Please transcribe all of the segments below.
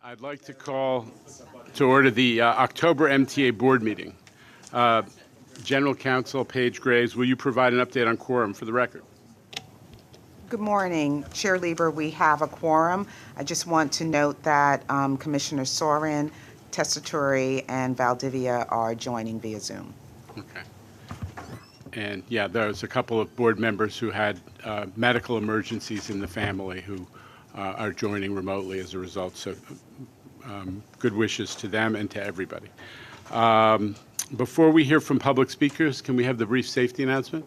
I'd like to call to order the October MTA Board Meeting. General Counsel Paige Graves, will you provide an update on quorum for the record? Good morning, Chair Lieber. We have a quorum. I just want to note that Commissioner Sorin, Tessitore, and Valdivia are joining via Zoom. Okay. And yeah, there's a couple of board members who had medical emergencies in the family who are joining remotely as a result. So good wishes to them and to everybody. Before we hear from public speakers, can we have the brief safety announcement?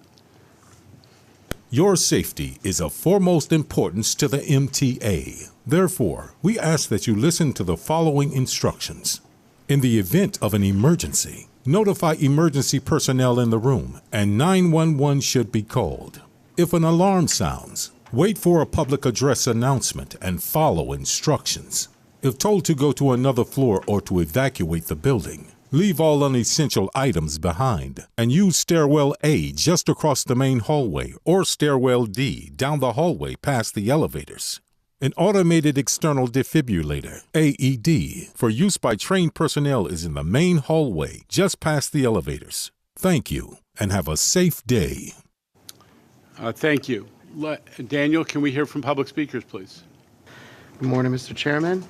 Your safety is of foremost importance to the MTA. Therefore, we ask that you listen to the following instructions. In the event of an emergency, notify emergency personnel in the room and 911 should be called. If an alarm sounds, wait for a public address announcement and follow instructions. If told to go to another floor or to evacuate the building, leave all unessential items behind and use stairwell A just across the main hallway or stairwell D down the hallway past the elevators. An automated external defibrillator, AED, for use by trained personnel is in the main hallway just past the elevators. Thank you and have a safe day. Thank you. Daniel, can we hear from public speakers, please? Good morning, Mr. Chairman.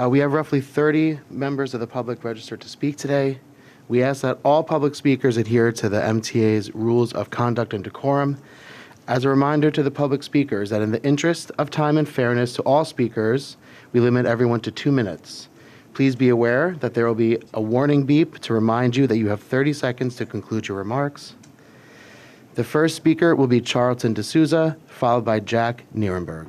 We have roughly 30 members of the public registered to speak today. We ask that all public speakers adhere to the MTA's rules of conduct and decorum. As a reminder to the public speakers that in the interest of time and fairness to all speakers, we limit everyone to 2 minutes. Please be aware that there will be a warning beep to remind you that you have 30 seconds to conclude your remarks. The first speaker will be Charlton D'Souza, followed by Jack Nierenberg.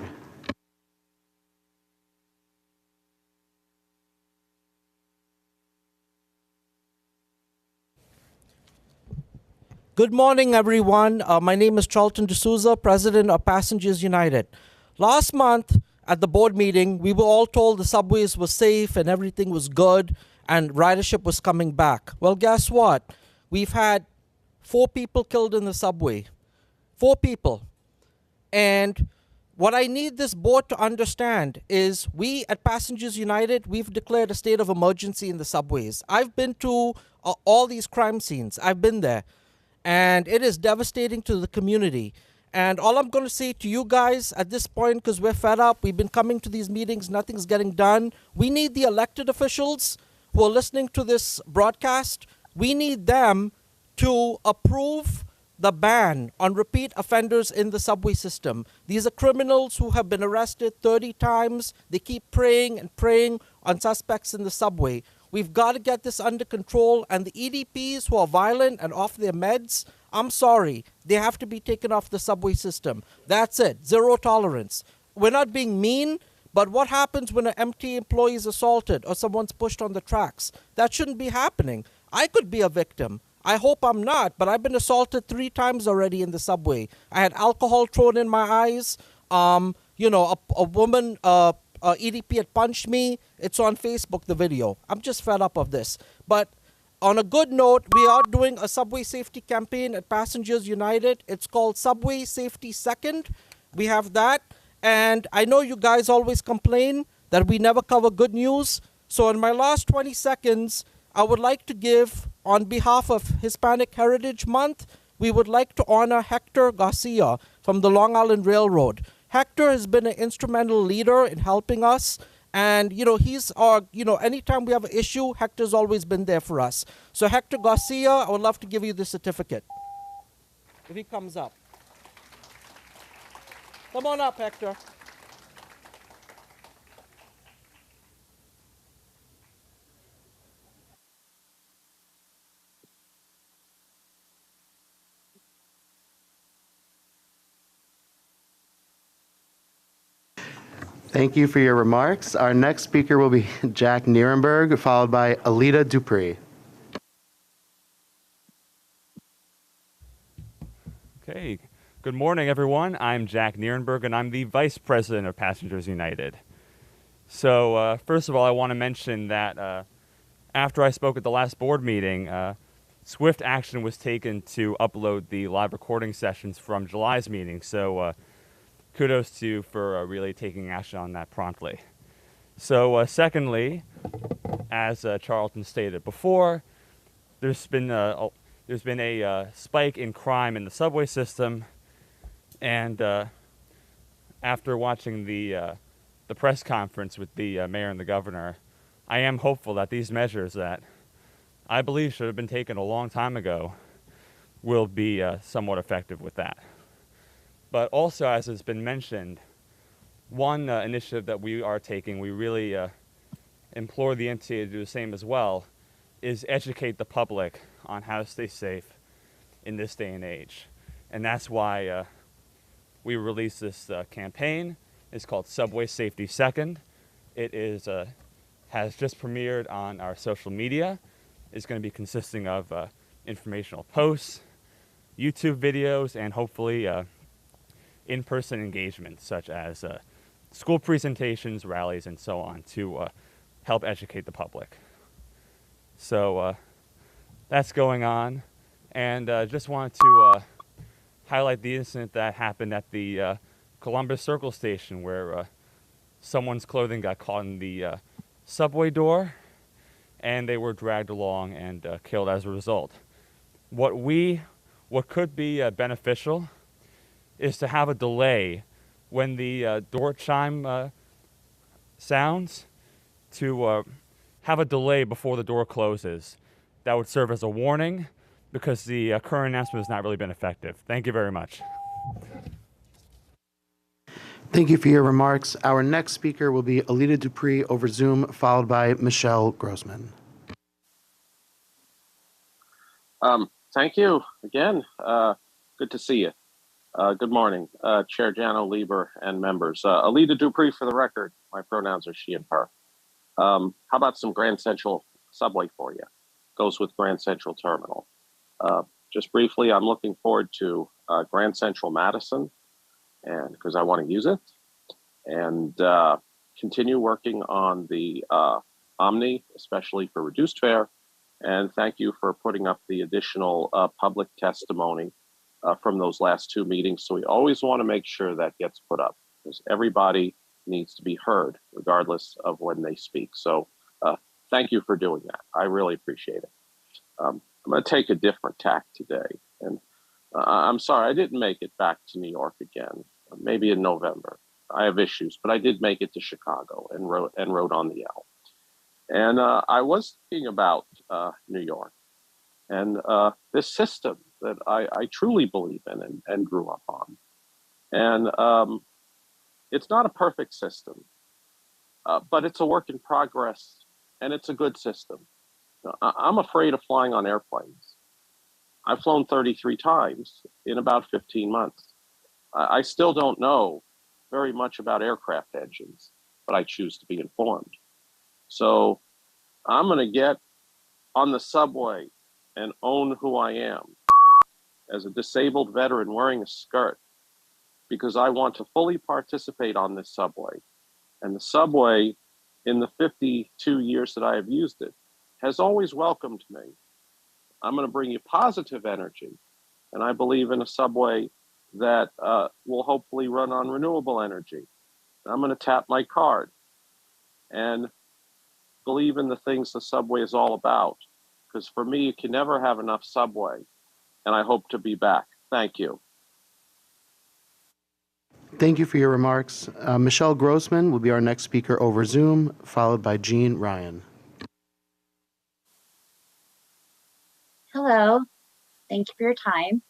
Good morning, everyone. My name is Charlton D'Souza, President of Passengers United. Last month at the board meeting, we were all told the subways were safe and everything was good and ridership was coming back. Well, guess what? We've had 4 people killed in the subway. 4 people. And what I need this board to understand is we at Passengers United, we've declared a state of emergency in the subways. I've been to all these crime scenes. I've been there. And it is devastating to the community. And all I'm going to say to you guys at this point, because we're fed up, we've been coming to these meetings, nothing's getting done. We need the elected officials who are listening to this broadcast. We need them to approve the ban on repeat offenders in the subway system. These are criminals who have been arrested 30 times. They keep preying and preying on suspects in the subway. We've got to get this under control, and the EDPs who are violent and off their meds, I'm sorry, they have to be taken off the subway system. That's it. Zero tolerance. We're not being mean, but what happens when an MTA employee is assaulted or someone's pushed on the tracks? That shouldn't be happening. I could be a victim. I hope I'm not, but I've been assaulted 3 times already in the subway. I had alcohol thrown in my eyes. A woman... EDP had punched me. It's on Facebook, the video. I'm just fed up of this. But on a good note, we are doing a subway safety campaign at Passengers United. It's called Subway Safety Second. We have that. And I know you guys always complain that we never cover good news. So in my last 20 seconds, I would like to give, on behalf of Hispanic Heritage Month, we would like to honor Hector Garcia from the Long Island Railroad. Hector has been an instrumental leader in helping us. And, he's our, anytime we have an issue, Hector's always been there for us. So Hector Garcia, I would love to give you the certificate. If he comes up. Come on up, Hector. Thank you for your remarks. Our next speaker will be Jack Nierenberg, followed by Alita Dupree. Okay, good morning, everyone. I'm Jack Nierenberg, and I'm the Vice President of Passengers United. So, first of all, I want to mention that after I spoke at the last board meeting, swift action was taken to upload the live recording sessions from July's meeting. So, kudos to you for really taking action on that promptly. So secondly, as Charlton stated before, there's been a spike in crime in the subway system, and after watching the press conference with the mayor and the governor, I am hopeful that these measures that I believe should have been taken a long time ago will be somewhat effective with that. But also, as has been mentioned, one initiative that we are taking, we really implore the MTA to do the same as well, is educate the public on how to stay safe in this day and age. And that's why we released this campaign. It's called Subway Safety Second. It is has just premiered on our social media. It's going to be consisting of informational posts, YouTube videos, and hopefully in-person engagements such as school presentations, rallies, and so on to help educate the public. So that's going on. And just wanted to highlight the incident that happened at the Columbus Circle station where someone's clothing got caught in the subway door and they were dragged along and killed as a result. What could be beneficial is to have a delay when the door chime sounds, to have a delay before the door closes. That would serve as a warning because the current announcement has not really been effective. Thank you very much. Thank you for your remarks. Our next speaker will be Alita Dupree over Zoom, followed by Michelle Grossman. Thank you again. Good to see you. Good morning, Chair Jano Lieber and members. Alita Dupree for the record. My pronouns are she and her. How about some Grand Central subway for you? Goes with Grand Central Terminal. Just briefly, I'm looking forward to Grand Central Madison, and because I want to use it, and continue working on the Omni, especially for reduced fare. And thank you for putting up the additional public testimony from those last two meetings. So we always want to make sure that gets put up because everybody needs to be heard regardless of when they speak. So thank you for doing that. I really appreciate it. I'm going to take a different tack today. And I'm sorry, I didn't make it back to New York again, maybe in November. I have issues, but I did make it to Chicago and rode on the L. And I was thinking about New York and this system that I truly believe in and grew up on. And it's not a perfect system, but it's a work in progress and it's a good system. I'm afraid of flying on airplanes. I've flown 33 times in about 15 months. I still don't know very much about aircraft engines, but I choose to be informed. So I'm going to get on the subway and own who I am as a disabled veteran wearing a skirt because I want to fully participate on this subway. And the subway, in the 52 years that I have used it, has always welcomed me. I'm going to bring you positive energy. And I believe in a subway that will hopefully run on renewable energy. I'm going to tap my card and believe in the things the subway is all about. Because for me, you can never have enough subway. And I hope to be back. Thank you. Thank you for your remarks. Michelle Grossman will be our next speaker over Zoom, followed by Jean Ryan. Hello, thank you for your time.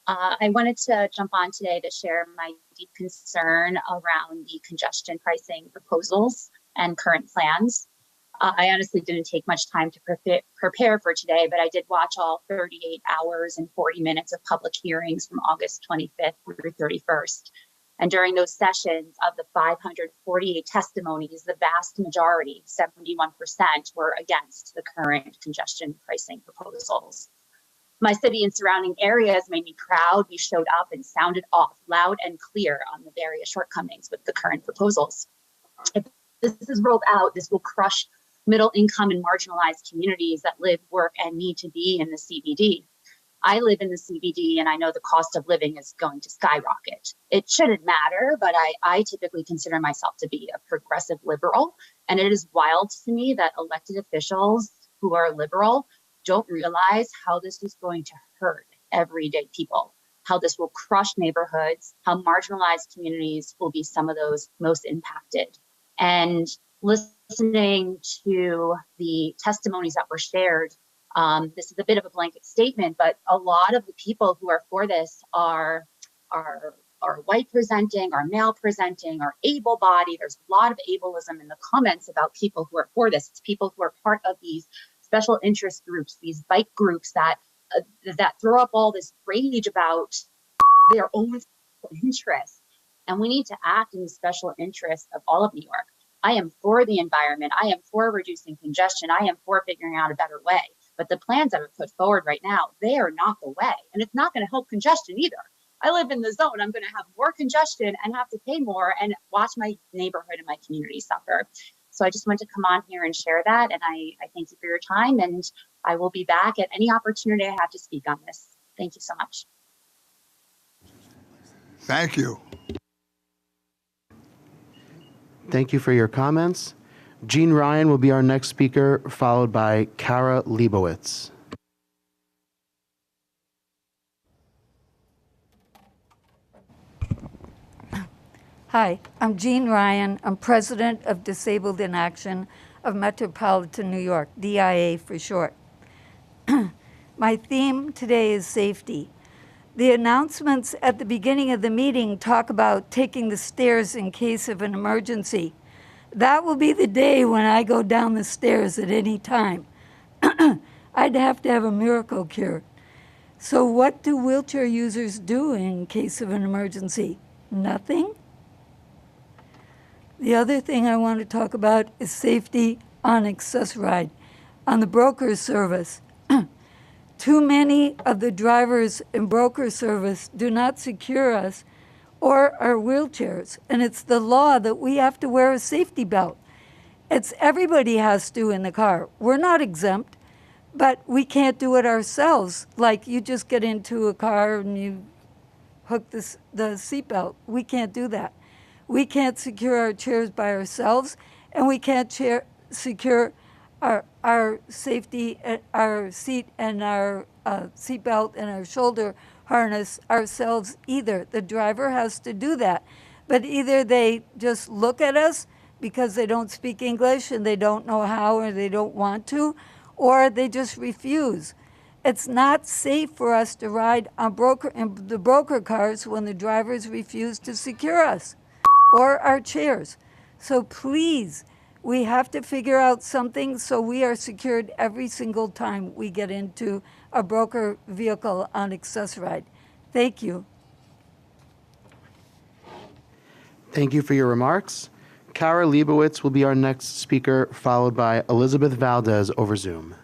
I wanted to jump on today to share my deep concern around the congestion pricing proposals and current plans. I honestly didn't take much time to prepare for today, but I did watch all 38 hours and 40 minutes of public hearings from August 25th through 31st. And during those sessions, of the 548 testimonies, the vast majority, 71%, were against the current congestion pricing proposals. My city and surrounding areas made me proud. We showed up and sounded off loud and clear on the various shortcomings with the current proposals. If this is rolled out, this will crush middle income and marginalized communities that live, work, and need to be in the CBD. I live in the CBD and I know the cost of living is going to skyrocket. It shouldn't matter, but I typically consider myself to be a progressive liberal. And it is wild to me that elected officials who are liberal don't realize how this is going to hurt everyday people, how this will crush neighborhoods, how marginalized communities will be some of those most impacted. And listening to the testimonies that were shared, this is a bit of a blanket statement, but a lot of the people who are for this are white presenting, are male presenting, are able-bodied. There's a lot of ableism in the comments about people who are for this. It's people who are part of these special interest groups, these bike groups that throw up all this rage about their own interests. And we need to act in the special interest of all of New York. I am for the environment. I am for reducing congestion. I am for figuring out a better way. But the plans that are put forward right now, they are not the way. And it's not going to help congestion either. I live in the zone. I'm going to have more congestion and have to pay more and watch my neighborhood and my community suffer. So I just wanted to come on here and share that. And I thank you for your time. And I will be back at any opportunity I have to speak on this. Thank you so much. Thank you. Thank you for your comments. Jean Ryan will be our next speaker, followed by Kara Leibowitz. Hi, I'm Jean Ryan. I'm president of Disabled in Action of Metropolitan New York, DIA for short. My theme today is safety. The announcements at the beginning of the meeting talk about taking the stairs in case of an emergency. That will be the day when I go down the stairs at any time. I'd have to have a miracle cure. So what do wheelchair users do in case of an emergency? Nothing? The other thing I want to talk about is safety on Access-Ride, on the broker service. Too many of the drivers in broker service do not secure us or our wheelchairs, and it's the law that we have to wear a safety belt. It's everybody has to in the car. We're not exempt, but we can't do it ourselves. Like you just get into a car and you hook the seatbelt. We can't do that. We can't secure our chairs by ourselves, and we can't secure our safety, our seat and our seatbelt and our shoulder harness ourselves either. The driver has to do that. But either they just look at us because they don't speak English and they don't know how or they don't want to, or they just refuse. It's not safe for us to ride on the broker cars when the drivers refuse to secure us or our chairs. So please, we have to figure out something so we are secured every single time we get into a broker vehicle on Access-Ride. Thank you. Thank you for your remarks. Kara Leibowitz will be our next speaker, followed by Elizabeth Valdez over Zoom.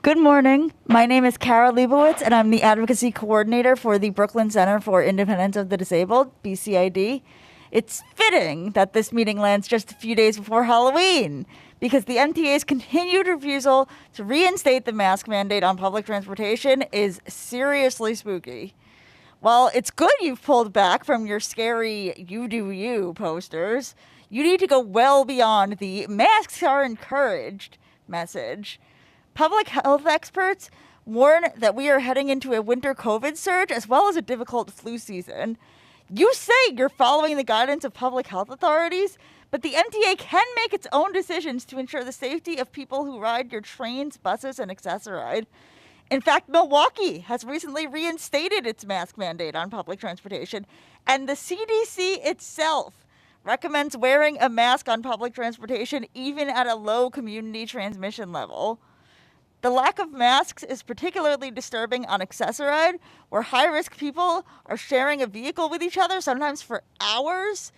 Good morning. My name is Kara Leibowitz, and I'm the Advocacy Coordinator for the Brooklyn Center for Independence of the Disabled, BCID. It's fitting that this meeting lands just a few days before Halloween, because the MTA's continued refusal to reinstate the mask mandate on public transportation is seriously spooky. While it's good you've pulled back from your scary "you do you" posters, you need to go well beyond the "masks are encouraged" message. Public health experts warn that we are heading into a winter COVID surge as well as a difficult flu season. You say you're following the guidance of public health authorities, but the MTA can make its own decisions to ensure the safety of people who ride your trains, buses, and Access-Ride. In fact, Milwaukee has recently reinstated its mask mandate on public transportation, and the CDC itself recommends wearing a mask on public transportation even at a low community transmission level. The lack of masks is particularly disturbing on Access-a-Ride, where high-risk people are sharing a vehicle with each other, sometimes for hours.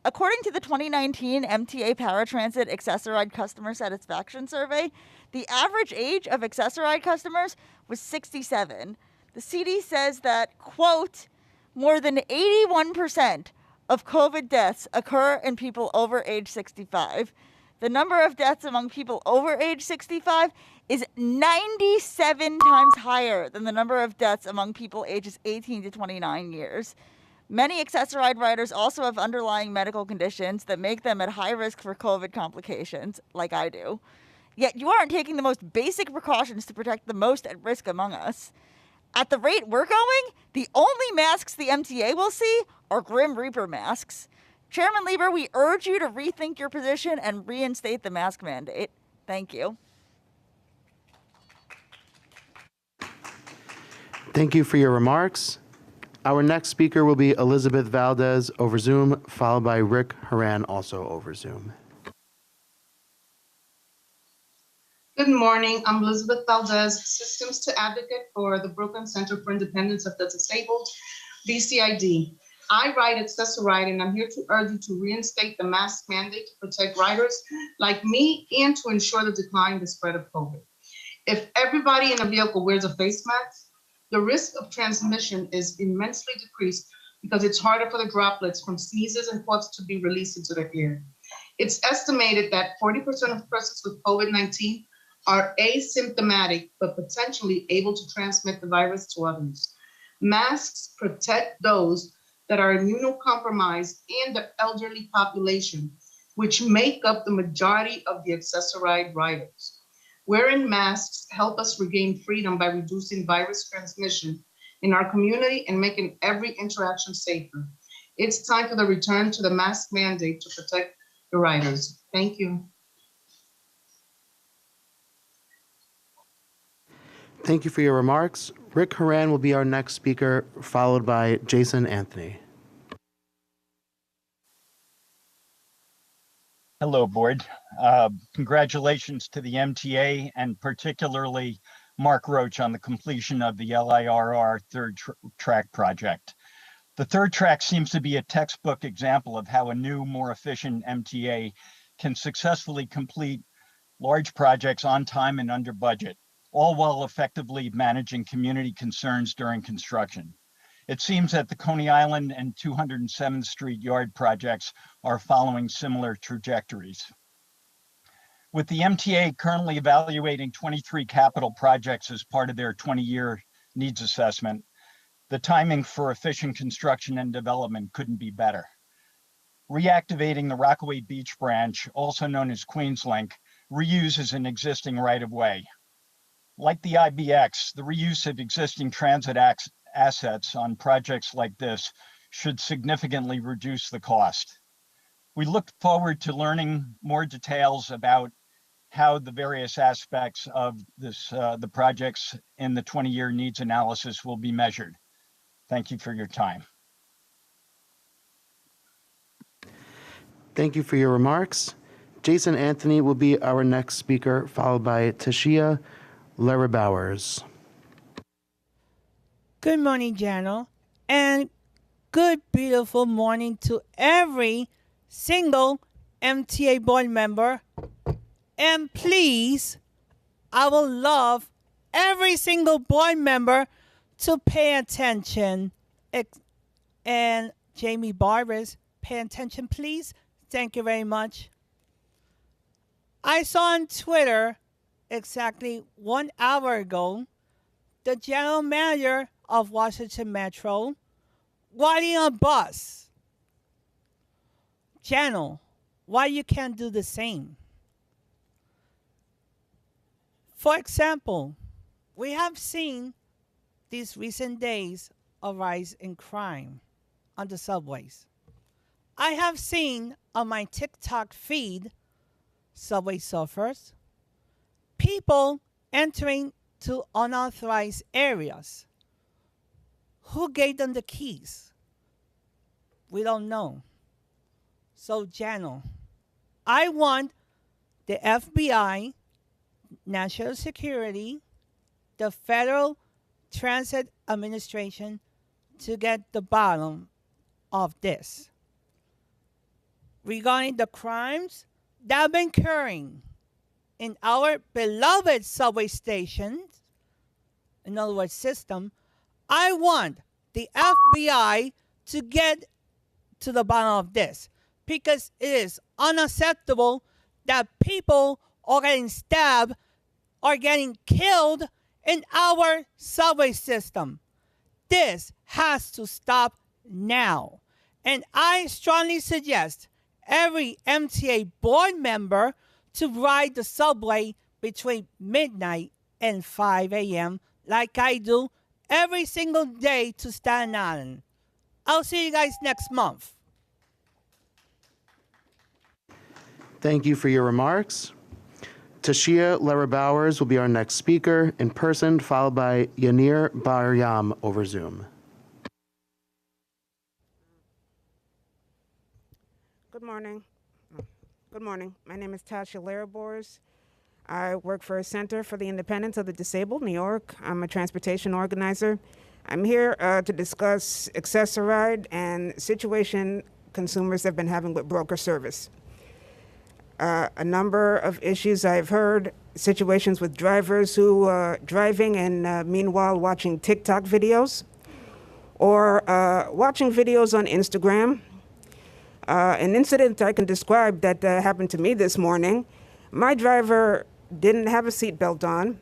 According to the 2019 MTA Paratransit Access-a-Ride Customer Satisfaction Survey, the average age of Access-a-Ride customers was 67. The CD says that, quote, more than 81% of COVID deaths occur in people over age 65. The number of deaths among people over age 65 is 97 times higher than the number of deaths among people ages 18 to 29 years. Many Access-a-Ride riders also have underlying medical conditions that make them at high risk for COVID complications, like I do. Yet you aren't taking the most basic precautions to protect the most at risk among us. At the rate we're going, the only masks the MTA will see are Grim Reaper masks. Chairman Lieber, we urge you to rethink your position and reinstate the mask mandate. Thank you. Thank you for your remarks. Our next speaker will be Elizabeth Valdez over Zoom, followed by Rick Haran, also over Zoom. Good morning. I'm Elizabeth Valdez, Systems to Advocate for the Brooklyn Center for Independence of the Disabled, BCID. I ride Access-a-Ride, and I'm here to urge you to reinstate the mask mandate to protect riders like me and to ensure the decline in the spread of COVID. If everybody in a vehicle wears a face mask, the risk of transmission is immensely decreased because it's harder for the droplets from sneezes and coughs to be released into the air. It's estimated that 40% of persons with COVID-19 are asymptomatic, but potentially able to transmit the virus to others. Masks protect those that are immunocompromised and the elderly population, which make up the majority of the Access-a-Ride riders. Wearing masks help us regain freedom by reducing virus transmission in our community and making every interaction safer. It's time for the return to the mask mandate to protect the riders. Thank you. Thank you for your remarks. Rick Haran will be our next speaker, followed by Jason Anthony. Hello, Board. Congratulations to the MTA and particularly Mark Roach on the completion of the LIRR third track project. The third track seems to be a textbook example of how a new, more efficient MTA can successfully complete large projects on time and under budget, all while effectively managing community concerns during construction. It seems that the Coney Island and 207th Street Yard projects are following similar trajectories. With the MTA currently evaluating 23 capital projects as part of their 20-year needs assessment, the timing for efficient construction and development couldn't be better. Reactivating the Rockaway Beach branch, also known as Queenslink, reuses an existing right-of-way. Like the IBX, the reuse of existing transit assets on projects like this should significantly reduce the cost. We look forward to learning more details about how the various aspects of this, the projects in the 20-year needs analysis will be measured. Thank you for your time. Thank you for your remarks. Jason Anthony will be our next speaker, followed by Tashia LIRR Bowers. Good morning, Jano, and good, beautiful morning to every single MTA board member. And please, I will love every single board member to pay attention. And Jamie Barbers, pay attention, please. Thank you very much. I saw on Twitter exactly 1 hour ago the general manager of Washington Metro riding a bus. Channel, why you can't do the same? For example, we have seen these recent days a rise in crime on the subways. I have seen on my TikTok feed subway surfers, people entering to unauthorized areas. Who gave them the keys? We don't know. So, Jano, I want the FBI, National Security, the Federal Transit Administration to get the bottom of this. Regarding the crimes that have been occurring in our beloved subway stations, in other words, system, I want the FBI to get to the bottom of this because it is unacceptable that people are getting stabbed or getting killed in our subway system. This has to stop now. And I strongly suggest every MTA board member to ride the subway between midnight and 5 a.m. like I do every single day to Staten Island. I'll see you guys next month. Thank you for your remarks. Tashia Lera Bowers will be our next speaker in person, followed by Yanir Baryam over Zoom. Good morning. Good morning. My name is Tasha Lera Bowers. I work for a Center for the Independence of the Disabled, New York. I'm a transportation organizer. I'm here to discuss Access-a-Ride and situation consumers have been having with broker service. A number of issues I've heard, situations with drivers who are driving and meanwhile watching TikTok videos or watching videos on Instagram. An incident I can describe that happened to me this morning. My driver didn't have a seatbelt on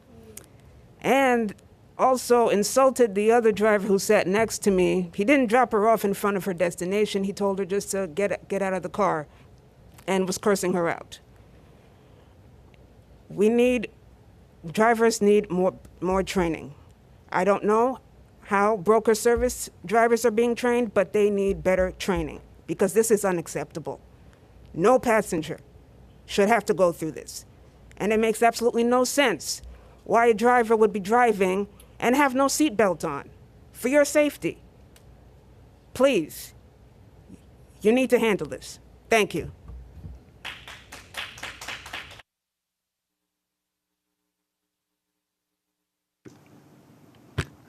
and also insulted the other driver who sat next to me. He didn't drop her off in front of her destination. He told her just to get out of the car and was cursing her out. Drivers need more training. I don't know how broker service drivers are being trained, but they need better training because this is unacceptable. No passenger should have to go through this. And it makes absolutely no sense why a driver would be driving and have no seatbelt on for your safety. Please, you need to handle this. Thank you.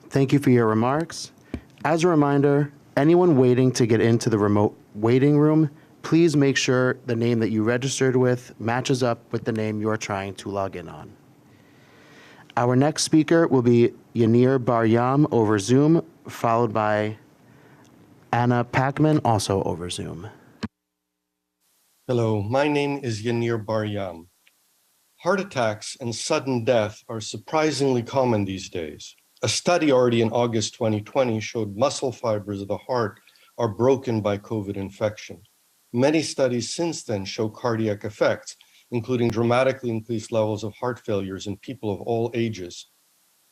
Thank you for your remarks. As a reminder, anyone waiting to get into the remote waiting room, please make sure the name that you registered with matches up with the name you are trying to log in on. Our next speaker will be Yanir Baryam over Zoom, followed by Anna Packman, also over Zoom. Hello, my name is Yanir Baryam. Heart attacks and sudden death are surprisingly common these days. A study already in August 2020 showed muscle fibers of the heart are broken by COVID infection. Many studies since then show cardiac effects, including dramatically increased levels of heart failures in people of all ages.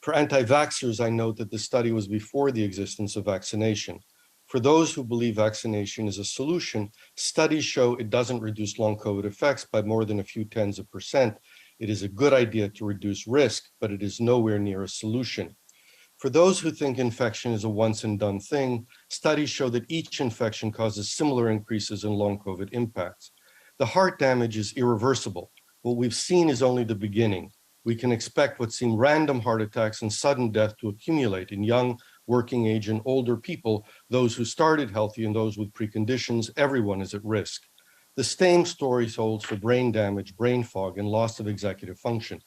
For anti-vaxxers, I note that the study was before the existence of vaccination. For those who believe vaccination is a solution, studies show it doesn't reduce long COVID effects by more than a few tens of %. It is a good idea to reduce risk, but it is nowhere near a solution. For those who think infection is a once and done thing, studies show that each infection causes similar increases in long COVID impacts. The heart damage is irreversible. What we've seen is only the beginning. We can expect what seem random heart attacks and sudden death to accumulate in young, working age, and older people, those who started healthy and those with preconditions. Everyone is at risk. The same story holds for brain damage, brain fog, and loss of executive function.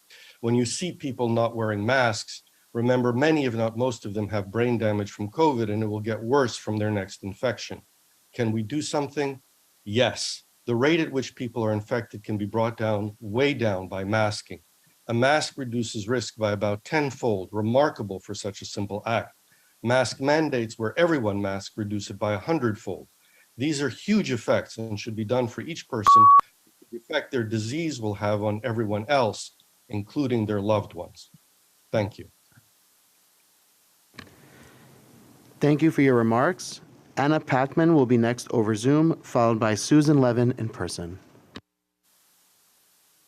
When you see people not wearing masks, remember, many, if not most of them, have brain damage from COVID, and it will get worse from their next infection. Can we do something? Yes. The rate at which people are infected can be brought down, way down, by masking. A mask reduces risk by about 10-fold, remarkable for such a simple act. Mask mandates where everyone masks reduce it by 100-fold. These are huge effects and should be done for each person, the effect their disease will have on everyone else, including their loved ones. Thank you. Thank you for your remarks. Anna Packman will be next over Zoom, followed by Susan Levin in person.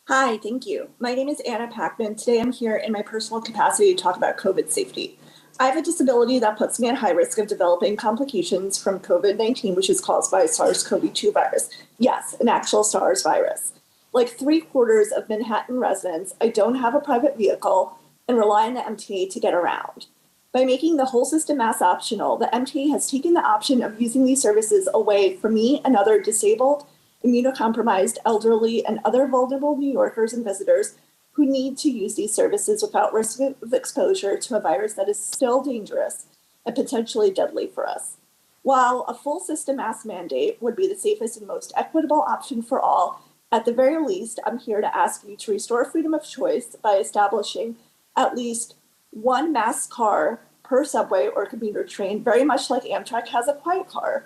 Hi, thank you. My name is Anna Packman. Today I'm here in my personal capacity to talk about COVID safety. I have a disability that puts me at high risk of developing complications from COVID-19, which is caused by SARS-CoV-2 virus. Yes, an actual SARS virus. Like 3/4 of Manhattan residents, I don't have a private vehicle and rely on the MTA to get around. By making the whole system mass optional, the MTA has taken the option of using these services away from me and other disabled, immunocompromised, elderly, and other vulnerable New Yorkers and visitors who need to use these services without risk of exposure to a virus that is still dangerous and potentially deadly for us. While a full system mask mandate would be the safest and most equitable option for all, at the very least, I'm here to ask you to restore freedom of choice by establishing at least one masked car per subway or commuter train, very much like Amtrak has a quiet car,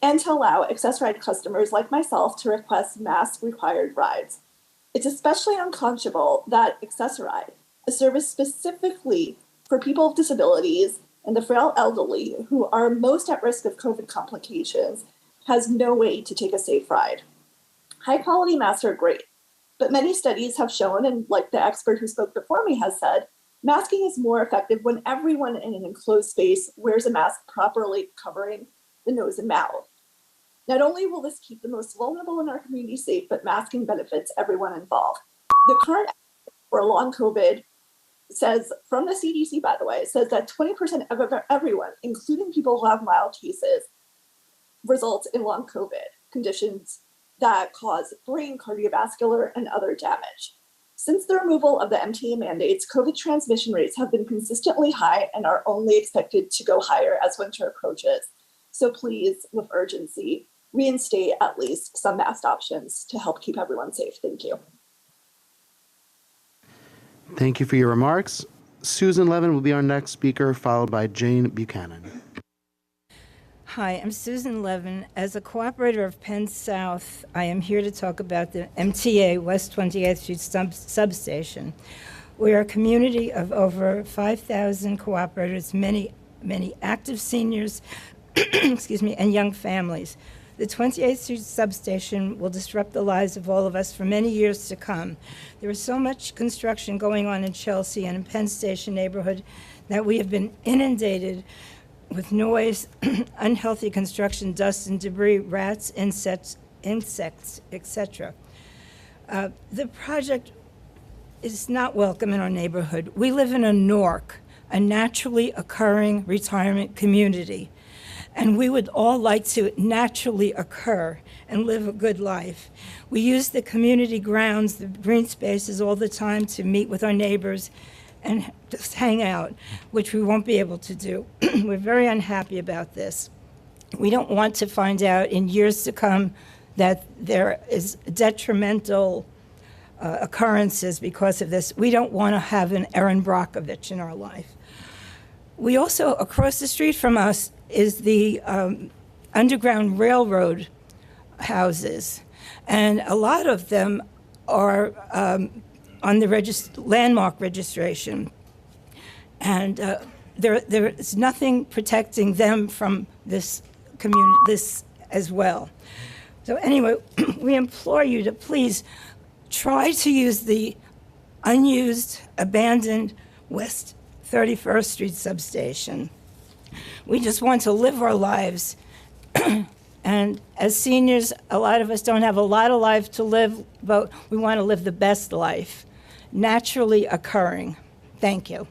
and to allow Access Ride customers like myself to request mask required rides. It's especially unconscionable that Access Ride, a service specifically for people with disabilities and the frail elderly who are most at risk of COVID complications, has no way to take a safe ride. High quality masks are great, but many studies have shown, and like the expert who spoke before me has said, masking is more effective when everyone in an enclosed space wears a mask properly covering the nose and mouth. Not only will this keep the most vulnerable in our community safe, but masking benefits everyone involved. The current for long COVID says, from the CDC, by the way, says that 20% of everyone, including people who have mild cases, results in long COVID conditions that cause brain, cardiovascular, and other damage. Since the removal of the MTA mandates, COVID transmission rates have been consistently high and are only expected to go higher as winter approaches. So please, with urgency, reinstate at least some mask options to help keep everyone safe. Thank you. Thank you for your remarks. Susan Levin will be our next speaker, followed by Jane Buchanan. Hi, I'm Susan Levin. As a cooperator of Penn South, I am here to talk about the MTA West 28th Street substation. We are a community of over 5,000 cooperators, many active seniors, excuse me, and young families. The 28th Street substation will disrupt the lives of all of us for many years to come. There is so much construction going on in Chelsea and in Penn Station neighborhood that we have been inundated with noise, unhealthy construction, dust and debris, rats, insects, etc. The project is not welcome in our neighborhood. We live in a NORC, a naturally occurring retirement community, and we would all like to naturally occur and live a good life. We use the community grounds, the green spaces all the time to meet with our neighbors and just hang out, which we won't be able to do. We're very unhappy about this. We don't want to find out in years to come that there is detrimental occurrences because of this. We don't want to have an Erin Brockovich in our life. We also, across the street from us, is the Underground Railroad houses, and a lot of them are on the landmark registration, and there is nothing protecting them from this community, this as well. So anyway, we implore you to please try to use the unused, abandoned West 31st Street substation. We just want to live our lives. And as seniors, a lot of us don't have a lot of life to live, but we want to live the best life, naturally occurring. Thank you.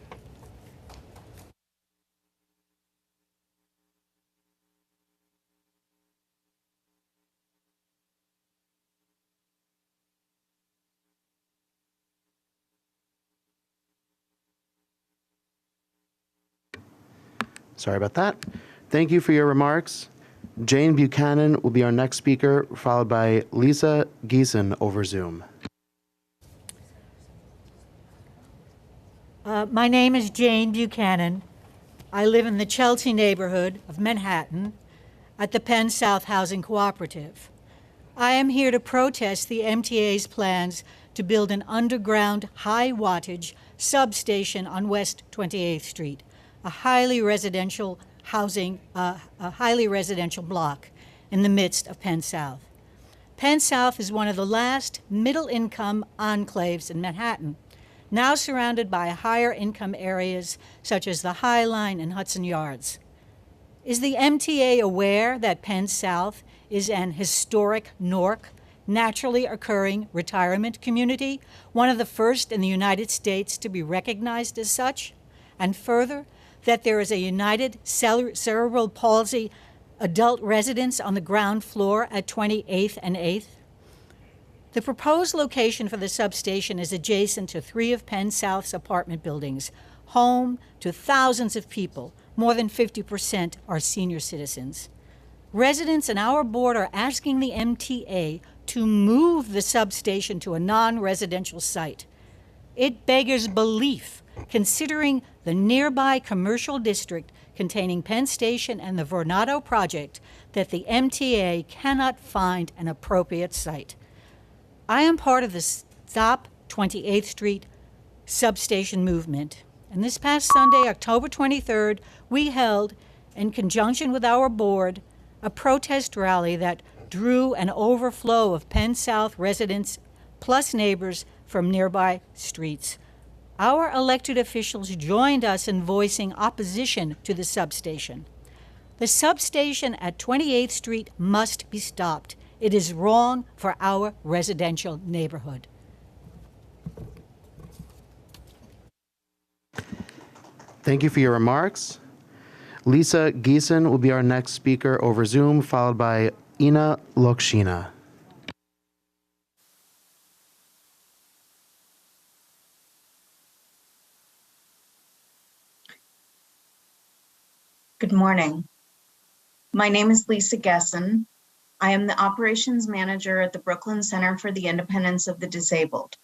Sorry about that. Thank you for your remarks. Jane Buchanan will be our next speaker, followed by Lisa Geeson over Zoom. My name is Jane Buchanan. I live in the Chelsea neighborhood of Manhattan at the Penn South Housing Cooperative. I am here to protest the MTA's plans to build an underground high wattage substation on West 28th Street, a highly residential block in the midst of Penn South. Penn South is one of the last middle-income enclaves in Manhattan, now surrounded by higher income areas such as the High Line and Hudson Yards. Is the MTA aware that Penn South is an historic NORC naturally occurring retirement community, one of the first in the United States to be recognized as such, and further, that there is a United Cerebral Palsy adult residence on the ground floor at 28th and 8th. The proposed location for the substation is adjacent to 3 of Penn South's apartment buildings, home to thousands of people. More than 50% are senior citizens. Residents and our board are asking the MTA to move the substation to a non-residential site. It beggars belief, considering the nearby commercial district containing Penn Station and the Vornado project, that the MTA cannot find an appropriate site. I am part of the Stop 28th Street substation movement. And this past Sunday, October 23rd, we held, in conjunction with our board, a protest rally that drew an overflow of Penn South residents plus neighbors from nearby streets. Our elected officials joined us in voicing opposition to the substation. The substation at 28th Street must be stopped. It is wrong for our residential neighborhood. Thank you for your remarks. Lisa Geeson will be our next speaker over Zoom, followed by Ina Lokshina. Good morning. My name is Lisa Geeson. I am the operations manager at the Brooklyn Center for the Independence of the Disabled.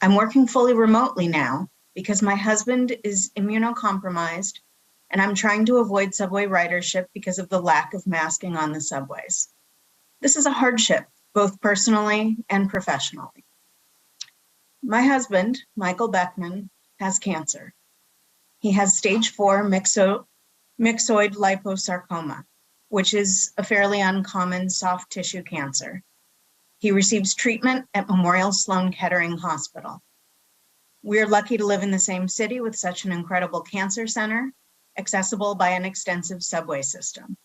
I'm working fully remotely now because my husband is immunocompromised and I'm trying to avoid subway ridership because of the lack of masking on the subways. This is a hardship, both personally and professionally. My husband, Michael Beckman, has cancer. He has stage 4 myxoid liposarcoma, which is a fairly uncommon soft tissue cancer. He receives treatment at Memorial Sloan Kettering Hospital. We are lucky to live in the same city with such an incredible cancer center, accessible by an extensive subway system.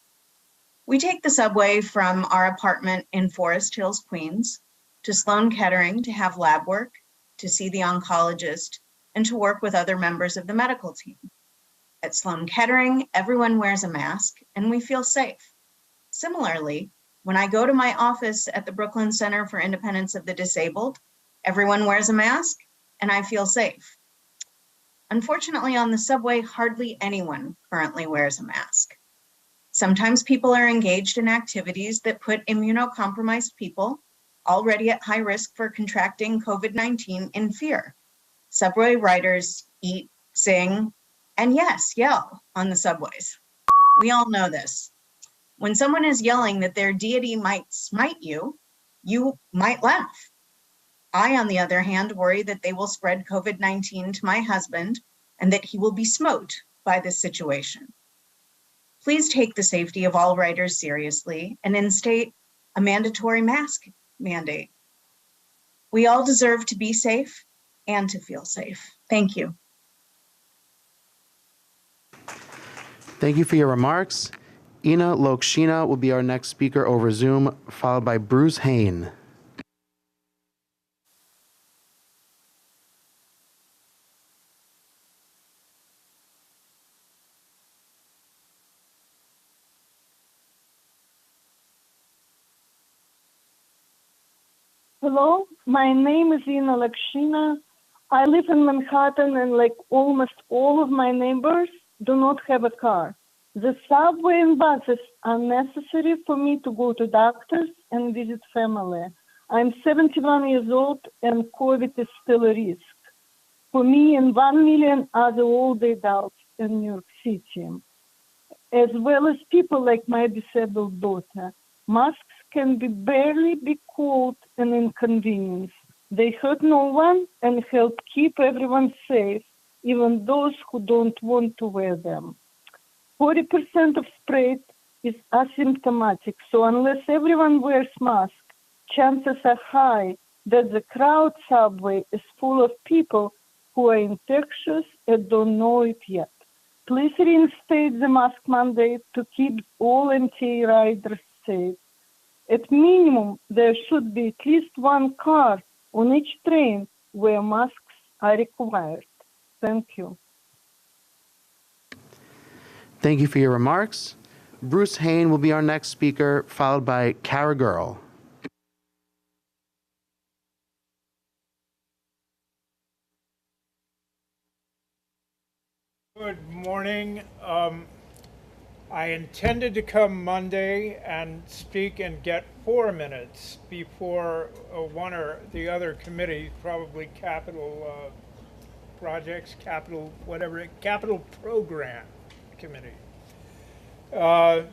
We take the subway from our apartment in Forest Hills, Queens, to Sloan Kettering to have lab work, to see the oncologist, and to work with other members of the medical team. At Sloan Kettering, everyone wears a mask and we feel safe. Similarly, when I go to my office at the Brooklyn Center for Independence of the Disabled, everyone wears a mask and I feel safe. Unfortunately, on the subway, hardly anyone currently wears a mask. Sometimes people are engaged in activities that put immunocompromised people already at high risk for contracting COVID-19 in fear. Subway riders eat, sing, and yes, yell on the subways. We all know this. When someone is yelling that their deity might smite you, you might laugh. I, on the other hand, worry that they will spread COVID-19 to my husband and that he will be smote by this situation. Please take the safety of all riders seriously and instate a mandatory mask mandate. We all deserve to be safe and to feel safe. Thank you. Thank you for your remarks. Ina Lokshina will be our next speaker over Zoom, followed by Bruce Hain. Hello, my name is Ina Lakshina. I live in Manhattan and like almost all of my neighbors do not have a car. The subway and buses are necessary for me to go to doctors and visit family. I'm 71 years old and COVID is still a risk for me and 1 million other older adults in New York City, as well as people like my disabled daughter. Masks can barely be called an inconvenience. They hurt no one and help keep everyone safe, even those who don't want to wear them. 40% of spread is asymptomatic, so unless everyone wears masks, chances are high that the crowd subway is full of people who are infectious and don't know it yet. Please reinstate the mask mandate to keep all MTA riders safe. At minimum, there should be at least one car on each train where masks are required. Thank you. Thank you for your remarks. Bruce Hain will be our next speaker, followed by Kara Girl. Good morning. I intended to come Monday and speak and get 4 minutes before one or the other committee, probably capital projects, capital whatever, capital program committee. But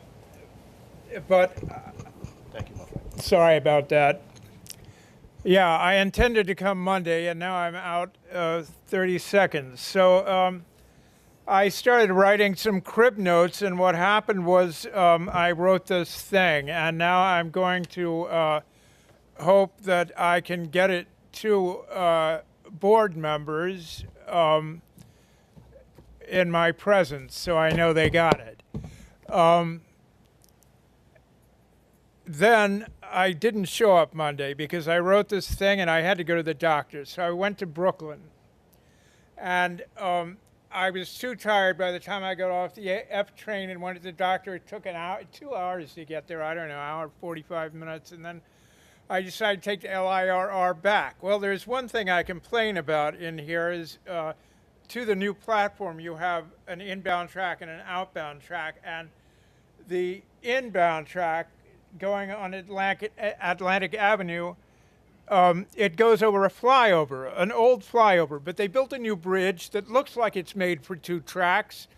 Thank you, my friend. sorry about that. Yeah, I intended to come Monday, and now I'm out 30 seconds. So I started writing some crib notes, and what happened was I wrote this thing, and now I'm going to hope that I can get it to board members in my presence, so I know they got it. Then I didn't show up Monday because I wrote this thing and I had to go to the doctor. So I went to Brooklyn. And I was too tired by the time I got off the F train and went to the doctor. It took 2 hours to get there. I don't know, hour, 45 minutes. And then I decided to take the LIRR back. Well, there's one thing I complain about in here is to the new platform, you have an inbound track and an outbound track. And the inbound track going on Atlantic Avenue, it goes over a flyover, an old flyover, but they built a new bridge that looks like it's made for 2 tracks,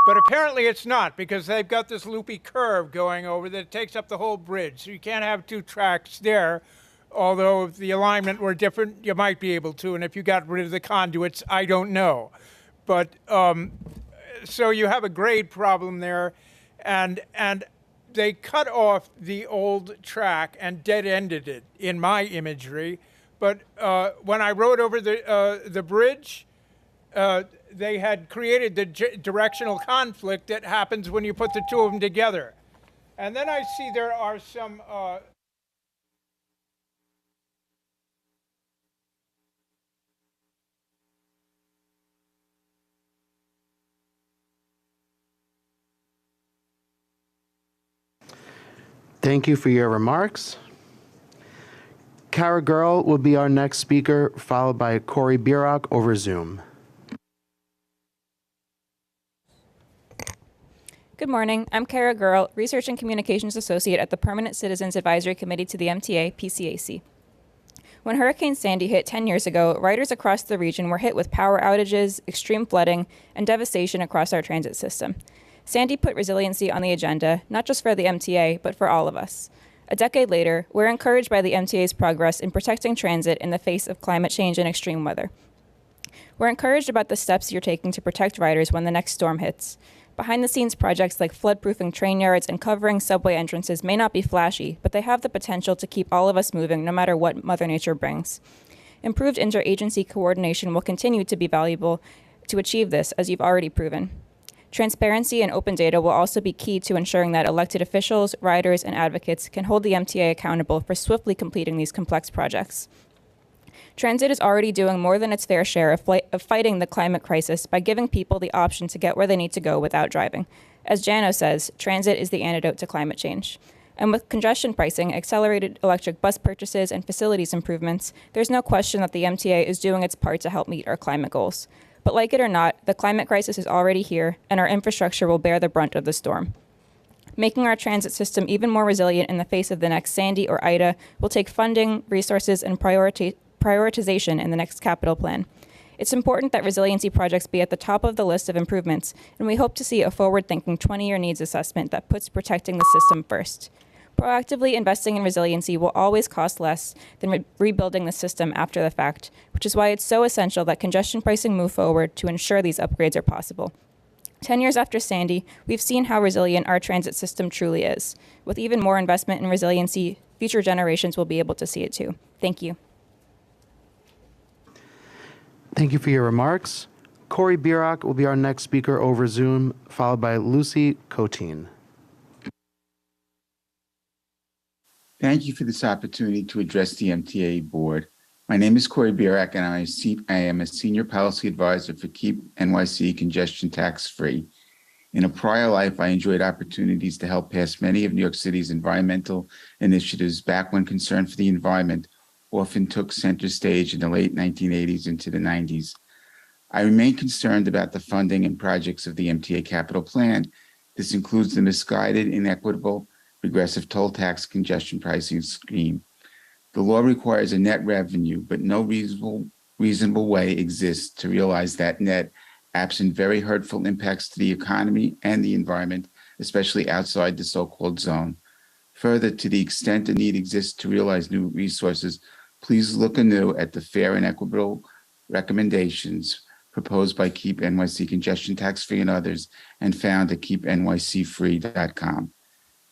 but apparently it's not because they've got this loopy curve going over that takes up the whole bridge. So you can't have 2 tracks there, although if the alignment were different, you might be able to, and if you got rid of the conduits, I don't know. But, so you have a grade problem there, and they cut off the old track and dead-ended it in my imagery. But when I rode over the bridge, they had created the directional conflict that happens when you put the 2 of them together. And then I see there are some Thank you for your remarks. Kara Girl will be our next speaker, followed by Corey Bierock over Zoom. Good morning. I'm Kara Girl, Research and Communications Associate at the Permanent Citizens Advisory Committee to the MTA, PCAC. When Hurricane Sandy hit 10 years ago, riders across the region were hit with power outages, extreme flooding, and devastation across our transit system. Sandy put resiliency on the agenda, not just for the MTA, but for all of us. A decade later, we're encouraged by the MTA's progress in protecting transit in the face of climate change and extreme weather. We're encouraged about the steps you're taking to protect riders when the next storm hits. Behind-the-scenes projects like flood-proofing train yards and covering subway entrances may not be flashy, but they have the potential to keep all of us moving no matter what Mother Nature brings. Improved interagency coordination will continue to be valuable to achieve this, as you've already proven. Transparency and open data will also be key to ensuring that elected officials, riders, and advocates can hold the MTA accountable for swiftly completing these complex projects. Transit is already doing more than its fair share of fighting the climate crisis by giving people the option to get where they need to go without driving. As Jano says, transit is the antidote to climate change. And with congestion pricing, accelerated electric bus purchases, and facilities improvements, there's no question that the MTA is doing its part to help meet our climate goals. But like it or not, the climate crisis is already here, and our infrastructure will bear the brunt of the storm. Making our transit system even more resilient in the face of the next Sandy or Ida will take funding, resources, and prioritization in the next capital plan. It's important that resiliency projects be at the top of the list of improvements, and we hope to see a forward-thinking 20-year needs assessment that puts protecting the system first. Proactively investing in resiliency will always cost less than rebuilding the system after the fact, which is why it's so essential that congestion pricing move forward to ensure these upgrades are possible. 10 years after Sandy, we've seen how resilient our transit system truly is. With even more investment in resiliency, future generations will be able to see it too. Thank you. Thank you for your remarks. Corey Bierock will be our next speaker over Zoom, followed by Lucy Coteen. Thank you for this opportunity to address the MTA board. My name is Corey Bierak, and I am a senior policy advisor for Keep NYC Congestion Tax Free. In a prior life, I enjoyed opportunities to help pass many of New York City's environmental initiatives back when concern for the environment often took center stage in the late 1980s into the 90s. I remain concerned about the funding and projects of the MTA capital plan. This includes the misguided, inequitable, regressive toll tax congestion pricing scheme. The law requires a net revenue, but no reasonable way exists to realize that net, absent very hurtful impacts to the economy and the environment, especially outside the so-called zone. Further, to the extent a need exists to realize new resources, please look anew at the fair and equitable recommendations proposed by Keep NYC Congestion Tax Free and others, and found at keepnycfree.com.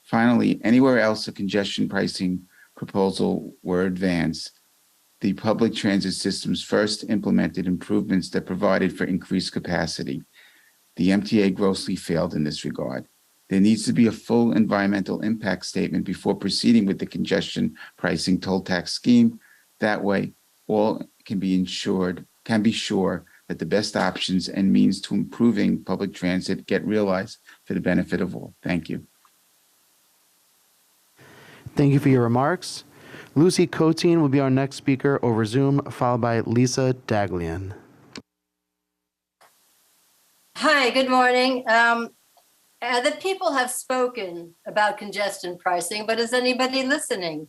Finally, anywhere else a congestion pricing proposal were advanced, the public transit systems first implemented improvements that provided for increased capacity. The MTA grossly failed in this regard. There needs to be a full environmental impact statement before proceeding with the congestion pricing toll tax scheme. That way, all can be sure that the best options and means to improving public transit get realized for the benefit of all. Thank you. Thank you for your remarks. Lucy Coteen will be our next speaker over Zoom, followed by Lisa Daglian. Hi, good morning. The people have spoken about congestion pricing, but is anybody listening?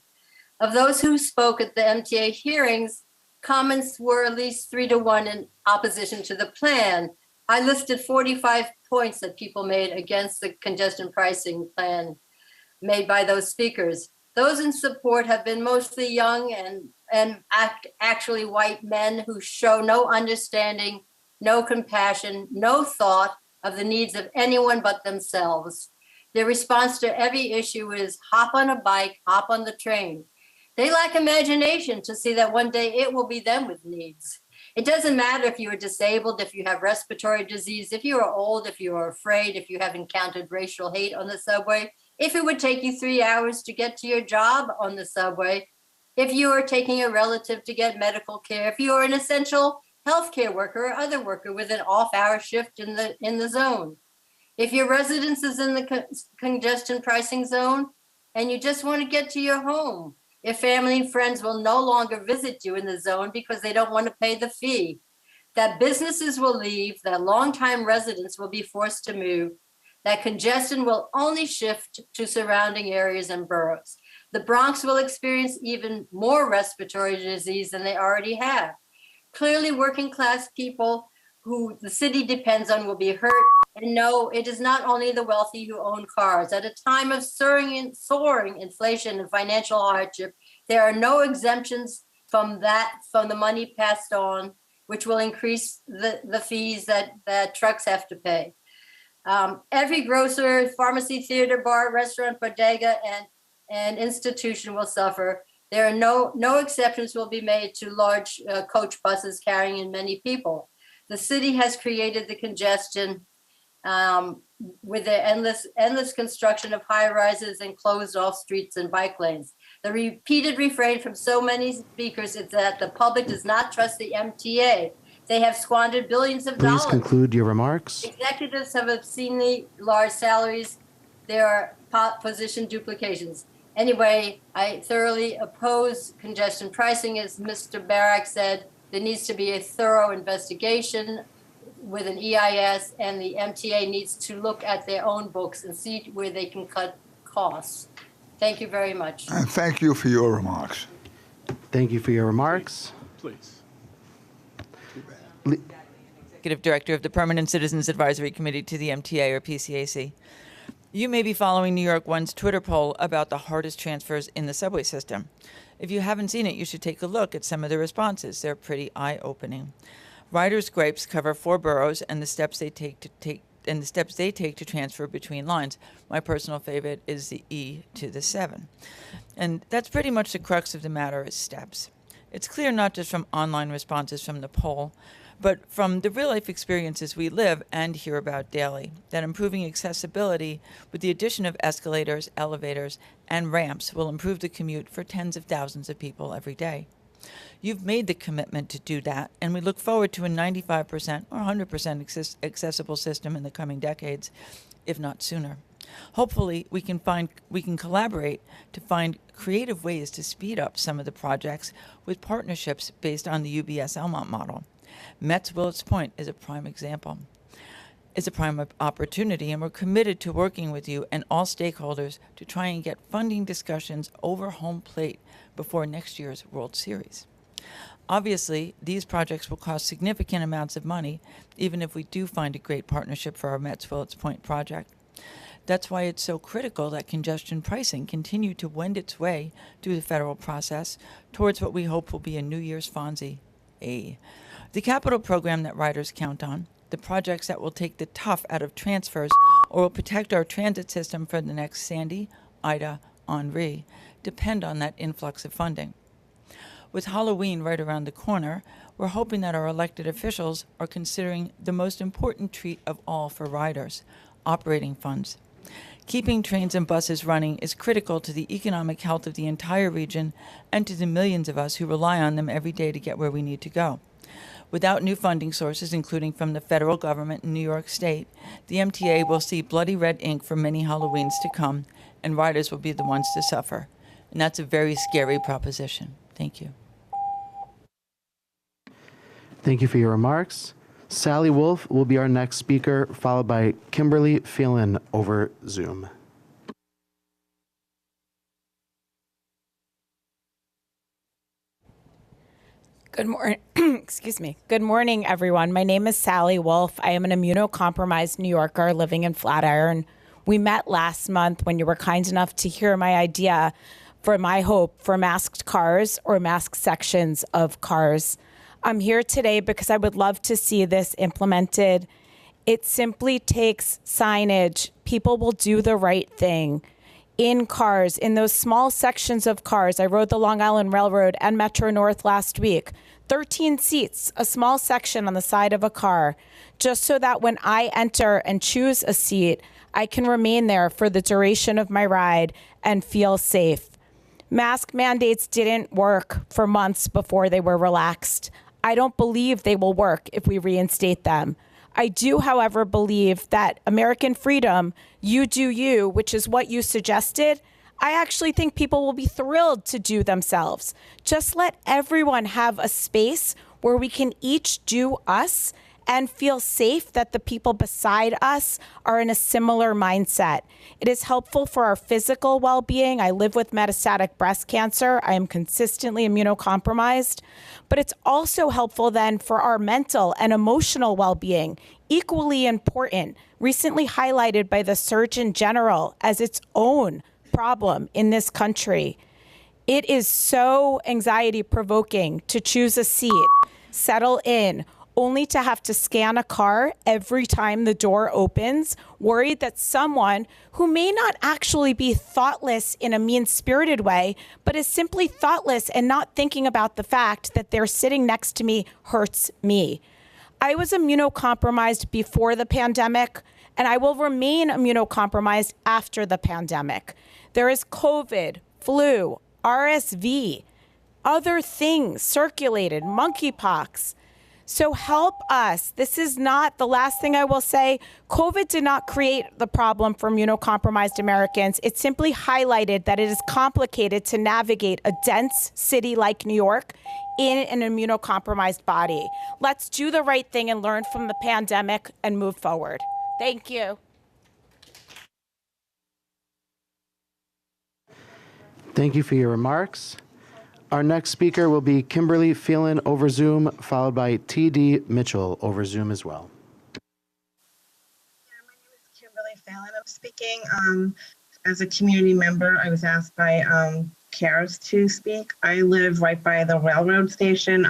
Of those who spoke at the MTA hearings, comments were at least 3-1 in opposition to the plan. I listed 45 points that people made against the congestion pricing plan made by those speakers. Those in support have been mostly young and actually white men who show no understanding, no compassion, no thought of the needs of anyone but themselves. Their response to every issue is hop on a bike, hop on the train. They lack imagination to see that one day it will be them with needs. It doesn't matter if you are disabled, if you have respiratory disease, if you are old, if you are afraid, if you have encountered racial hate on the subway, if it would take you 3 hours to get to your job on the subway, if you are taking a relative to get medical care, if you are an essential healthcare worker or other worker with an off-hour shift in the zone, if your residence is in the congestion pricing zone and you just want to get to your home, if family and friends will no longer visit you in the zone because they don't want to pay the fee, that businesses will leave, that longtime residents will be forced to move, that congestion will only shift to surrounding areas and boroughs. The Bronx will experience even more respiratory disease than they already have. Clearly, working class people who the city depends on will be hurt. And no, it is not only the wealthy who own cars. At a time of soaring inflation and financial hardship, there are no exemptions from the money passed on, which will increase the fees that trucks have to pay. Every grocer, pharmacy, theater, bar, restaurant, bodega, and institution will suffer. There are no exceptions will be made to large coach buses carrying in many people. The city has created the congestion with the endless construction of high rises and closed off streets and bike lanes. The repeated refrain from so many speakers is that the public does not trust the MTA. They have squandered billions of dollars. Please conclude your remarks. Executives have obscenely large salaries. There are position duplications. Anyway, I thoroughly oppose congestion pricing. As Mr. Barak said, there needs to be a thorough investigation with an EIS, and the MTA needs to look at their own books and see where they can cut costs. Thank you very much. And thank you for your remarks. Thank you for your remarks. Please. Executive Director of the Permanent Citizens Advisory Committee to the MTA or PCAC. You may be following New York One's Twitter poll about the hardest transfers in the subway system. If you haven't seen it, you should take a look at some of the responses. They're pretty eye-opening. Riders' gripes cover 4 boroughs and the steps they take to transfer between lines. My personal favorite is the E to the 7. And that's pretty much the crux of the matter is steps. It's clear not just from online responses from the poll, but from the real-life experiences we live and hear about daily, that improving accessibility with the addition of escalators, elevators, and ramps will improve the commute for tens of thousands of people every day. You've made the commitment to do that, and we look forward to a 95% or 100% accessible system in the coming decades, if not sooner. Hopefully, we can collaborate to find creative ways to speed up some of the projects with partnerships based on the UBS Elmont model. Metz Willets Point is a prime example. It's a prime opportunity, and we're committed to working with you and all stakeholders to try and get funding discussions over home plate before next year's World Series. Obviously, these projects will cost significant amounts of money, even if we do find a great partnership for our Metz Willets Point project. That's why it's so critical that congestion pricing continue to wend its way through the federal process towards what we hope will be a New Year's Fonzie. The capital program that riders count on, the projects that will take the tough out of transfers or will protect our transit system for the next Sandy, Ida, Henri, depend on that influx of funding. With Halloween right around the corner, we're hoping that our elected officials are considering the most important treat of all for riders, operating funds. Keeping trains and buses running is critical to the economic health of the entire region and to the millions of us who rely on them every day to get where we need to go. Without new funding sources, including from the federal government and New York State, the MTA will see bloody red ink for many Halloweens to come, and riders will be the ones to suffer. And that's a very scary proposition. Thank you. Thank you for your remarks. Sally Wolf will be our next speaker, followed by Kimberly Phelan over Zoom. Good morning. Excuse me. Good morning, everyone. My name is Sally Wolf. I am an immunocompromised New Yorker living in Flatiron. We met last month when you were kind enough to hear my idea for my hope for masked cars or masked sections of cars. I'm here today because I would love to see this implemented. It simply takes signage. People will do the right thing. In cars, in those small sections of cars, I rode the Long Island Railroad and Metro North last week. 13 seats, a small section on the side of a car, just so that when I enter and choose a seat, I can remain there for the duration of my ride and feel safe. Mask mandates didn't work for months before they were relaxed. I don't believe they will work if we reinstate them. I do, however, believe that American freedom, you do you, which is what you suggested, I actually think people will be thrilled to do themselves. Just let everyone have a space where we can each do us and feel safe that the people beside us are in a similar mindset. It is helpful for our physical well-being. I live with metastatic breast cancer. I am consistently immunocompromised. But it's also helpful then for our mental and emotional well-being, equally important, recently highlighted by the Surgeon General as its own problem in this country. It is so anxiety-provoking to choose a seat, settle in, only to have to scan a car every time the door opens, worried that someone who may not actually be thoughtless in a mean-spirited way, but is simply thoughtless and not thinking about the fact that they're sitting next to me hurts me. I was immunocompromised before the pandemic, and I will remain immunocompromised after the pandemic. There is COVID, flu, RSV, other things circulated, monkeypox. So help us. This is not the last thing I will say. COVID did not create the problem for immunocompromised Americans. It simply highlighted that it is complicated to navigate a dense city like New York in an immunocompromised body. Let's do the right thing and learn from the pandemic and move forward. Thank you. Thank you for your remarks. Our next speaker will be Kimberly Phelan over Zoom, followed by T.D. Mitchell over Zoom as well. Kimberly Phelan, I'm speaking as a community member. I was asked by CARES to speak. I live right by the railroad station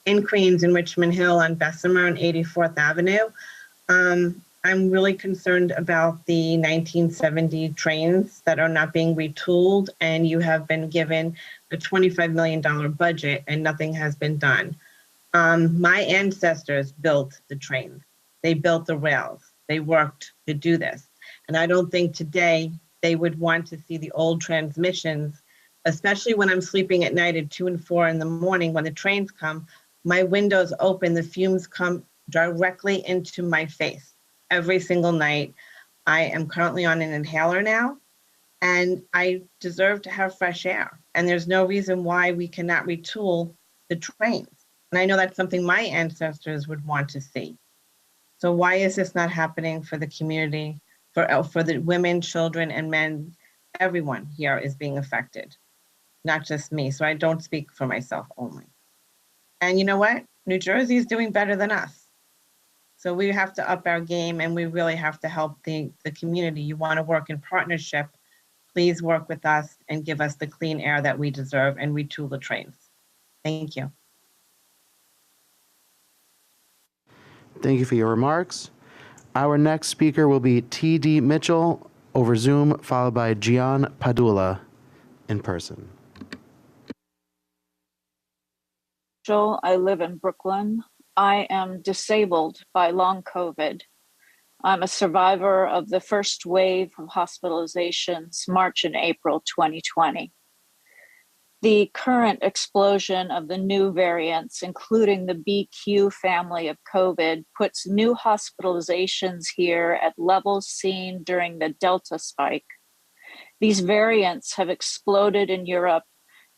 in Queens, in Richmond Hill, on Bessemer and 84th Avenue. I'm really concerned about the 1970 trains that are not being retooled, and you have been given a $25 million budget and nothing has been done. My ancestors built the trains. They built the rails. They worked to do this. And I don't think today they would want to see the old transmissions, especially when I'm sleeping at night at 2 and 4 in the morning when the trains come. My windows open, the fumes come directly into my face every single night. I am currently on an inhaler now, and I deserve to have fresh air. And there's no reason why we cannot retool the trains. And I know that's something my ancestors would want to see. So why is this not happening for the community, for the women, children, and men? Everyone here is being affected, not just me. So I don't speak for myself only. And you know what? New Jersey is doing better than us. So we have to up our game, and we really have to help the community. You want to work in partnership, please work with us and give us the clean air that we deserve and retool the trains. Thank you. Thank you for your remarks. Our next speaker will be T.D. Mitchell over Zoom, followed by Gian Padula in person. I live in Brooklyn. I am disabled by long COVID. I'm a survivor of the first wave of hospitalizations, March and April 2020. The current explosion of the new variants, including the BQ family of COVID, puts new hospitalizations here at levels seen during the Delta spike. These variants have exploded in Europe,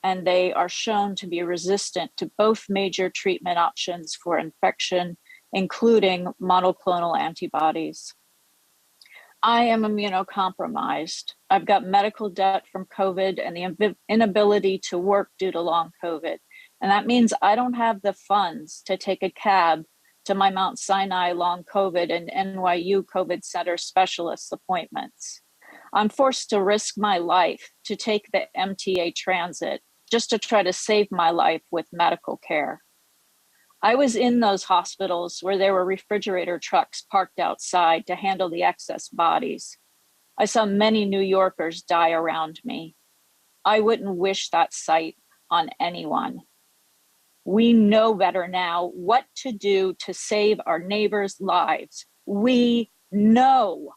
and they are shown to be resistant to both major treatment options for infection, including monoclonal antibodies. I am immunocompromised. I've got medical debt from COVID and the inability to work due to long COVID. And that means I don't have the funds to take a cab to my Mount Sinai long COVID and NYU COVID Center specialist appointments. I'm forced to risk my life to take the MTA transit just to try to save my life with medical care. I was in those hospitals where there were refrigerator trucks parked outside to handle the excess bodies. I saw many New Yorkers die around me. I wouldn't wish that sight on anyone. We know better now what to do to save our neighbors' lives. We know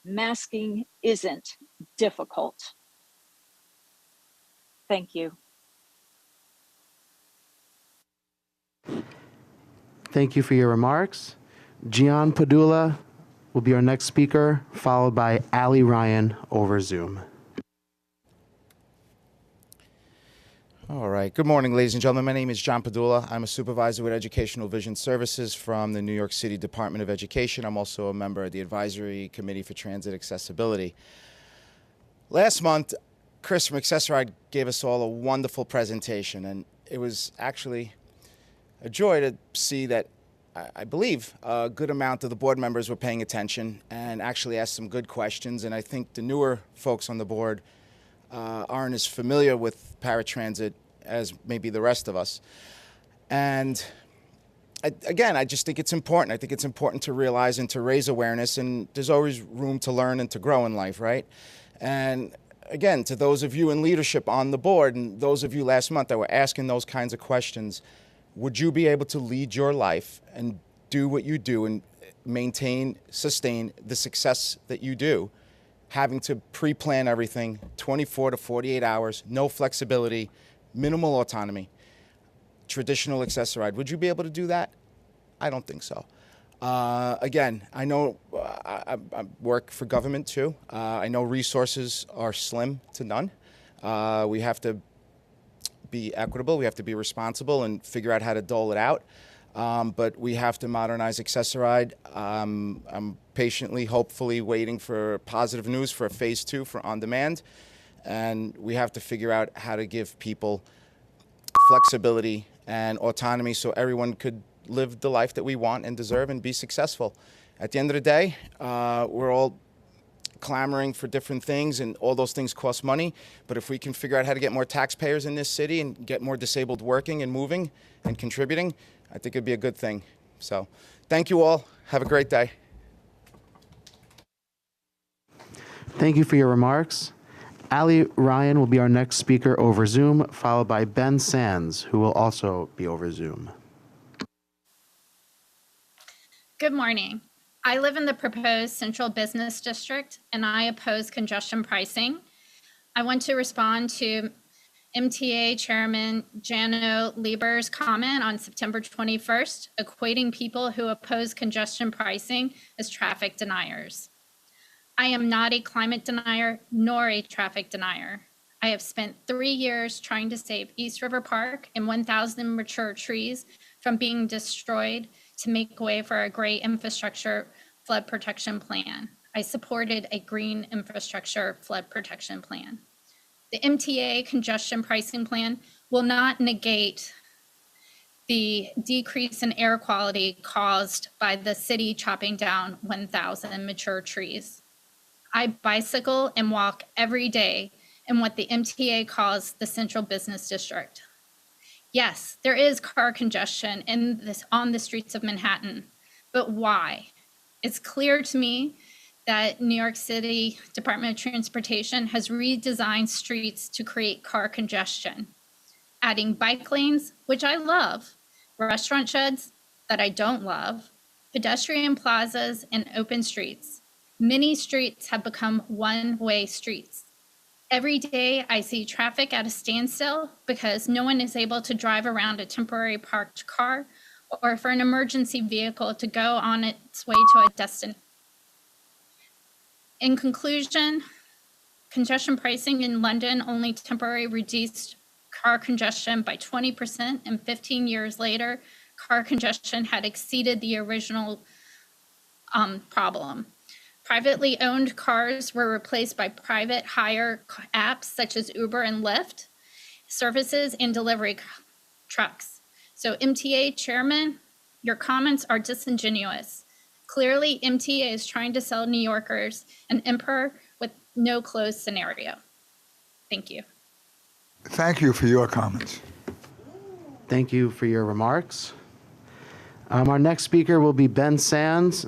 masking isn't difficult. Thank you. Thank you for your remarks. Gian Padula will be our next speaker, followed by Ali Ryan over Zoom. All right. Good morning, ladies and gentlemen. My name is John Padula. I'm a supervisor with Educational Vision Services from the New York City Department of Education. I'm also a member of the Advisory Committee for Transit Accessibility. Last month, Chris from Accessoride gave us all a wonderful presentation, and it was actually a joy to see that I believe a good amount of the board members were paying attention and actually asked some good questions. And I think the newer folks on the board aren't as familiar with paratransit as maybe the rest of us. And I just think it's important. I think it's important to realize and to raise awareness, and there's always room to learn and to grow in life, right? And again, to those of you in leadership on the board and those of you last month that were asking those kinds of questions, would you be able to lead your life and do what you do and maintain, sustain the success that you do, having to pre-plan everything, 24 to 48 hours, no flexibility, minimal autonomy, traditional Accessoride? Would you be able to do that? I don't think so. Again, I know I work for government too. I know resources are slim to none. We have to be equitable, we have to be responsible and figure out how to dole it out. But we have to modernize Accessoride. I'm patiently, hopefully waiting for positive news for a phase 2 for on-demand. And we have to figure out how to give people flexibility and autonomy so everyone could live the life that we want and deserve and be successful. At the end of the day, we're all clamoring for different things, and all those things cost money. But if we can figure out how to get more taxpayers in this city and get more disabled working and moving and contributing, I think it'd be a good thing. So thank you all. Have a great day. Thank you for your remarks. Ali Ryan will be our next speaker over Zoom, followed by Ben Sands, who will also be over Zoom. Good morning. I live in the proposed Central Business District, and I oppose congestion pricing. I want to respond to MTA Chairman Jano Lieber's comment on September 21st, equating people who oppose congestion pricing as traffic deniers. I am not a climate denier nor a traffic denier. I have spent 3 years trying to save East River Park and 1,000 mature trees from being destroyed to make way for a great infrastructure flood protection plan. I supported a green infrastructure flood protection plan. The MTA congestion pricing plan will not negate the decrease in air quality caused by the city chopping down 1,000 mature trees. I bicycle and walk every day in what the MTA calls the Central Business District. Yes, there is car congestion on the streets of Manhattan, but why? It's clear to me that New York City Department of Transportation has redesigned streets to create car congestion, adding bike lanes, which I love, restaurant sheds that I don't love, pedestrian plazas, and open streets. Many streets have become one-way streets. Every day I see traffic at a standstill because no one is able to drive around a temporary parked car or for an emergency vehicle to go on its way to a destination. In conclusion, congestion pricing in London only temporarily reduced car congestion by 20%, and 15 years later, car congestion had exceeded the original problem. Privately owned cars were replaced by private hire apps such as Uber and Lyft, services and delivery trucks. So MTA Chairman, your comments are disingenuous. Clearly, MTA is trying to sell New Yorkers an emperor with no closed scenario. Thank you. Thank you for your comments. Thank you for your remarks. Our next speaker will be Ben Sands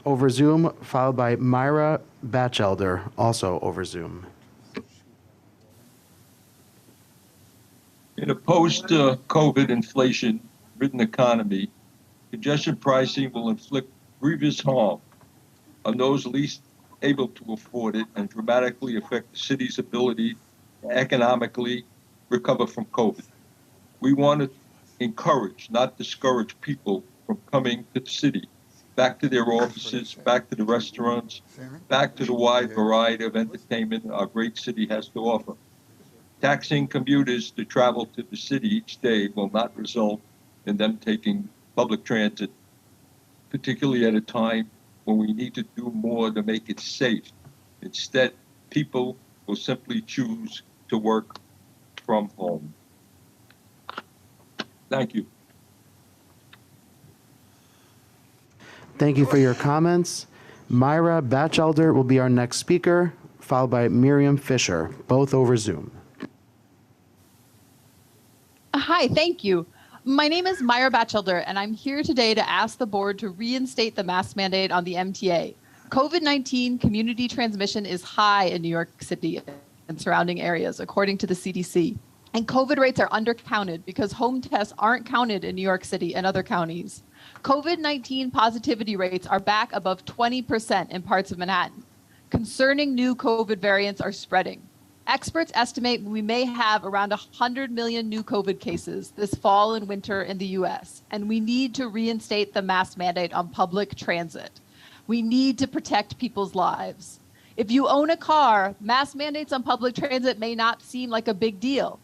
over Zoom, followed by Myra Batchelder, also over Zoom. In a post-COVID inflation-ridden economy, congestion pricing will inflict grievous harm on those least able to afford it and dramatically affect the city's ability to economically recover from COVID. We want to encourage, not discourage people from coming to the city, back to their offices, back to the restaurants, back to the wide variety of entertainment our great city has to offer. Taxing commuters to travel to the city each day will not result in them taking public transit, particularly at a time when we need to do more to make it safe. Instead, people will simply choose to work from home. Thank you. Thank you for your comments. Myra Batchelder will be our next speaker, followed by Miriam Fisher, both over Zoom. Hi, thank you. My name is Myra Batchelder, and I'm here today to ask the board to reinstate the mask mandate on the MTA. COVID-19 community transmission is high in New York City and surrounding areas, according to the CDC. And COVID rates are undercounted because home tests aren't counted in New York City and other counties. COVID-19 positivity rates are back above 20% in parts of Manhattan. Concerning new COVID variants are spreading. Experts estimate we may have around 100 million new COVID cases this fall and winter in the US, and we need to reinstate the mask mandate on public transit. We need to protect people's lives. If you own a car, mask mandates on public transit may not seem like a big deal.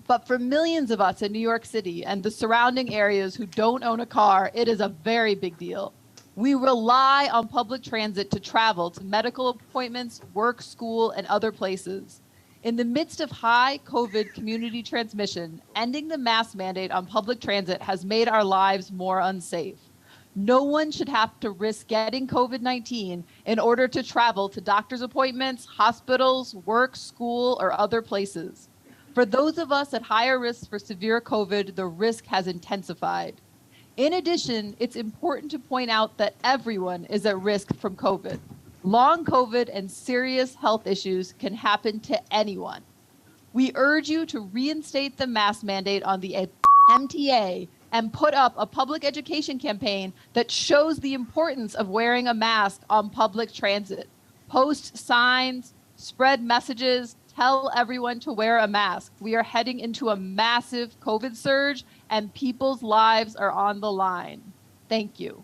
But for millions of us in New York City and the surrounding areas who don't own a car, it is a very big deal. We rely on public transit to travel to medical appointments, work, school, and other places. In the midst of high COVID community transmission, ending the mask mandate on public transit has made our lives more unsafe. No one should have to risk getting COVID-19 in order to travel to doctor's appointments, hospitals, work, school, or other places. For those of us at higher risk for severe COVID, the risk has intensified. In addition, it's important to point out that everyone is at risk from COVID. Long COVID and serious health issues can happen to anyone. We urge you to reinstate the mask mandate on the MTA and put up a public education campaign that shows the importance of wearing a mask on public transit. Post signs, spread messages, tell everyone to wear a mask. We are heading into a massive COVID surge and people's lives are on the line. Thank you.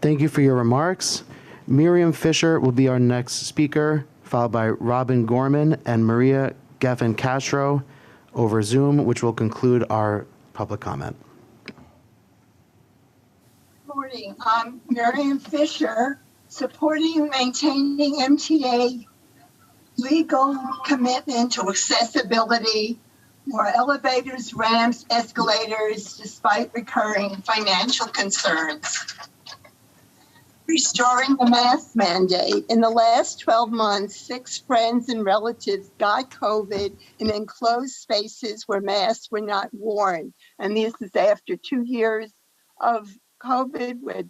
Thank you for your remarks. Miriam Fisher will be our next speaker, followed by Robin Gorman and Maria Geffen Castro over Zoom, which will conclude our public comment. Good morning. I'm Miriam Fisher, supporting maintaining MTA legal commitment to accessibility, more elevators, ramps, escalators, despite recurring financial concerns. Restoring the mask mandate. In the last 12 months, 6 friends and relatives got COVID in enclosed spaces where masks were not worn. And this is after 2 years of COVID where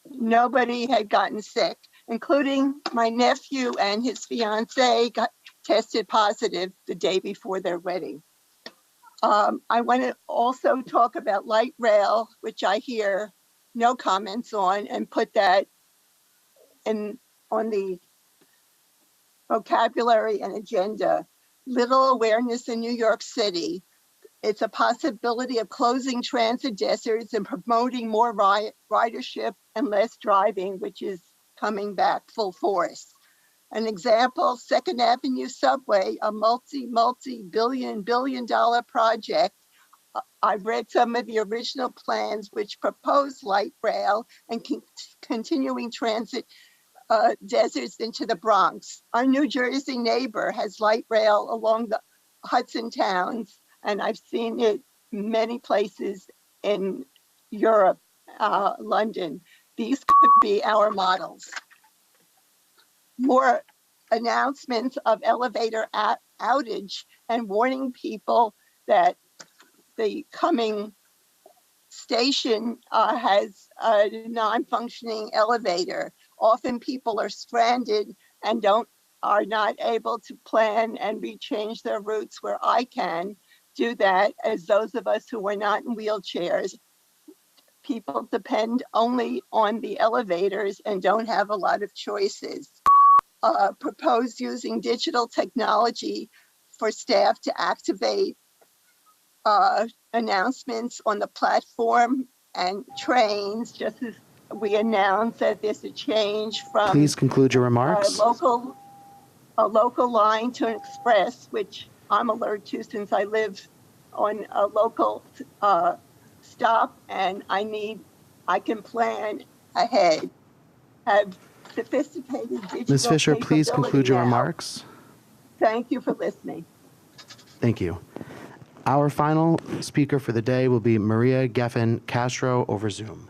nobody had gotten sick, including my nephew and his fiance got tested positive the day before their wedding. I want to also talk about light rail, which I hear no comments on, and put that on the vocabulary and agenda. Little awareness in New York City. It's a possibility of closing transit deserts and promoting more ridership and less driving, which is coming back full force. An example, Second Avenue Subway, a multi-billion dollar project. I've read some of the original plans which propose light rail and continuing transit deserts into the Bronx. Our New Jersey neighbor has light rail along the Hudson towns, and I've seen it many places in Europe, London. These could be our models. More announcements of elevator outage and warning people that the coming station has a non-functioning elevator. Often people are stranded and are not able to plan and rechange their routes, where I can do that, as those of us who are not in wheelchairs. People depend only on the elevators and don't have a lot of choices. Propose using digital technology for staff to activate announcements on the platform and trains, just as we announced that there's a change from Please conclude your remarks. a local line to an express, which I'm alert to since I live on a local stop, and I can plan ahead. Have sophisticated digital Ms. Fisher, please conclude your now. remarks. Thank you for listening. Thank you. Our final speaker for the day will be Maria Geffen Castro over Zoom.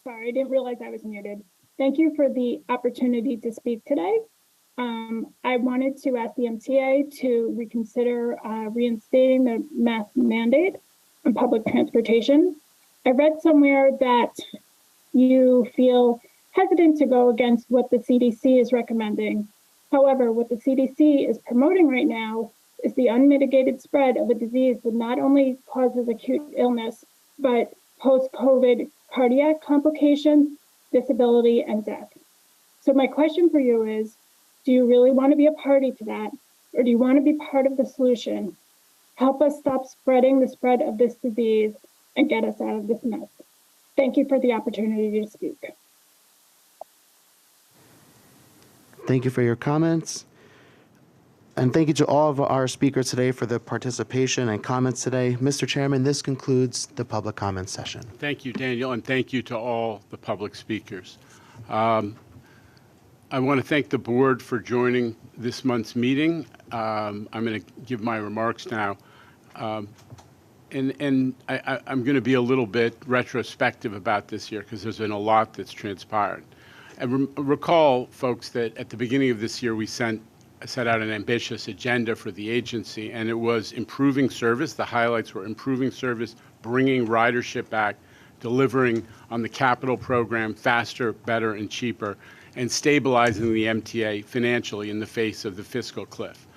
Sorry, I didn't realize I was muted. Thank you for the opportunity to speak today. I wanted to ask the MTA to reconsider reinstating the mask mandate on public transportation. I read somewhere that you feel hesitant to go against what the CDC is recommending. However, what the CDC is promoting right now is the unmitigated spread of a disease that not only causes acute illness, but post-COVID cardiac complications, disability, and death. So my question for you is, do you really want to be a party to that? Or do you want to be part of the solution? Help us stop spreading the spread of this disease and get us out of this mess. Thank you for the opportunity to speak. Thank you for your comments. And thank you to all of our speakers today for their participation and comments today. Mr. Chairman, this concludes the public comment session. Thank you, Daniel, and thank you to all the public speakers. I want to thank the board for joining this month's meeting. I'm going to give my remarks now. I'm going to be a little bit retrospective about this year because there's been a lot that's transpired. And recall, folks, that at the beginning of this year we set out an ambitious agenda for the agency, and it was improving service. The highlights were improving service, bringing ridership back, delivering on the capital program faster, better, and cheaper, and stabilizing the MTA financially in the face of the fiscal cliff.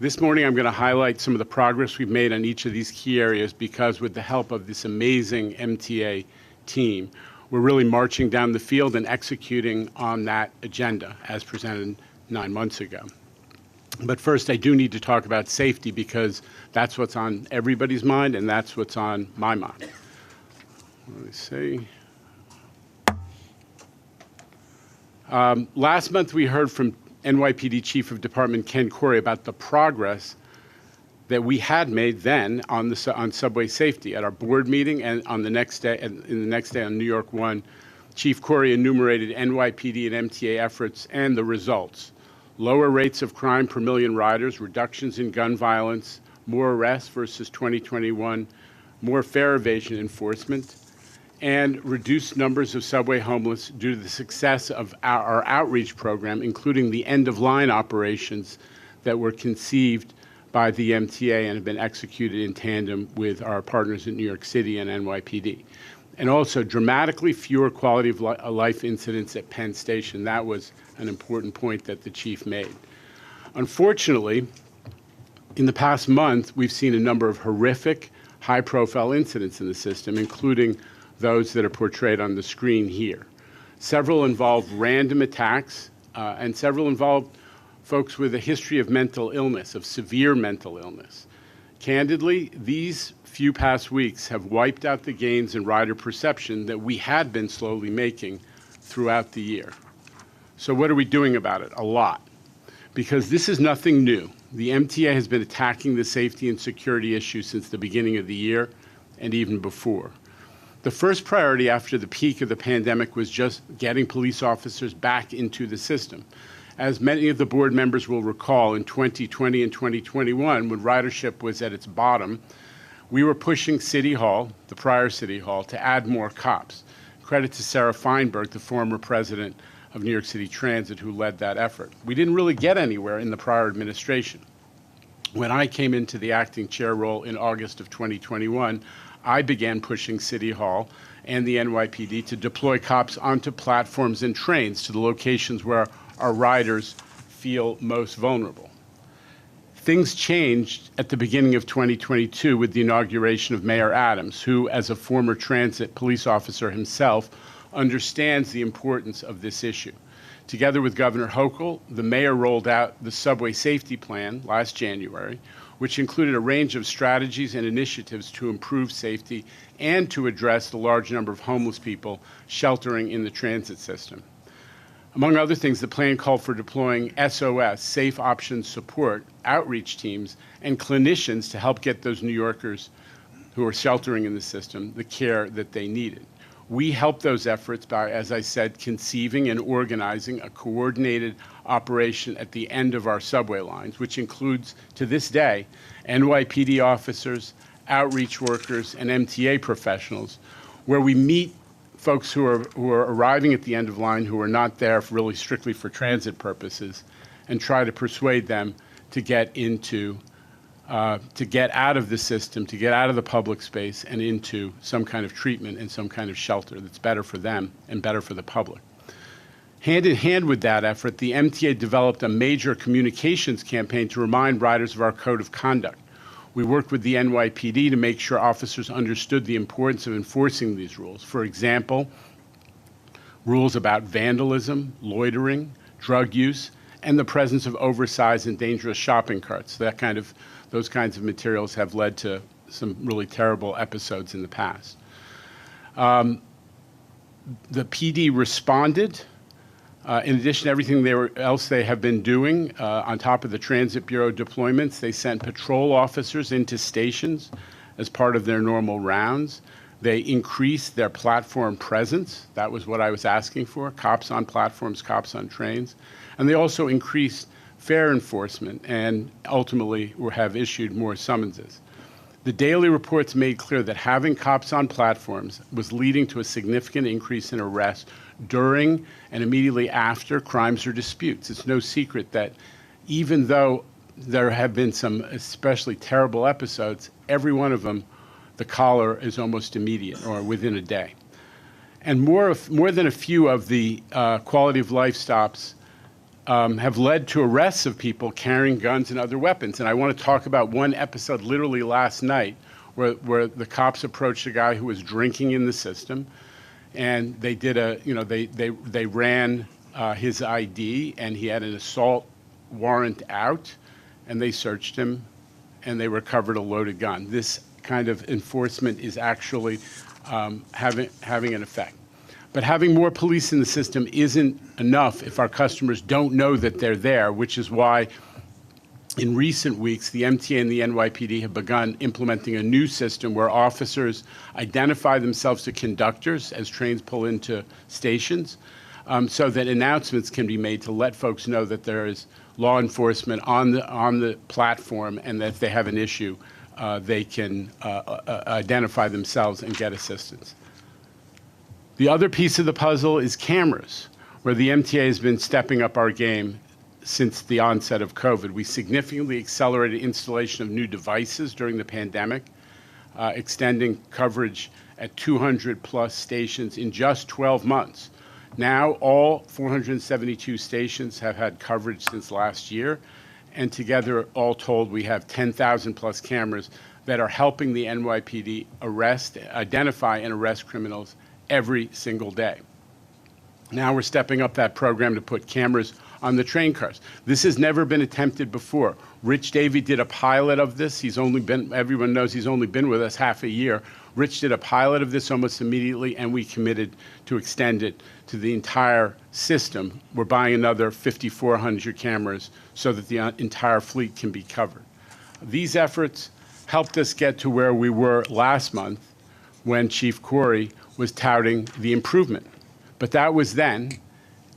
This morning, I'm going to highlight some of the progress we've made on each of these key areas because with the help of this amazing MTA team, we're really marching down the field and executing on that agenda as presented 9 months ago. But first, I do need to talk about safety because that's what's on everybody's mind and that's what's on my mind. Let me see. Last month, we heard from NYPD Chief of Department Ken Corey about the progress that we had made then on subway safety at our board meeting and on the next day, and in the next day on New York 1. Chief Corey enumerated NYPD and MTA efforts and the results. Lower rates of crime per million riders, reductions in gun violence, more arrests versus 2021, more fare evasion enforcement, and reduced numbers of subway homeless due to the success of our outreach program, including the end-of-line operations that were conceived by the MTA and have been executed in tandem with our partners in New York City and NYPD. And also dramatically fewer quality of life incidents at Penn Station. That was an important point that the chief made. Unfortunately, in the past month, we've seen a number of horrific, high-profile incidents in the system, including those that are portrayed on the screen here. Several involved random attacks, and several involved folks with a history of mental illness, of severe mental illness. Candidly, these few past weeks have wiped out the gains in rider perception that we had been slowly making throughout the year. So what are we doing about it? A lot. Because this is nothing new. The MTA has been attacking the safety and security issue since the beginning of the year and even before. The first priority after the peak of the pandemic was just getting police officers back into the system. As many of the board members will recall, in 2020 and 2021, when ridership was at its bottom, we were pushing City Hall, the prior City Hall, to add more cops. Credit to Sarah Feinberg, the former president of New York City Transit, who led that effort. We didn't really get anywhere in the prior administration. When I came into the acting chair role in August of 2021, I began pushing City Hall and the NYPD to deploy cops onto platforms and trains to the locations where our riders feel most vulnerable. Things changed at the beginning of 2022 with the inauguration of Mayor Adams, who, as a former transit police officer himself, understands the importance of this issue. Together with Governor Hochul, the mayor rolled out the Subway Safety Plan last January, which included a range of strategies and initiatives to improve safety and to address the large number of homeless people sheltering in the transit system. Among other things, the plan called for deploying SOS, Safe Options Support, outreach teams, and clinicians to help get those New Yorkers who are sheltering in the system the care that they needed. We helped those efforts by, as I said, conceiving and organizing a coordinated operation at the end of our subway lines, which includes, to this day, NYPD officers, outreach workers, and MTA professionals, where we meet folks who are arriving at the end of line who are not there really strictly for transit purposes and try to persuade them to get out of the system, to get out of the public space and into some kind of treatment and some kind of shelter that's better for them and better for the public. Hand in hand with that effort, the MTA developed a major communications campaign to remind riders of our code of conduct. We worked with the NYPD to make sure officers understood the importance of enforcing these rules. For example, rules about vandalism, loitering, drug use, and the presence of oversized and dangerous shopping carts. Those kinds of materials have led to some really terrible episodes in the past. The PD responded. In addition to everything else they have been doing, on top of the Transit Bureau deployments, they sent patrol officers into stations as part of their normal rounds. They increased their platform presence. That was what I was asking for, cops on platforms, cops on trains. And they also increased fare enforcement and ultimately have issued more summonses. The daily reports made clear that having cops on platforms was leading to a significant increase in arrests during and immediately after crimes or disputes. It's no secret that even though there have been some especially terrible episodes, every one of them, the collar is almost immediate or within a day. And more than a few of the quality of life stops have led to arrests of people carrying guns and other weapons. And I want to talk about one episode literally last night where the cops approached a guy who was drinking in the system, and they did they ran his ID, and he had an assault warrant out, and they searched him, and they recovered a loaded gun. This kind of enforcement is actually having an effect. But having more police in the system isn't enough if our customers don't know that they're there, which is why in recent weeks, the MTA and the NYPD have begun implementing a new system where officers identify themselves to conductors as trains pull into stations, so that announcements can be made to let folks know that there is law enforcement on the platform, and that if they have an issue, they can identify themselves and get assistance. The other piece of the puzzle is cameras, where the MTA has been stepping up our game since the onset of COVID. We significantly accelerated installation of new devices during the pandemic, extending coverage at 200 plus stations in just 12 months. Now all 472 stations have had coverage since last year, and together, all told, we have 10,000 plus cameras that are helping the NYPD identify and arrest criminals every single day. Now we're stepping up that program to put cameras on the train cars. This has never been attempted before. Rich Davey did a pilot of this. Everyone knows he's only been with us half a year. Rich did a pilot of this almost immediately, and we committed to extend it to the entire system. We're buying another 5,400 cameras so that the entire fleet can be covered. These efforts helped us get to where we were last month when Chief Corey was touting the improvement. But that was then,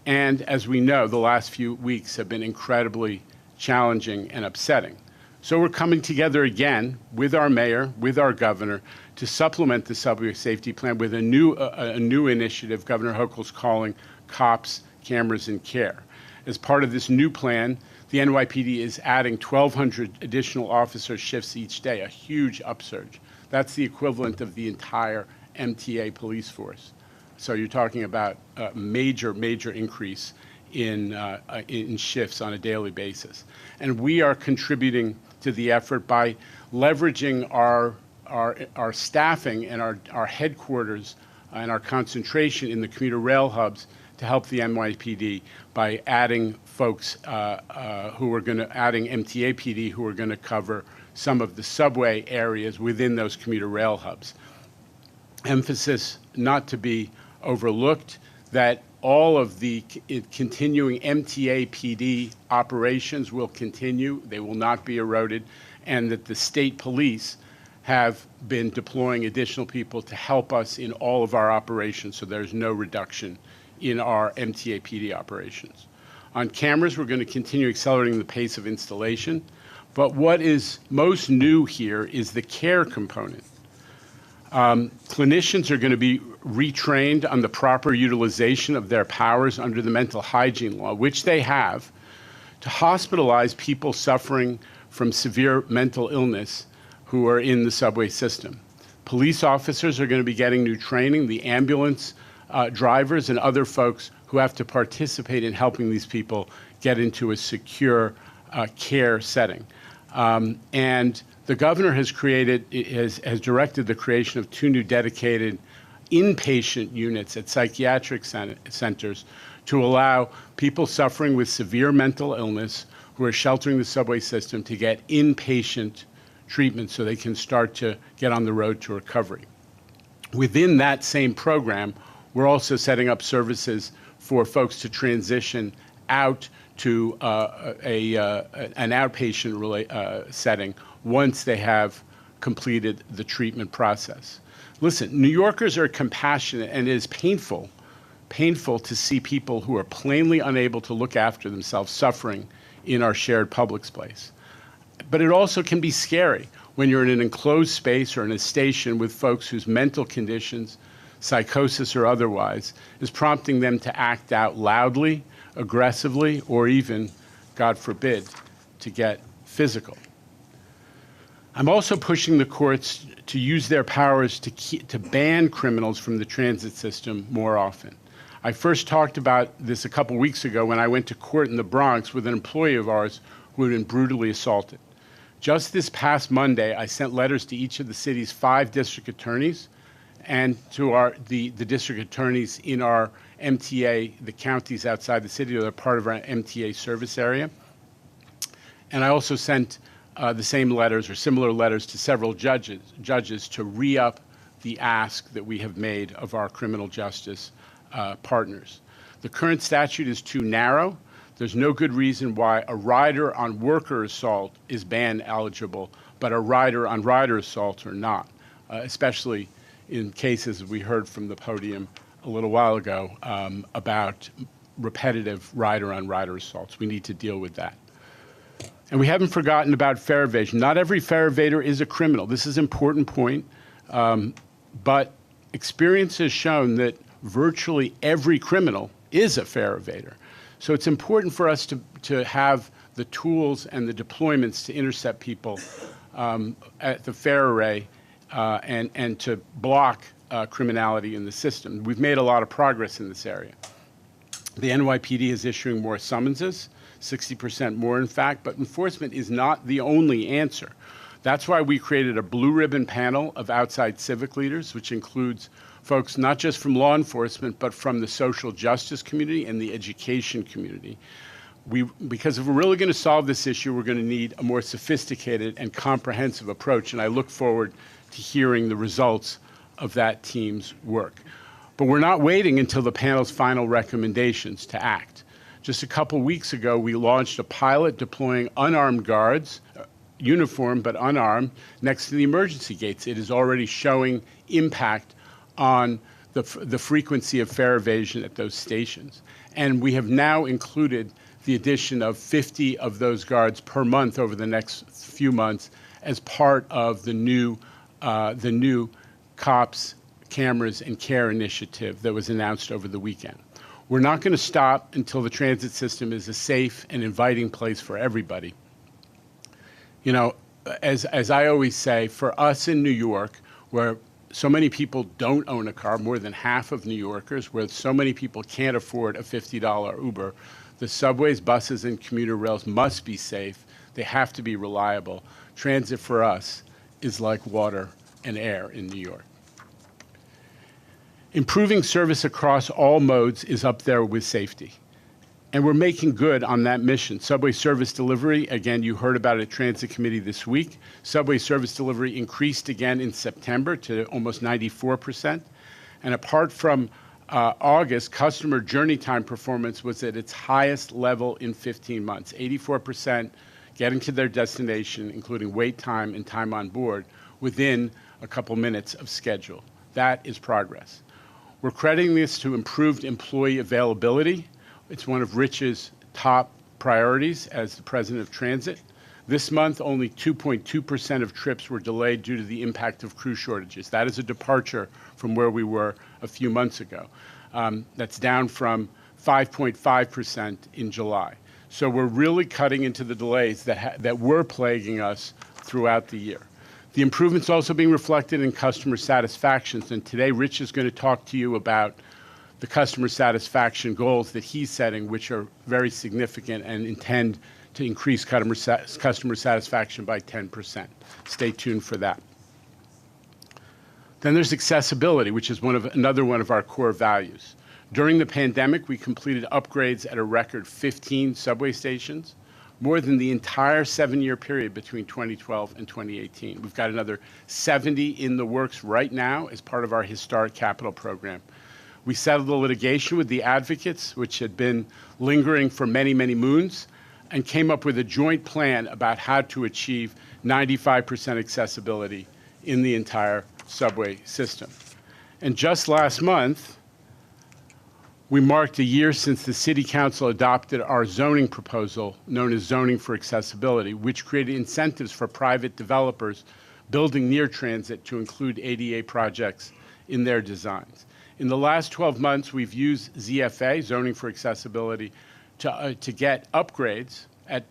and as we know, the last few weeks have been incredibly challenging and upsetting. So we're coming together again with our mayor, with our governor, to supplement the subway safety plan with a new initiative Governor Hochul's calling Cops, Cameras, and Care. As part of this new plan, the NYPD is adding 1,200 additional officer shifts each day, a huge upsurge. That's the equivalent of the entire MTA police force. So you're talking about a major increase in shifts on a daily basis. And we are contributing to the effort by leveraging our staffing and our headquarters and our concentration in the commuter rail hubs to help the NYPD by adding folks adding MTA PD who are going to cover some of the subway areas within those commuter rail hubs. Emphasis not to be overlooked that all of the continuing MTA PD operations will continue. They will not be eroded, and that the state police have been deploying additional people to help us in all of our operations, so there's no reduction in our MTA PD operations. On cameras, we're going to continue accelerating the pace of installation, but what is most new here is the care component. Clinicians are going to be retrained on the proper utilization of their powers under the mental hygiene law, which they have, to hospitalize people suffering from severe mental illness who are in the subway system. Police officers are going to be getting new training, the ambulance drivers and other folks who have to participate in helping these people get into a secure care setting. And the governor has directed the creation of 2 new dedicated inpatient units at psychiatric centers to allow people suffering with severe mental illness who are sheltering the subway system to get inpatient treatment so they can start to get on the road to recovery. Within that same program, we're also setting up services for folks to transition out to an outpatient setting once they have completed the treatment process. Listen, New Yorkers are compassionate, and it is painful to see people who are plainly unable to look after themselves suffering in our shared public space. But it also can be scary. when you're in an enclosed space or in a station with folks whose mental conditions, psychosis or otherwise, is prompting them to act out loudly, aggressively, or even, God forbid, to get physical. I'm also pushing the courts to use their powers to ban criminals from the transit system more often. I first talked about this a couple weeks ago when I went to court in the Bronx with an employee of ours who had been brutally assaulted. Just this past Monday, I sent letters to each of the city's 5 district attorneys and to the district attorneys in our MTA, the counties outside the city that are part of our MTA service area. And I also sent the same letters or similar letters to several judges to re-up the ask that we have made of our criminal justice partners. The current statute is too narrow. There's no good reason why a rider on worker assault is ban eligible, but a rider on rider assault are not, especially in cases we heard from the podium a little while ago about repetitive rider on rider assaults. We need to deal with that. And we haven't forgotten about fare evasion. Not every fare evader is a criminal. This is an important point, but experience has shown that virtually every criminal is a fare evader. So it's important for us to have the tools and the deployments to intercept people at the fare array and to block criminality in the system. We've made a lot of progress in this area. The NYPD is issuing more summonses, 60% more in fact, but enforcement is not the only answer. That's why we created a blue ribbon panel of outside civic leaders, which includes folks not just from law enforcement, but from the social justice community and the education community. Because if we're really going to solve this issue, we're going to need a more sophisticated and comprehensive approach, and I look forward to hearing the results of that team's work. But we're not waiting until the panel's final recommendations to act. Just a couple weeks ago, we launched a pilot deploying unarmed guards, uniformed but unarmed, next to the emergency gates. It is already showing impact on the frequency of fare evasion at those stations. And we have now included the addition of 50 of those guards per month over the next few months as part of the new COPS Cameras and Care initiative that was announced over the weekend. We're not going to stop until the transit system is a safe and inviting place for everybody. You know, as I always say, for us in New York, where so many people don't own a car, more than half of New Yorkers, where so many people can't afford a $50 Uber, the subways, buses, and commuter rails must be safe. They have to be reliable. Transit for us is like water and air in New York. Improving service across all modes is up there with safety. And we're making good on that mission. Subway service delivery, again, you heard about it at Transit Committee this week. Subway service delivery increased again in September to almost 94%. And apart from August, customer journey time performance was at its highest level in 15 months. 84% getting to their destination, including wait time and time on board, within a couple minutes of schedule. That is progress. We're crediting this to improved employee availability. It's one of Rich's top priorities as the president of Transit. This month, only 2.2% of trips were delayed due to the impact of crew shortages. That is a departure from where we were a few months ago. That's down from 5.5% in July. So we're really cutting into the delays that were plaguing us throughout the year. The improvements also being reflected in customer satisfaction. And today, Rich is going to talk to you about the customer satisfaction goals that he's setting, which are very significant and intend to increase customer satisfaction by 10%. Stay tuned for that. Then there's accessibility, which is another one of our core values. During the pandemic, we completed upgrades at a record 15 subway stations, more than the entire 7-year period between 2012 and 2018. We've got another 70 in the works right now as part of our historic capital program. We settled the litigation with the advocates, which had been lingering for many, many moons, and came up with a joint plan about how to achieve 95% accessibility in the entire subway system. And just last month, we marked a year since the City Council adopted our zoning proposal, known as Zoning for Accessibility, which created incentives for private developers building near transit to include ADA projects in their designs. In the last 12 months, we've used ZFA, zoning for accessibility, to get upgrades at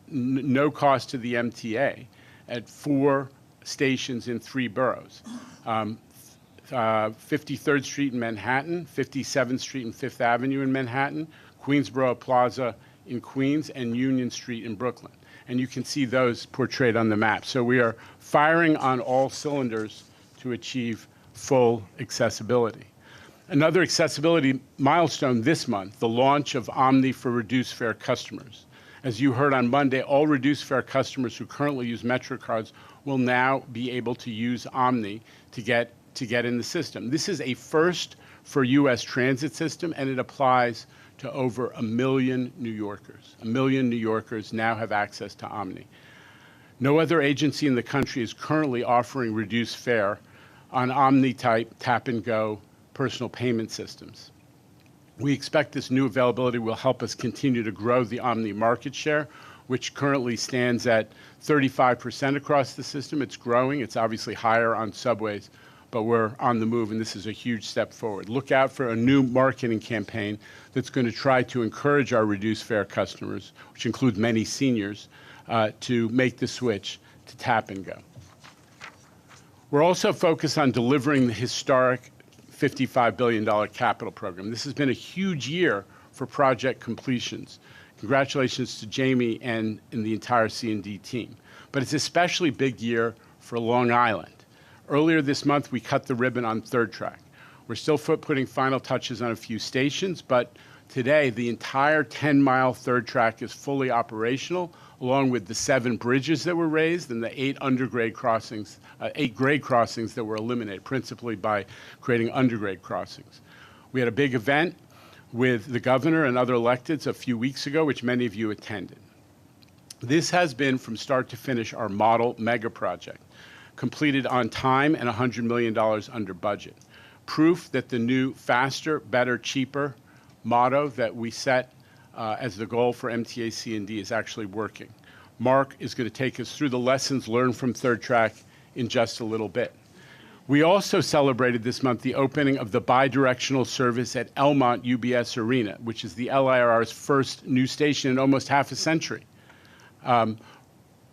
no cost to the MTA at 4 stations in 3 boroughs. 53rd Street in Manhattan, 57th Street and 5th Avenue in Manhattan, Queensboro Plaza in Queens, and Union Street in Brooklyn. And you can see those portrayed on the map. So we are firing on all cylinders to achieve full accessibility. Another accessibility milestone this month, the launch of Omni for reduced fare customers. As you heard on Monday, all reduced fare customers who currently use MetroCards will now be able to use Omni to get in the system. This is a first for U.S. transit system, and it applies to over 1 million New Yorkers. 1 million New Yorkers now have access to Omni. No other agency in the country is currently offering reduced fare on Omni-type tap-and-go personal payment systems. We expect this new availability will help us continue to grow the Omni market share, which currently stands at 35% across the system. It's growing. It's obviously higher on subways, but we're on the move, and this is a huge step forward. Look out for a new marketing campaign that's going to try to encourage our reduced fare customers, which includes many seniors, to make the switch to tap and go. We're also focused on delivering the historic $55 billion capital program. This has been a huge year for project completions. Congratulations to Jamie and the entire C&D team. But it's an especially big year for Long Island. Earlier this month, we cut the ribbon on Third Track. We're still putting final touches on a few stations, but today the entire 10-mile Third Track is fully operational, along with the 7 bridges that were raised and the 8 grade crossings that were eliminated, principally by creating undergrade crossings. We had a big event with the governor and other electeds a few weeks ago, which many of you attended. This has been, from start to finish, our model mega project, completed on time and $100 million under budget. Proof that the new faster, better, cheaper motto that we set as the goal for MTA C&D is actually working. Mark is going to take us through the lessons learned from Third Track in just a little bit. We also celebrated this month the opening of the bidirectional service at Elmont UBS Arena, which is the LIRR's first new station in almost half a century.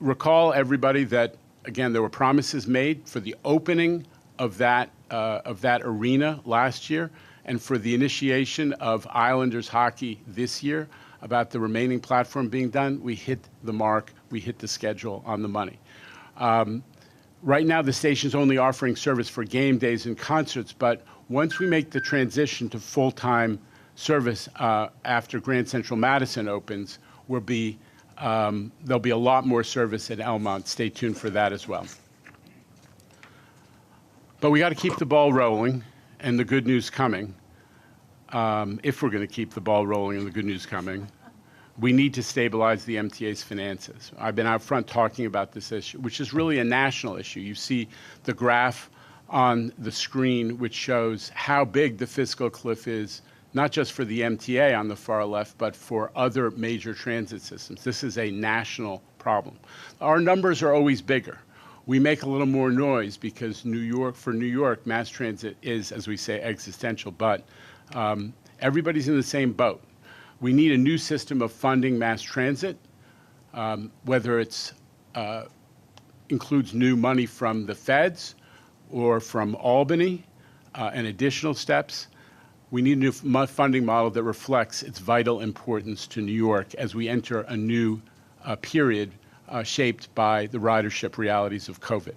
Recall, everybody, that, again, there were promises made for the opening of that arena last year and for the initiation of Islanders hockey this year. About the remaining platform being done, we hit the mark, we hit the schedule on the money. Right now, the station's only offering service for game days and concerts, but once we make the transition to full-time service after Grand Central Madison opens, there'll be a lot more service at Elmont. Stay tuned for that as well. But we got to keep the ball rolling and the good news coming. If we're going to keep the ball rolling and the good news coming, we need to stabilize the MTA's finances. I've been out front talking about this issue, which is really a national issue. You see the graph on the screen, which shows how big the fiscal cliff is, not just for the MTA on the far left, but for other major transit systems. This is a national problem. Our numbers are always bigger. We make a little more noise because for New York, mass transit is, as we say, existential, but everybody's in the same boat. We need a new system of funding mass transit, whether it's includes new money from the feds or from Albany and additional steps. We need a new funding model that reflects its vital importance to New York as we enter a new period shaped by the ridership realities of COVID.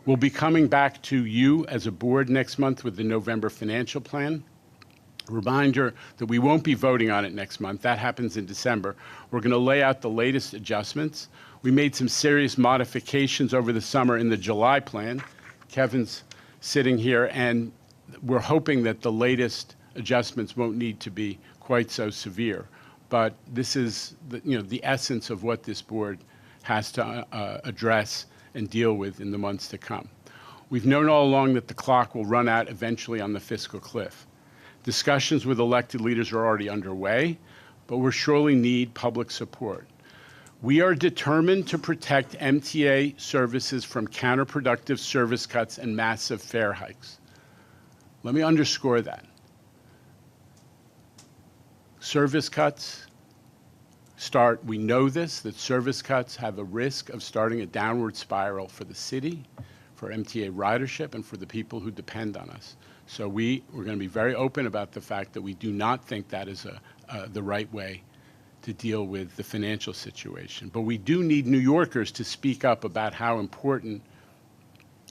We'll be coming back to you as a board next month with the November financial plan. Reminder that we won't be voting on it next month. That happens in December. We're going to lay out the latest adjustments. We made some serious modifications over the summer in the July plan. Kevin's sitting here, and we're hoping that the latest adjustments won't need to be quite so severe. But this is the essence of what this board has to address and deal with in the months to come. We've known all along that the clock will run out eventually on the fiscal cliff. Discussions with elected leaders are already underway, but we surely need public support. We are determined to protect MTA services from counterproductive service cuts and massive fare hikes. Let me underscore that. Service cuts we know this, that service cuts have a risk of starting a downward spiral for the city, for MTA ridership, and for the people who depend on us. So we're going to be very open about the fact that we do not think that is the right way to deal with the financial situation. But we do need New Yorkers to speak up about how important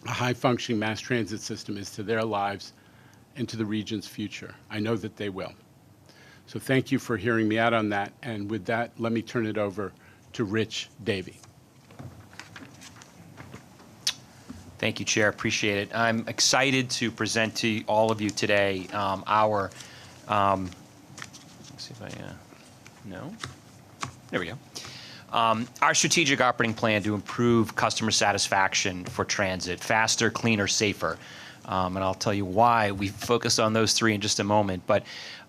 a high-functioning mass transit system is to their lives and to the region's future. I know that they will. So thank you for hearing me out on that. And with that, let me turn it over to Rich Davey. Thank you, Chair. Appreciate it. I'm excited to present to all of you today our, let's see if no. There we go. Our strategic operating plan to improve customer satisfaction for transit, faster, cleaner, safer. And I'll tell you why we focus on those three in just a moment. But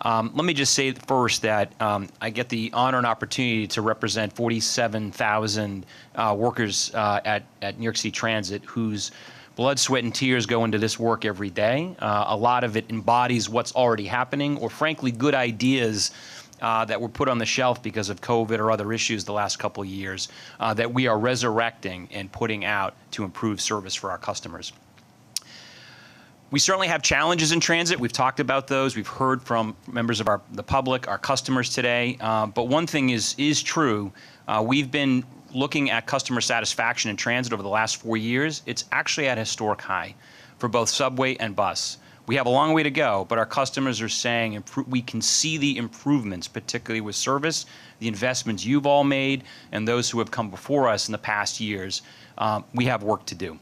let me just say first that I get the honor and opportunity to represent 47,000 workers at New York City Transit whose blood, sweat, and tears go into this work every day. A lot of it embodies what's already happening, or frankly, good ideas that were put on the shelf because of COVID or other issues the last couple of years that we are resurrecting and putting out to improve service for our customers. We certainly have challenges in transit. We've talked about those. We've heard from members of the public, our customers today. But one thing is true. We've been looking at customer satisfaction in transit over the last 4 years. It's actually at a historic high for both subway and bus. We have a long way to go, but our customers are saying we can see the improvements, particularly with service, the investments you've all made, and those who have come before us in the past years. We have work to do.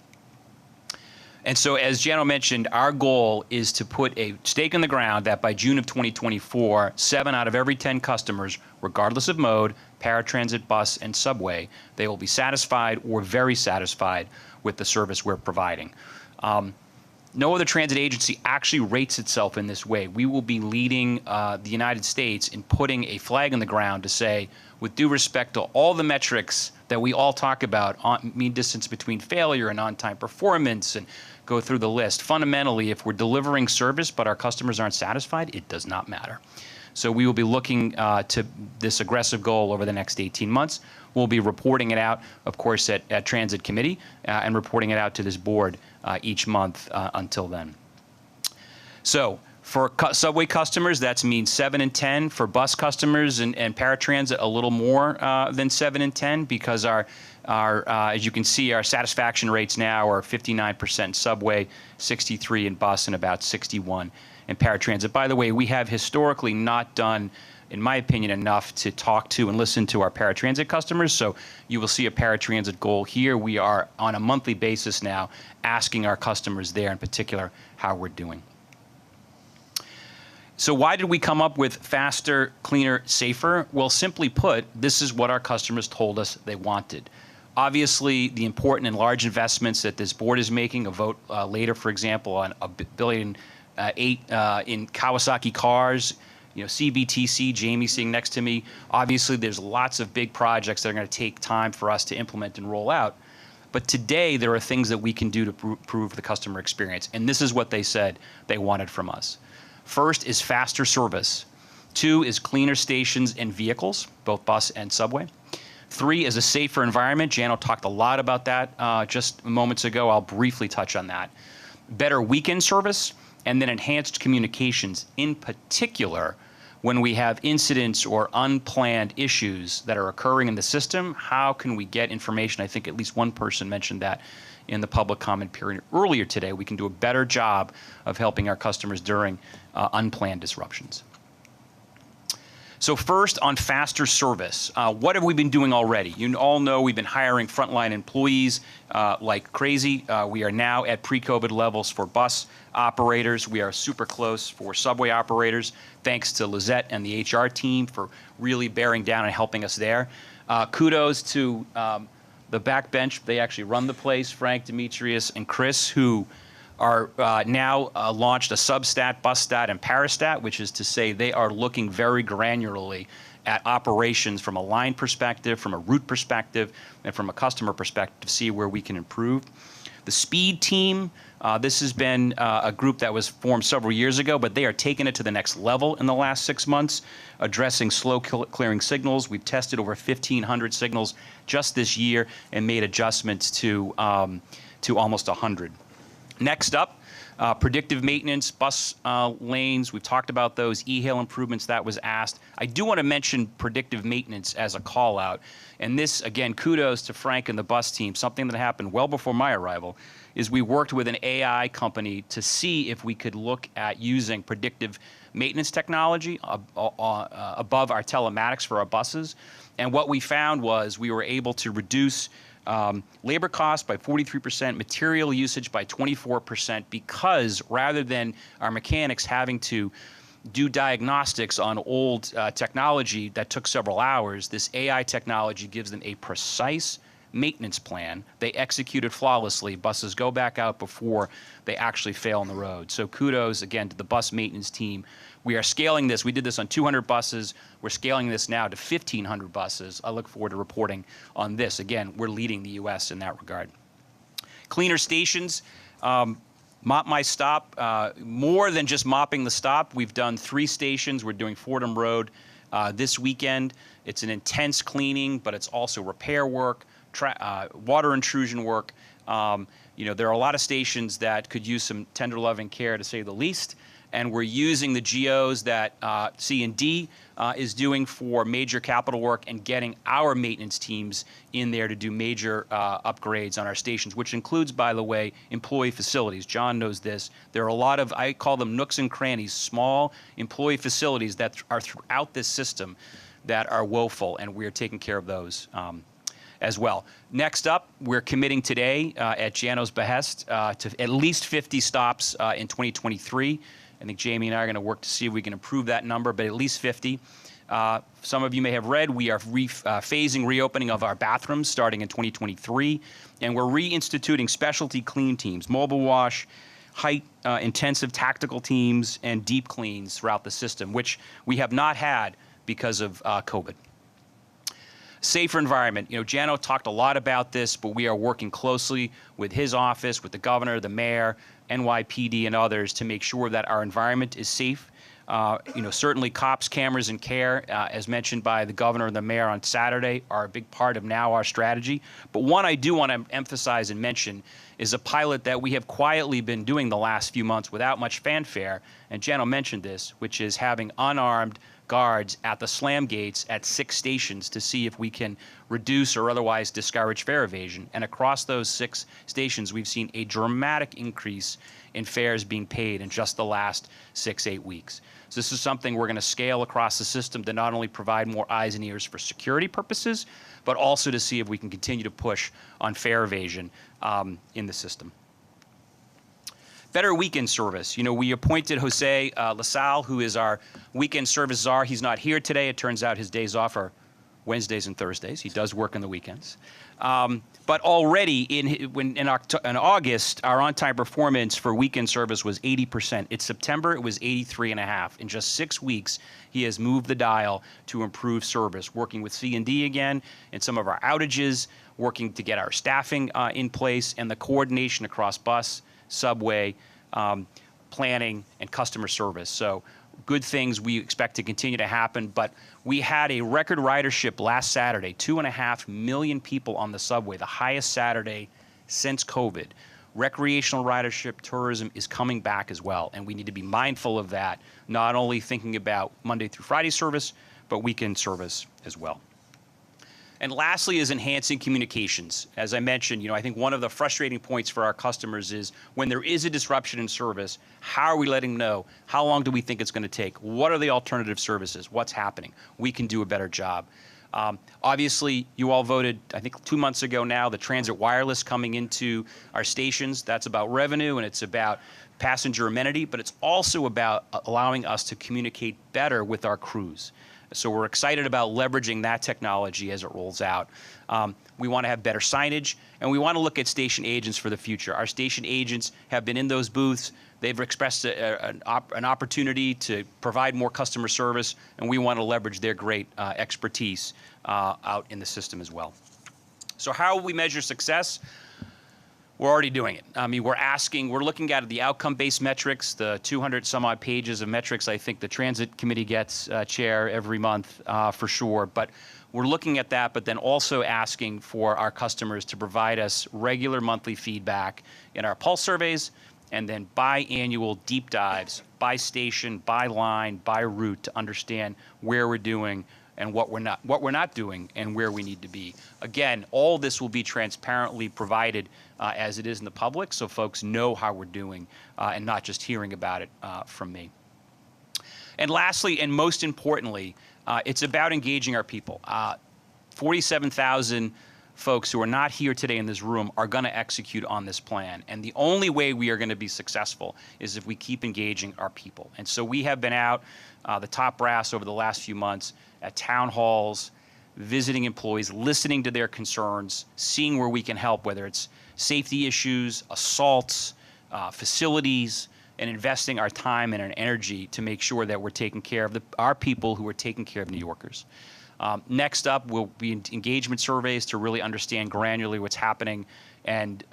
And so, as Jano mentioned, our goal is to put a stake in the ground that by June of 2024, 7 out of every 10 customers, regardless of mode, paratransit, bus, and subway, they will be satisfied or very satisfied with the service we're providing. No other transit agency actually rates itself in this way. We will be leading the United States in putting a flag in the ground to say, with due respect to all the metrics that we all talk about, mean distance between failure and on-time performance, and go through the list. Fundamentally, if we're delivering service but our customers aren't satisfied, it does not matter. So we will be looking to this aggressive goal over the next 18 months. We'll be reporting it out, of course, at Transit Committee and reporting it out to this board each month until then. So for subway customers, that means 7 and 10. For bus customers and paratransit, a little more than 7 and 10, because as you can see, our satisfaction rates now are 59% subway, 63 in bus, and about 61 in paratransit. By the way, we have historically not done, in my opinion, enough to talk to and listen to our paratransit customers. So you will see a paratransit goal here. We are on a monthly basis now asking our customers there in particular how we're doing. So why did we come up with faster, cleaner, safer? Well, simply put, this is what our customers told us they wanted. Obviously, the important and large investments that this board is making, a vote later, for example, on $1.8 billion in Kawasaki cars, CBTC, Jamie sitting next to me. Obviously, there's lots of big projects that are going to take time for us to implement and roll out. But today, there are things that we can do to improve the customer experience. And this is what they said they wanted from us. First is faster service. 2 is cleaner stations and vehicles, both bus and subway. 3 is a safer environment. Jano talked a lot about that just moments ago. I'll briefly touch on that. Better weekend service, and then enhanced communications, in particular when we have incidents or unplanned issues that are occurring in the system. How can we get information? I think at least one person mentioned that in the public comment period earlier today. We can do a better job of helping our customers during unplanned disruptions. So first, on faster service, what have we been doing already? You all know we've been hiring frontline employees like crazy. We are now at pre-COVID levels for bus operators. We are super close for subway operators, thanks to Lizette and the HR team for really bearing down and helping us there. Kudos to the backbench. They actually run the place, Frank, Demetrius, and Chris, who are now launched a substat, bus stat, and parastat, which is to say they are looking very granularly at operations from a line perspective, from a route perspective, and from a customer perspective to see where we can improve. The speed team, this has been a group that was formed several years ago, but they are taking it to the next level in the last 6 months, addressing slow clearing signals. We've tested over 1,500 signals just this year and made adjustments to almost 100. Next up, predictive maintenance, bus lanes. We've talked about those e-hail improvements that was asked. I do want to mention predictive maintenance as a call out. And this, again, kudos to Frank and the bus team. Something that happened well before my arrival is we worked with an AI company to see if we could look at using predictive maintenance technology above our telematics for our buses. And what we found was we were able to reduce labor costs by 43%, material usage by 24%, because rather than our mechanics having to do diagnostics on old technology that took several hours, this AI technology gives them a precise maintenance plan. They execute it flawlessly. Buses go back out before they actually fail on the road. So kudos, again, to the bus maintenance team. We are scaling this. We did this on 200 buses. We're scaling this now to 1,500 buses. I look forward to reporting on this. Again, we're leading the U.S. in that regard. Cleaner stations. Mop My Stop, more than just mopping the stop. We've done 3 stations. We're doing Fordham Road this weekend. It's an intense cleaning, but it's also repair work, water intrusion work. There are a lot of stations that could use some tender loving care, to say the least. And we're using the GOs that C&D is doing for major capital work and getting our maintenance teams in there to do major upgrades on our stations, which includes, by the way, employee facilities. John knows this. There are a lot of, I call them nooks and crannies, small employee facilities that are throughout this system that are woeful, and we're taking care of those as well. Next up, we're committing today at Jano's behest to at least 50 stops in 2023. I think Jamie and I are going to work to see if we can improve that number, but at least 50. Some of you may have read, we are phasing reopening of our bathrooms starting in 2023, and we're reinstituting specialty clean teams, mobile wash, height intensive tactical teams, and deep cleans throughout the system, which we have not had because of COVID. Safer environment. Jano talked a lot about this, but we are working closely with his office, with the governor, the mayor, NYPD, and others to make sure that our environment is safe. Certainly cops, cameras, and care, as mentioned by the governor and the mayor on Saturday, are a big part of now our strategy. But one I do want to emphasize and mention is a pilot that we have quietly been doing the last few months without much fanfare, and Jano mentioned this, which is having unarmed guards at the slam gates at 6 stations to see if we can reduce or otherwise discourage fare evasion. And across those 6 stations, we've seen a dramatic increase in fares being paid in just the last 6-8 weeks. So this is something we're going to scale across the system to not only provide more eyes and ears for security purposes, but also to see if we can continue to push on fare evasion in the system. Better weekend service. We appointed Jose LaSalle, who is our weekend service czar. He's not here today. It turns out his days off are Wednesdays and Thursdays. He does work on the weekends. But already in August, our on-time performance for weekend service was 80%. In September, it was 83.5%. In just 6 weeks, he has moved the dial to improve service, working with C&D again and some of our outages, working to get our staffing in place, and the coordination across bus, subway, planning, and customer service. So good things we expect to continue to happen, but we had a record ridership last Saturday, 2.5 million people on the subway, the highest Saturday since COVID. Recreational ridership, tourism is coming back as well, and we need to be mindful of that, not only thinking about Monday through Friday service, but weekend service as well. And lastly is enhancing communications. As I mentioned, I think one of the frustrating points for our customers is when there is a disruption in service, how are we letting them know? How long do we think it's going to take? What are the alternative services? What's happening? We can do a better job. Obviously, you all voted, I think 2 months ago now, the transit wireless coming into our stations. That's about revenue and it's about passenger amenity, but it's also about allowing us to communicate better with our crews. So we're excited about leveraging that technology as it rolls out. We want to have better signage, and we want to look at station agents for the future. Our station agents have been in those booths. They've expressed an opportunity to provide more customer service, and we want to leverage their great expertise out in the system as well. So how will we measure success? We're already doing it. I mean, we're looking at the outcome-based metrics, the 200 some odd pages of metrics I think the Transit Committee gets, Chair, every month for sure. But we're looking at that, but then also asking for our customers to provide us regular monthly feedback in our pulse surveys, and then biannual deep dives by station, by line, by route to understand where we're doing and what we're not doing and where we need to be. Again, all this will be transparently provided as it is in the public, so folks know how we're doing and not just hearing about it from me. And lastly, and most importantly, it's about engaging our people. 47,000 folks who are not here today in this room are going to execute on this plan. And the only way we are going to be successful is if we keep engaging our people. And so we have been out, the top brass over the last few months, at town halls, visiting employees, listening to their concerns, seeing where we can help, whether it's safety issues, assaults, facilities, and investing our time and our energy to make sure that we're taking care of our people who are taking care of New Yorkers. Next up will be engagement surveys to really understand granularly what's happening, and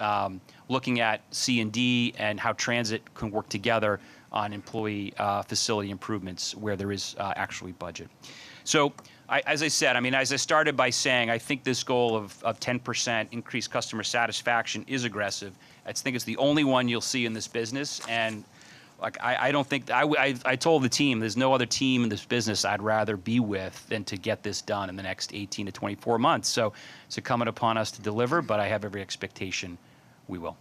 looking at C&D and how transit can work together on employee facility improvements where there is actually budget. So as I said, I mean, as I started by saying, I think this goal of 10% increased customer satisfaction is aggressive. I think it's the only one you'll see in this business, and like, I don't think, I told the team, there's no other team in this business I'd rather be with than to get this done in the next 18 to 24 months. So it's incumbent upon us to deliver, but I have every expectation we will.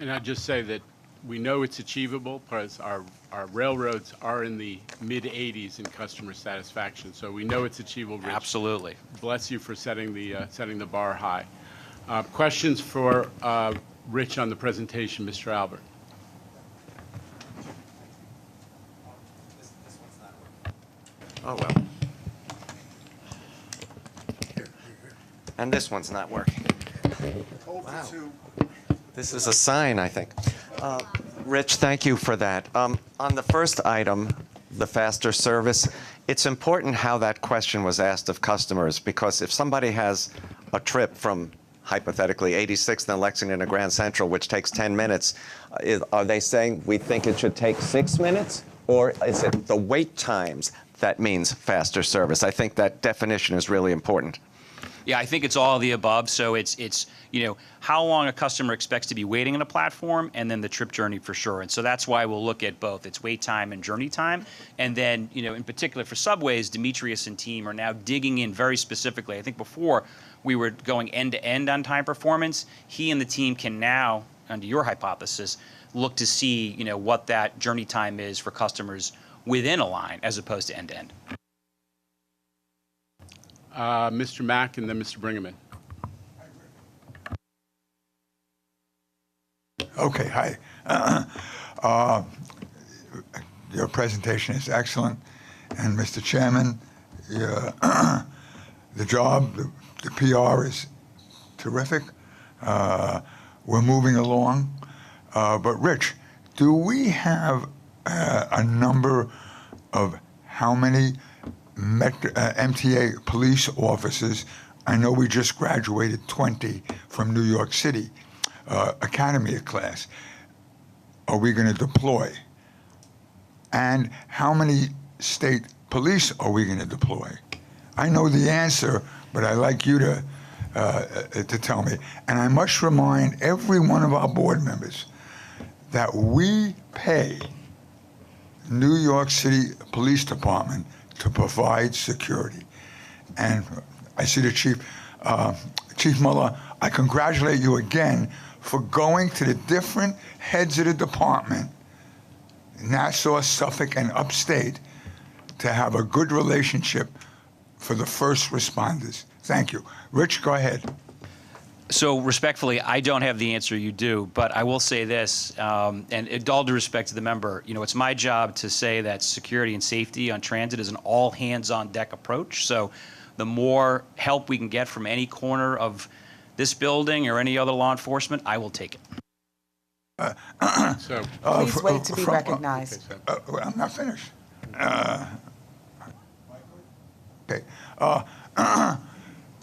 And I'd just say that we know it's achievable because our railroads are in the mid-80s in customer satisfaction. So we know it's achievable, Rich. Absolutely. Bless you for setting the bar high. Questions for Rich on the presentation, Mr. Albert? Oh, well. And this one's not working. Wow. This is a sign, I think. Rich, thank you for that. On the first item, the faster service, it's important how that question was asked of customers, because if somebody has a trip from, hypothetically, 86th and Lexington to Grand Central, which takes 10 minutes, are they saying we think it should take 6 minutes? Or is it the wait times that means faster service? I think that definition is really important. Yeah, I think it's all of the above. So it's you know, how long a customer expects to be waiting on a platform, and then the trip journey for sure. And so that's why we'll look at both. It's wait time and journey time. And then, you know, in particular for subways, Demetrius and team are now digging in very specifically. I think before we were going end to end on time performance. He and the team can now, under your hypothesis, look to see, you know, what that journey time is for customers within a line as opposed to end to end. Mr. Mack and then Mr. Bringerman. Okay, hi. Your presentation is excellent. And Mr. Chairman, the job, the PR is terrific. We're moving along. But Rich, do we have a number of how many MTA police officers? I know we just graduated 20 from New York City, Academy class. Are we going to deploy? And how many state police are we going to deploy? I know the answer, but I'd like you to tell me. And I must remind every one of our board members that we pay New York City Police Department to provide security. And I see the Chief, Chief Muller, I congratulate you again for going to the different heads of the department, Nassau, Suffolk, and upstate, to have a good relationship for the first responders. Thank you. Rich, go ahead. So respectfully, I don't have the answer you do, but I will say this, and with all due respect to the member, it's my job to say that security and safety on transit is an all hands on deck approach. So the more help we can get from any corner of this building or any other law enforcement, I will take it. Please wait to be recognized. I'm not finished. Okay.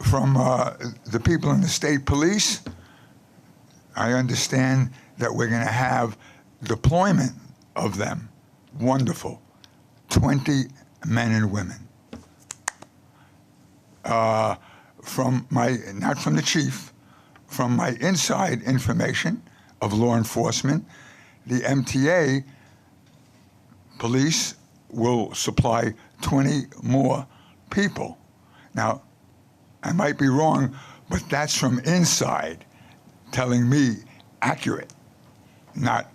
From the people in the state police, I understand that we're going to have deployment of them. Wonderful. 20 men and women. From not from the chief, from my inside information of law enforcement, the MTA police will supply 20 more people. Now, I might be wrong, but that's from inside telling me accurate, not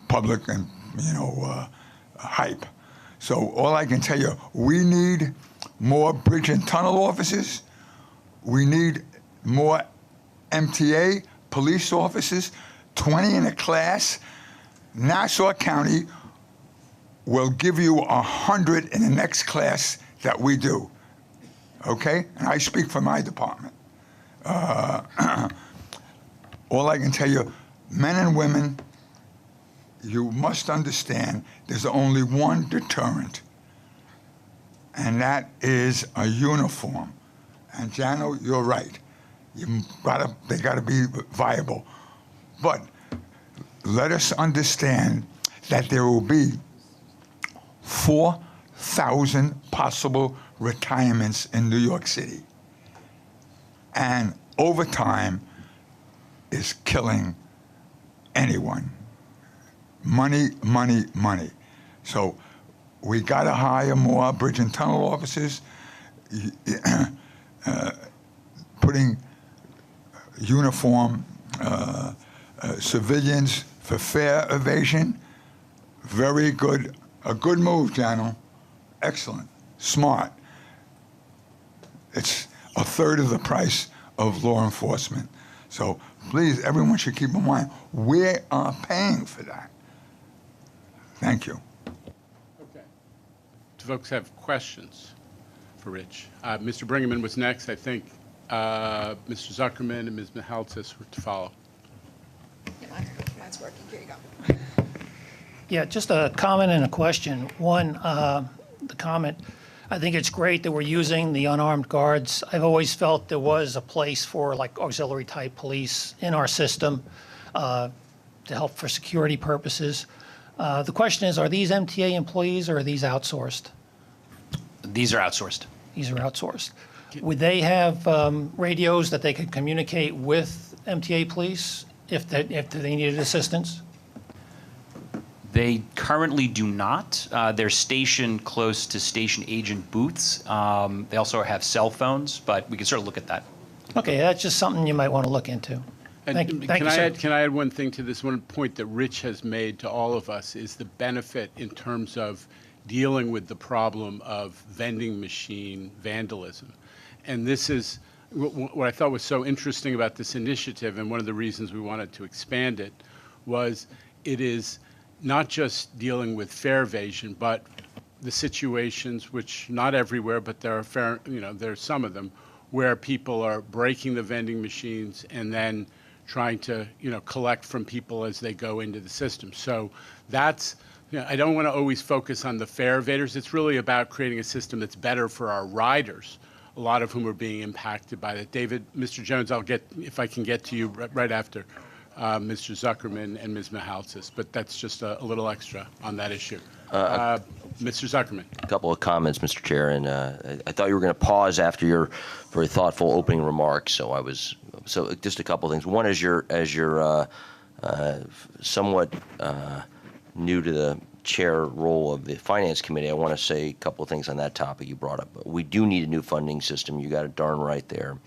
public and, hype. So all I can tell you, we need more bridge and tunnel officers. We need more MTA police officers, 20 in a class. Nassau County will give you 100 in the next class that we do. Okay? And I speak for my department. All I can tell you, men and women, you must understand there's only one deterrent, and that is a uniform. And Jano, you're right. They gotta be viable. But let us understand that there will be 4,000 possible retirements in New York City. And overtime is killing anyone. Money, money, money. So we gotta hire more bridge and tunnel officers, putting uniform civilians for fare evasion. Very good, a good move, Jano. Excellent, smart. It's a third of the price of law enforcement. So please, everyone should keep in mind, we are paying for that. Thank you. Okay. Do folks have questions for Rich? Mr. Bringerman was next. I think Mr. Zuckerman and Ms. Mihaltis were to follow. Mine's working. Here you go. Yeah, just a comment and a question. One, the comment, I think it's great that we're using the unarmed guards. I've always felt there was a place for like auxiliary type police in our system to help for security purposes. The question is, are these MTA employees or are these outsourced? These are outsourced. These are outsourced. Would they have radios that they could communicate with MTA police if they needed assistance? They currently do not. They're stationed close to station agent booths. They also have cell phones, but we can sort of look at that. Okay, that's just something you might want to look into. Thank you, sir. Can I add one thing to this? One point that Rich has made to all of us is the benefit in terms of dealing with the problem of vending machine vandalism. And this is what I thought was so interesting about this initiative, and one of the reasons we wanted to expand it was it is not just dealing with fare evasion, but the situations, which not everywhere, but there are there's some of them, where people are breaking the vending machines and then trying to, collect from people as they go into the system. So that's, I don't want to always focus on the fare evaders. It's really about creating a system that's better for our riders, a lot of whom are being impacted by that. David, Mr. Jones, I'll get, if I can get to you right after Mr. Zuckerman and Ms. Mihaltis, but that's just a little extra on that issue. Mr. Zuckerman. A couple of comments, Mr. Chair, and I thought you were going to pause after your very thoughtful opening remarks, so just a couple of things. One is you're somewhat new to the chair role of the Finance Committee. I want to say a couple of things on that topic you brought up. We do need a new funding system. You got it darn right there.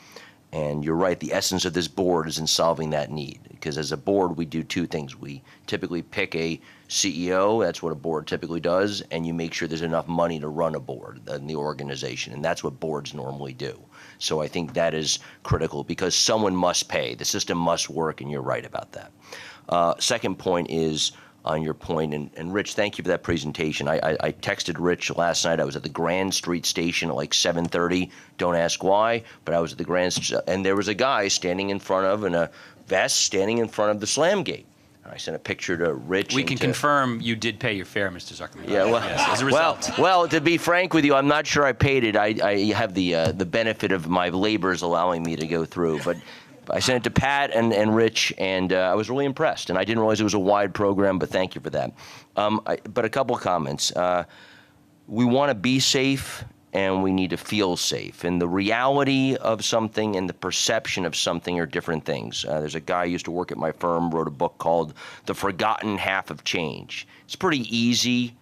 And you're right, the essence of this board is in solving that need. Because as a board, we do two things. We typically pick a CEO, that's what a board typically does, and you make sure there's enough money to run a board in the organization. And that's what boards normally do. So I think that is critical because someone must pay. The system must work, and you're right about that. Second point is on your point, and Rich, thank you for that presentation. I texted Rich last night. I was at the Grand Street station at like 7:30. Don't ask why, but I was at the and there was a guy standing in front of, in a vest, standing in front of the slam gate. I sent a picture to Rich. We can confirm you did pay your fare, Mr. Zuckerman. Yeah, well, yes, as a result. Well, to be frank with you, I'm not sure I paid it. I have the benefit of my labors allowing me to go through, but I sent it to Pat and Rich, and I was really impressed. And I didn't realize it was a wide program, but thank you for that. But a couple of comments. We want to be safe, and we need to feel safe. And the reality of something and the perception of something are different things. There's a guy who used to work at my firm, wrote a book called The Forgotten Half of Change. It's pretty easy.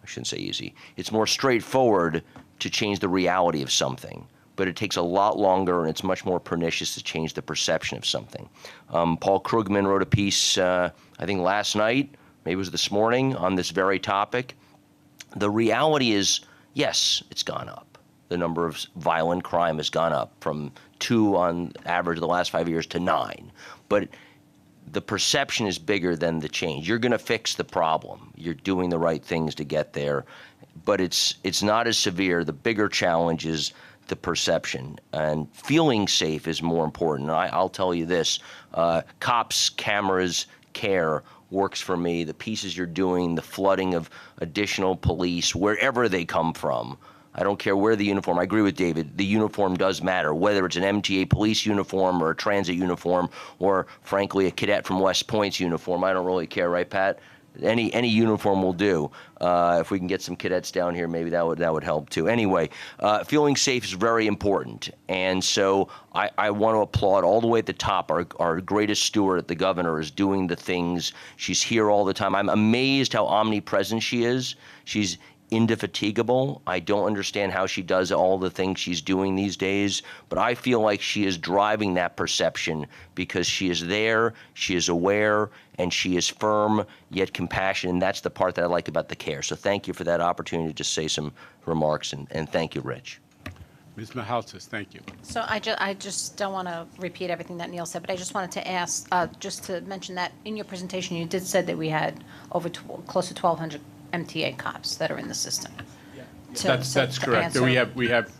I shouldn't say easy. It's more straightforward to change the reality of something. But it takes a lot longer, and it's much more pernicious to change the perception of something. Paul Krugman wrote a piece, I think last night, maybe it was this morning, on this very topic. The reality is, yes, it's gone up. The number of violent crime has gone up from 2 on average the last 5 years to 9. But the perception is bigger than the change. You're going to fix the problem. You're doing the right things to get there. But it's not as severe. The bigger challenge is the perception, and feeling safe is more important. And I'll tell you this, cops, cameras, care works for me. The pieces you're doing, the flooding of additional police, wherever they come from, I don't care where the uniform, I agree with David, the uniform does matter, whether it's an MTA police uniform or a transit uniform or, frankly, a cadet from West Point's uniform. I don't really care, right, Pat? Any uniform will do. If we can get some cadets down here, maybe that would help too. Anyway, feeling safe is very important, and so I want to applaud all the way at the top. Our greatest steward, the governor, is doing the things. She's here all the time. I'm amazed how omnipresent she is. She's indefatigable. I don't understand how she does all the things she's doing these days, but I feel like she is driving that perception because she is there, she is aware, and she is firm yet compassionate, and that's the part that I like about the care. So thank you for that opportunity to say some remarks, and thank you, Rich. Ms. Mahalsis, thank you. So I just don't want to repeat everything that Neil said, but I just wanted to ask, just to mention that in your presentation, you did say that we had over close to 1,200 MTA cops that are in the system. That's correct. We have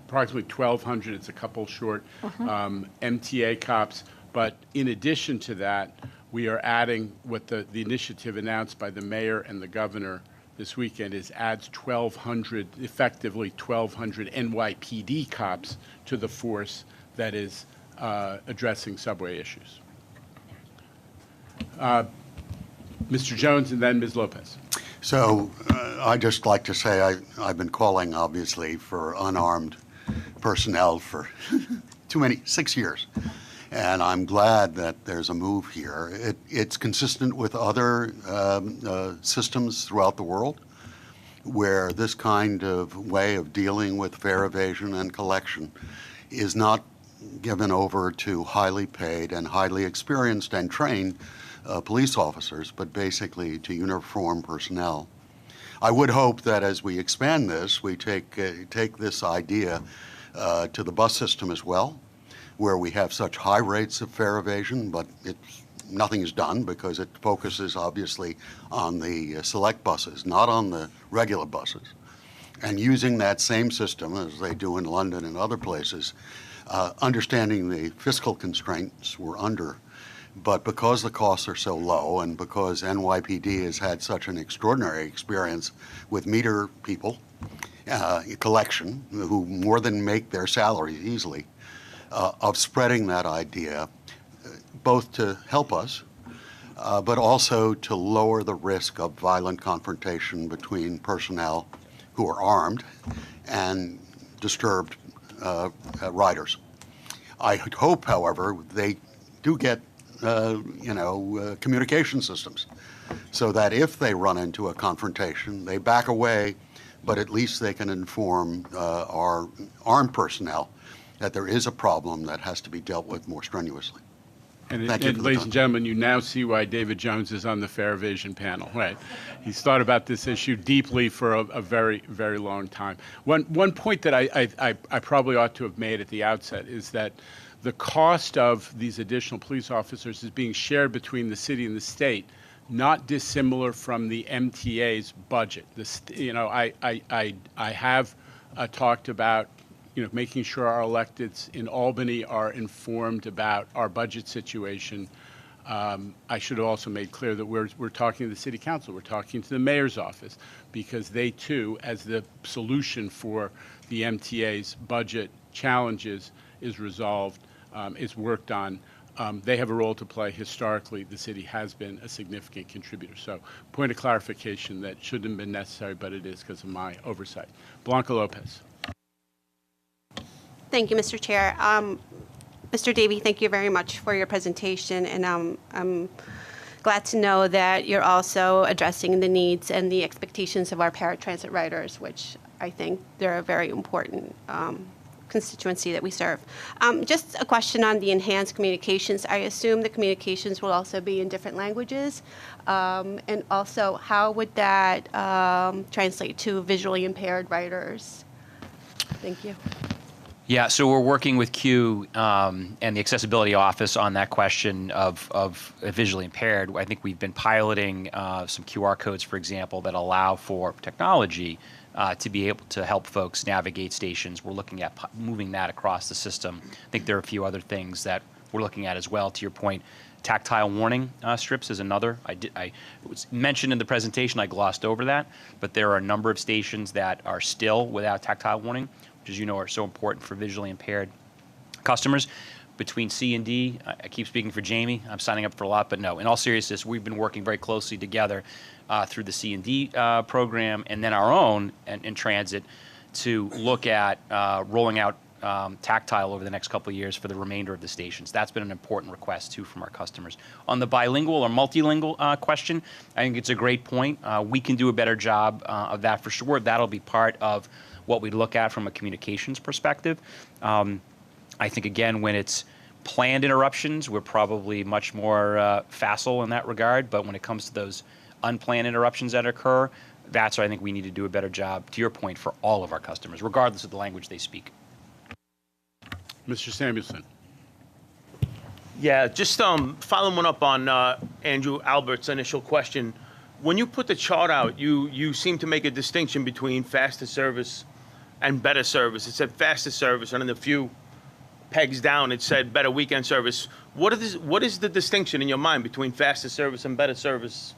approximately 1,200. It's a couple short MTA cops. But in addition to that, we are adding what the initiative announced by the mayor and the governor this weekend is adds 1,200, effectively 1,200 NYPD cops to the force that is addressing subway issues. Mr. Jones and then Ms. Lopez. So I'd just like to say I've been calling, obviously, for unarmed personnel for 6 years. And I'm glad that there's a move here. It's consistent with other systems throughout the world where this kind of way of dealing with fare evasion and collection is not given over to highly paid and highly experienced and trained police officers, but basically to uniformed personnel. I would hope that as we expand this, we take this idea to the bus system as well, where we have such high rates of fare evasion, but nothing is done because it focuses obviously on the select buses, not on the regular buses. And using that same system as they do in London and other places, understanding the fiscal constraints we're under, but because the costs are so low and because NYPD has had such an extraordinary experience with meter people, collection, who more than make their salaries easily, of spreading that idea, both to help us, but also to lower the risk of violent confrontation between personnel who are armed and disturbed riders. I hope, however, they do get communication systems so that if they run into a confrontation, they back away, but at least they can inform our armed personnel that there is a problem that has to be dealt with more strenuously. And, Thank you and for the ladies time. and gentlemen, you now see why David Jones is on the Fair Vision panel, right? He's thought about this issue deeply for a very, very long time. One point that I probably ought to have made at the outset is that the cost of these additional police officers is being shared between the city and the state, not dissimilar from the MTA's budget. I have talked about making sure our electeds in Albany are informed about our budget situation. I should have also made clear that we're talking to the city council, we're talking to the mayor's office, because they too, as the solution for the MTA's budget challenges is resolved, is worked on. They have a role to play. Historically, the city has been a significant contributor. So, point of clarification that shouldn't have been necessary, but it is because of my oversight. Blanca Lopez. Thank you, Mr. Chair. Mr. Davey, thank you very much for your presentation, and I'm glad to know that you're also addressing the needs and the expectations of our paratransit riders, which I think they're a very important constituency that we serve. Just a question on the enhanced communications. I assume the communications will also be in different languages, and also how would that translate to visually impaired riders? Thank you. Yeah, so we're working with Q and the Accessibility Office on that question of visually impaired. I think we've been piloting some QR codes, for example, that allow for technology to be able to help folks navigate stations. We're looking at moving that across the system. I think there are a few other things that we're looking at as well. To your point, tactile warning strips is another. It was mentioned in the presentation. I glossed over that, but there are a number of stations that are still without tactile warning, which, as you know, are so important for visually impaired customers. Between C and D, I keep speaking for Jamie. I'm signing up for a lot, but no. In all seriousness, we've been working very closely together through the C and D program and then our own in transit to look at rolling out tactile over the next couple of years for the remainder of the stations. That's been an important request, too, from our customers. On the bilingual or multilingual question, I think it's a great point. We can do a better job of that for sure. That'll be part of what we look at from a communications perspective. I think, again, when it's planned interruptions, we're probably much more facile in that regard. But when it comes to those unplanned interruptions that occur, that's where I think we need to do a better job, to your point, for all of our customers, regardless of the language they speak. Mr. Samuelson. Yeah, just following up on Andrew Albert's initial question. When you put the chart out, you seem to make a distinction between faster service and better service. It said faster service, and in a few pegs down, it said better weekend service. What is the distinction in your mind between faster service and better service?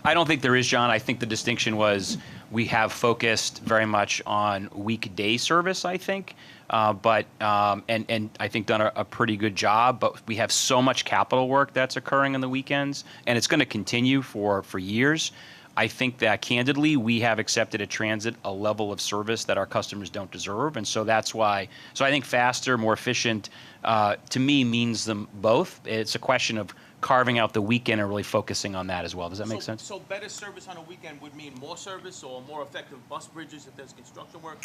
I don't think there is, John. I think the distinction was we have focused very much on weekday service, I think, and I think done a pretty good job. But we have so much capital work that's occurring on the weekends, and it's going to continue for years. I think that, candidly, we have accepted at transit a level of service that our customers don't deserve, and so that's why. So I think faster, more efficient, to me, means them both. It's a question of carving out the weekend and really focusing on that as well. Does that make sense? So better service on a weekend would mean more service or more effective bus bridges if there's construction work?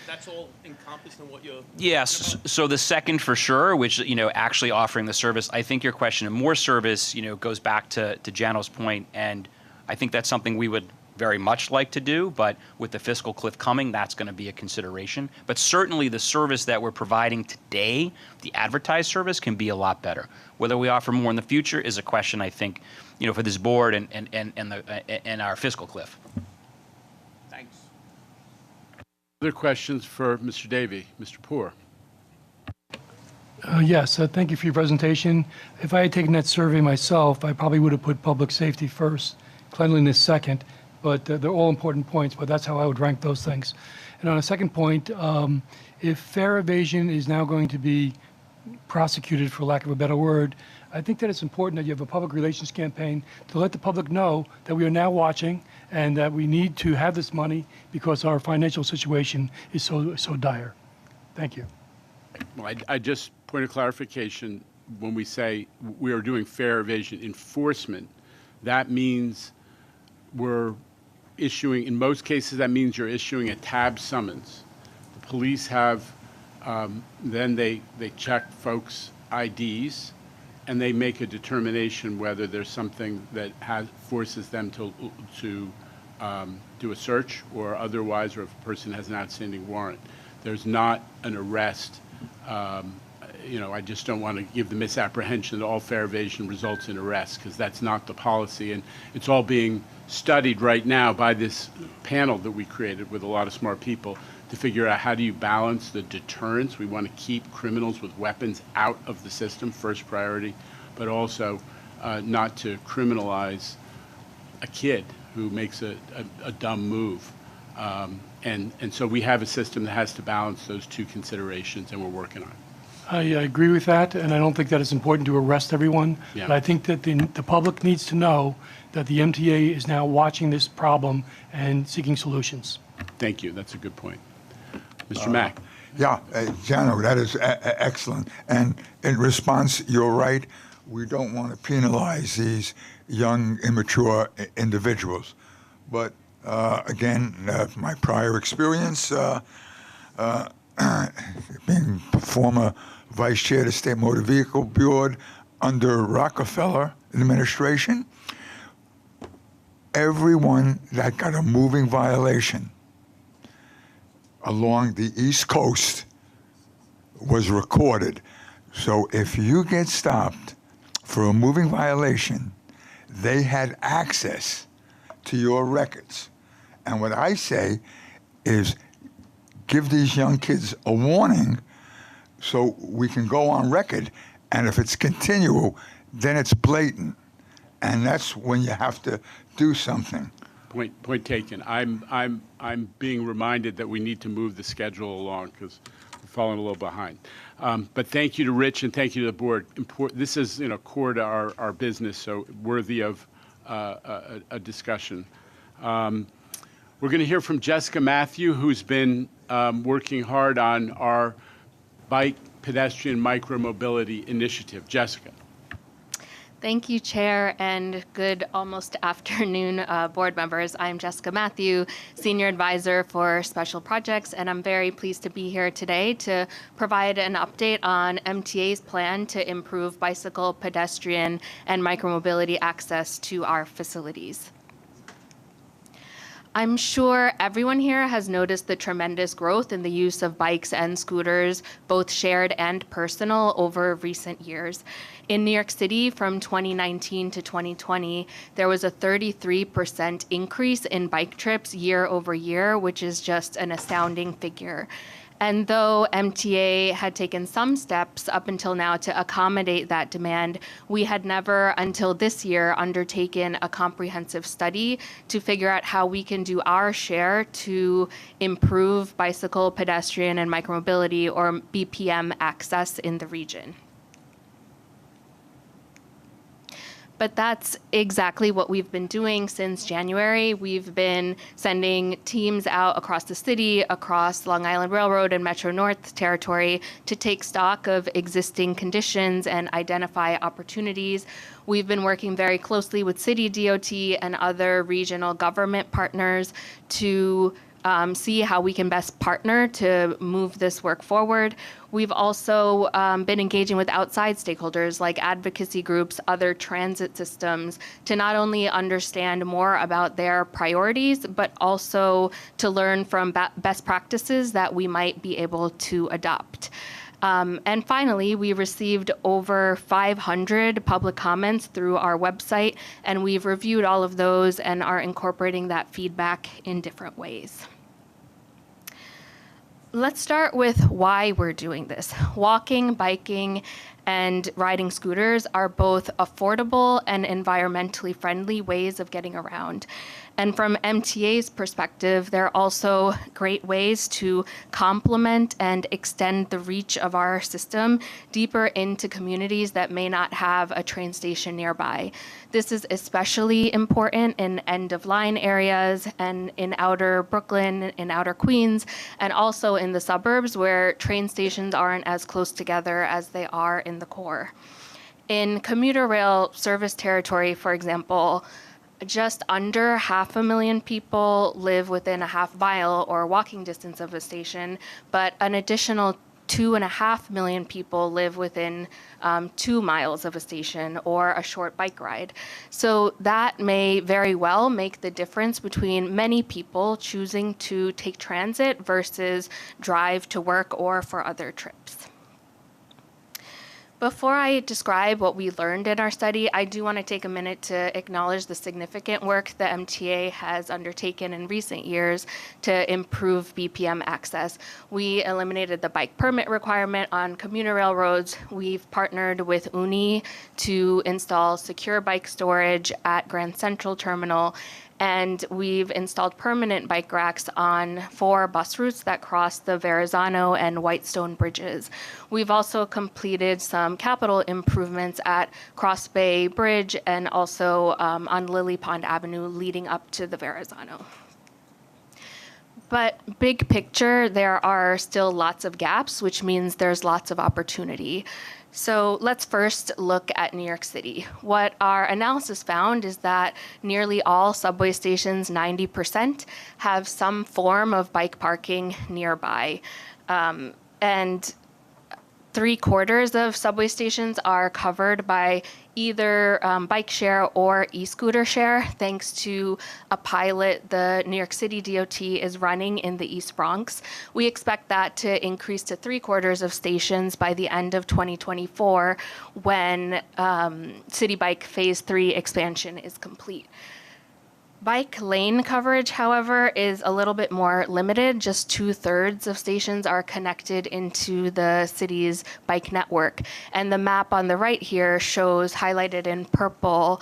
That's all encompassed in what you're Yes. So the second for sure, which, actually offering the service, I think your question of more service, goes back to Jano's point, and I think that's something we would very much like to do, but with the fiscal cliff coming, that's going to be a consideration. But certainly the service that we're providing today, the advertised service, can be a lot better. Whether we offer more in the future is a question, I think, for this board and our fiscal cliff. Thanks. Other questions for Mr. Davey? Mr. Poor. Yes, thank you for your presentation. If I had taken that survey myself, I probably would have put public safety first, cleanliness second, but they're all important points, but that's how I would rank those things. And on a second point, if fare evasion is now going to be prosecuted, for lack of a better word, I think that it's important that you have a public relations campaign to let the public know that we are now watching and that we need to have this money because our financial situation is so dire. Thank you. Well, I just, point of clarification, when we say we are doing fare evasion enforcement, that means we're issuing, in most cases, that means you're issuing a tab summons. The police have Then they check folks' IDs, and they make a determination whether there's something that forces them to do a search or otherwise, or if a person has an outstanding warrant. There's not an arrest. I just don't want to give the misapprehension that all fare evasion results in arrest, because that's not the policy. And it's all being studied right now by this panel that we created with a lot of smart people to figure out how do you balance the deterrence. We want to keep criminals with weapons out of the system, first priority, but also not to criminalize a kid who makes a dumb move. And so we have a system that has to balance those two considerations, and we're working on it. I agree with that, and I don't think that it's important to arrest everyone. Yeah. But I think that the public needs to know that the MTA is now watching this problem and seeking solutions. Thank you. That's a good point. Mr. Mack. Yeah, Jano, that is excellent. And in response, you're right. We don't want to penalize these young, immature individuals. But again, my prior experience, being former vice chair of the State Motor Vehicle Board under Rockefeller administration, everyone that got a moving violation along the East Coast was recorded. So if you get stopped for a moving violation, they had access to your records. And what I say is give these young kids a warning so we can go on record. And if it's continual, then it's blatant. And that's when you have to do something. Point taken. I'm being reminded that we need to move the schedule along because we're falling a little behind. But thank you to Rich and thank you to the board. This is core to our business, so worthy of a discussion. We're going to hear from Jessica Matthew, who's been working hard on our bike pedestrian micromobility initiative. Jessica. Thank you, Chair, and good almost afternoon, board members. I'm Jessica Matthew, Senior Advisor for Special Projects, and I'm very pleased to be here today to provide an update on MTA's plan to improve bicycle, pedestrian, and micromobility access to our facilities. I'm sure everyone here has noticed the tremendous growth in the use of bikes and scooters, both shared and personal, over recent years. In New York City, from 2019 to 2020, there was a 33% increase in bike trips year over year, which is just an astounding figure. And though MTA had taken some steps up until now to accommodate that demand, we had never until this year undertaken a comprehensive study to figure out how we can do our share to improve bicycle, pedestrian, and micromobility, or BPM, access in the region. But that's exactly what we've been doing since January. We've been sending teams out across the city, across Long Island Railroad and Metro North territory to take stock of existing conditions and identify opportunities. We've been working very closely with City DOT and other regional government partners to see how we can best partner to move this work forward. We've also been engaging with outside stakeholders like advocacy groups, other transit systems, to not only understand more about their priorities, but also to learn from best practices that we might be able to adopt. And finally, we received over 500 public comments through our website, and we've reviewed all of those and are incorporating that feedback in different ways. Let's start with why we're doing this. Walking, biking, and riding scooters are both affordable and environmentally friendly ways of getting around. And from MTA's perspective, they're also great ways to complement and extend the reach of our system deeper into communities that may not have a train station nearby. This is especially important in end-of-line areas and in outer Brooklyn, in outer Queens, and also in the suburbs where train stations aren't as close together as they are in the core. In commuter rail service territory, for example, just under 500,000 people live within a half mile or walking distance of a station, but an additional 2.5 million people live within 2 miles of a station or a short bike ride. So that may very well make the difference between many people choosing to take transit versus drive to work or for other trips. Before I describe what we learned in our study, I do want to take a minute to acknowledge the significant work the MTA has undertaken in recent years to improve BPM access. We eliminated the bike permit requirement on commuter railroads. We've partnered with UNI to install secure bike storage at Grand Central Terminal, and we've installed permanent bike racks on 4 bus routes that cross the Verrazano and Whitestone bridges. We've also completed some capital improvements at Cross Bay Bridge and also on Lily Pond Avenue leading up to the Verrazano. But big picture, there are still lots of gaps, which means there's lots of opportunity. So let's first look at New York City. What our analysis found is that nearly all subway stations, 90%, have some form of bike parking nearby. And 3/4 of subway stations are covered by either bike share or e-scooter share, thanks to a pilot the New York City DOT is running in the East Bronx. We expect that to increase to 3/4 of stations by the end of 2024 when City Bike Phase 3 expansion is complete. Bike lane coverage, however, is a little bit more limited. Just 2/3 of stations are connected into the city's bike network. And the map on the right here shows, highlighted in purple,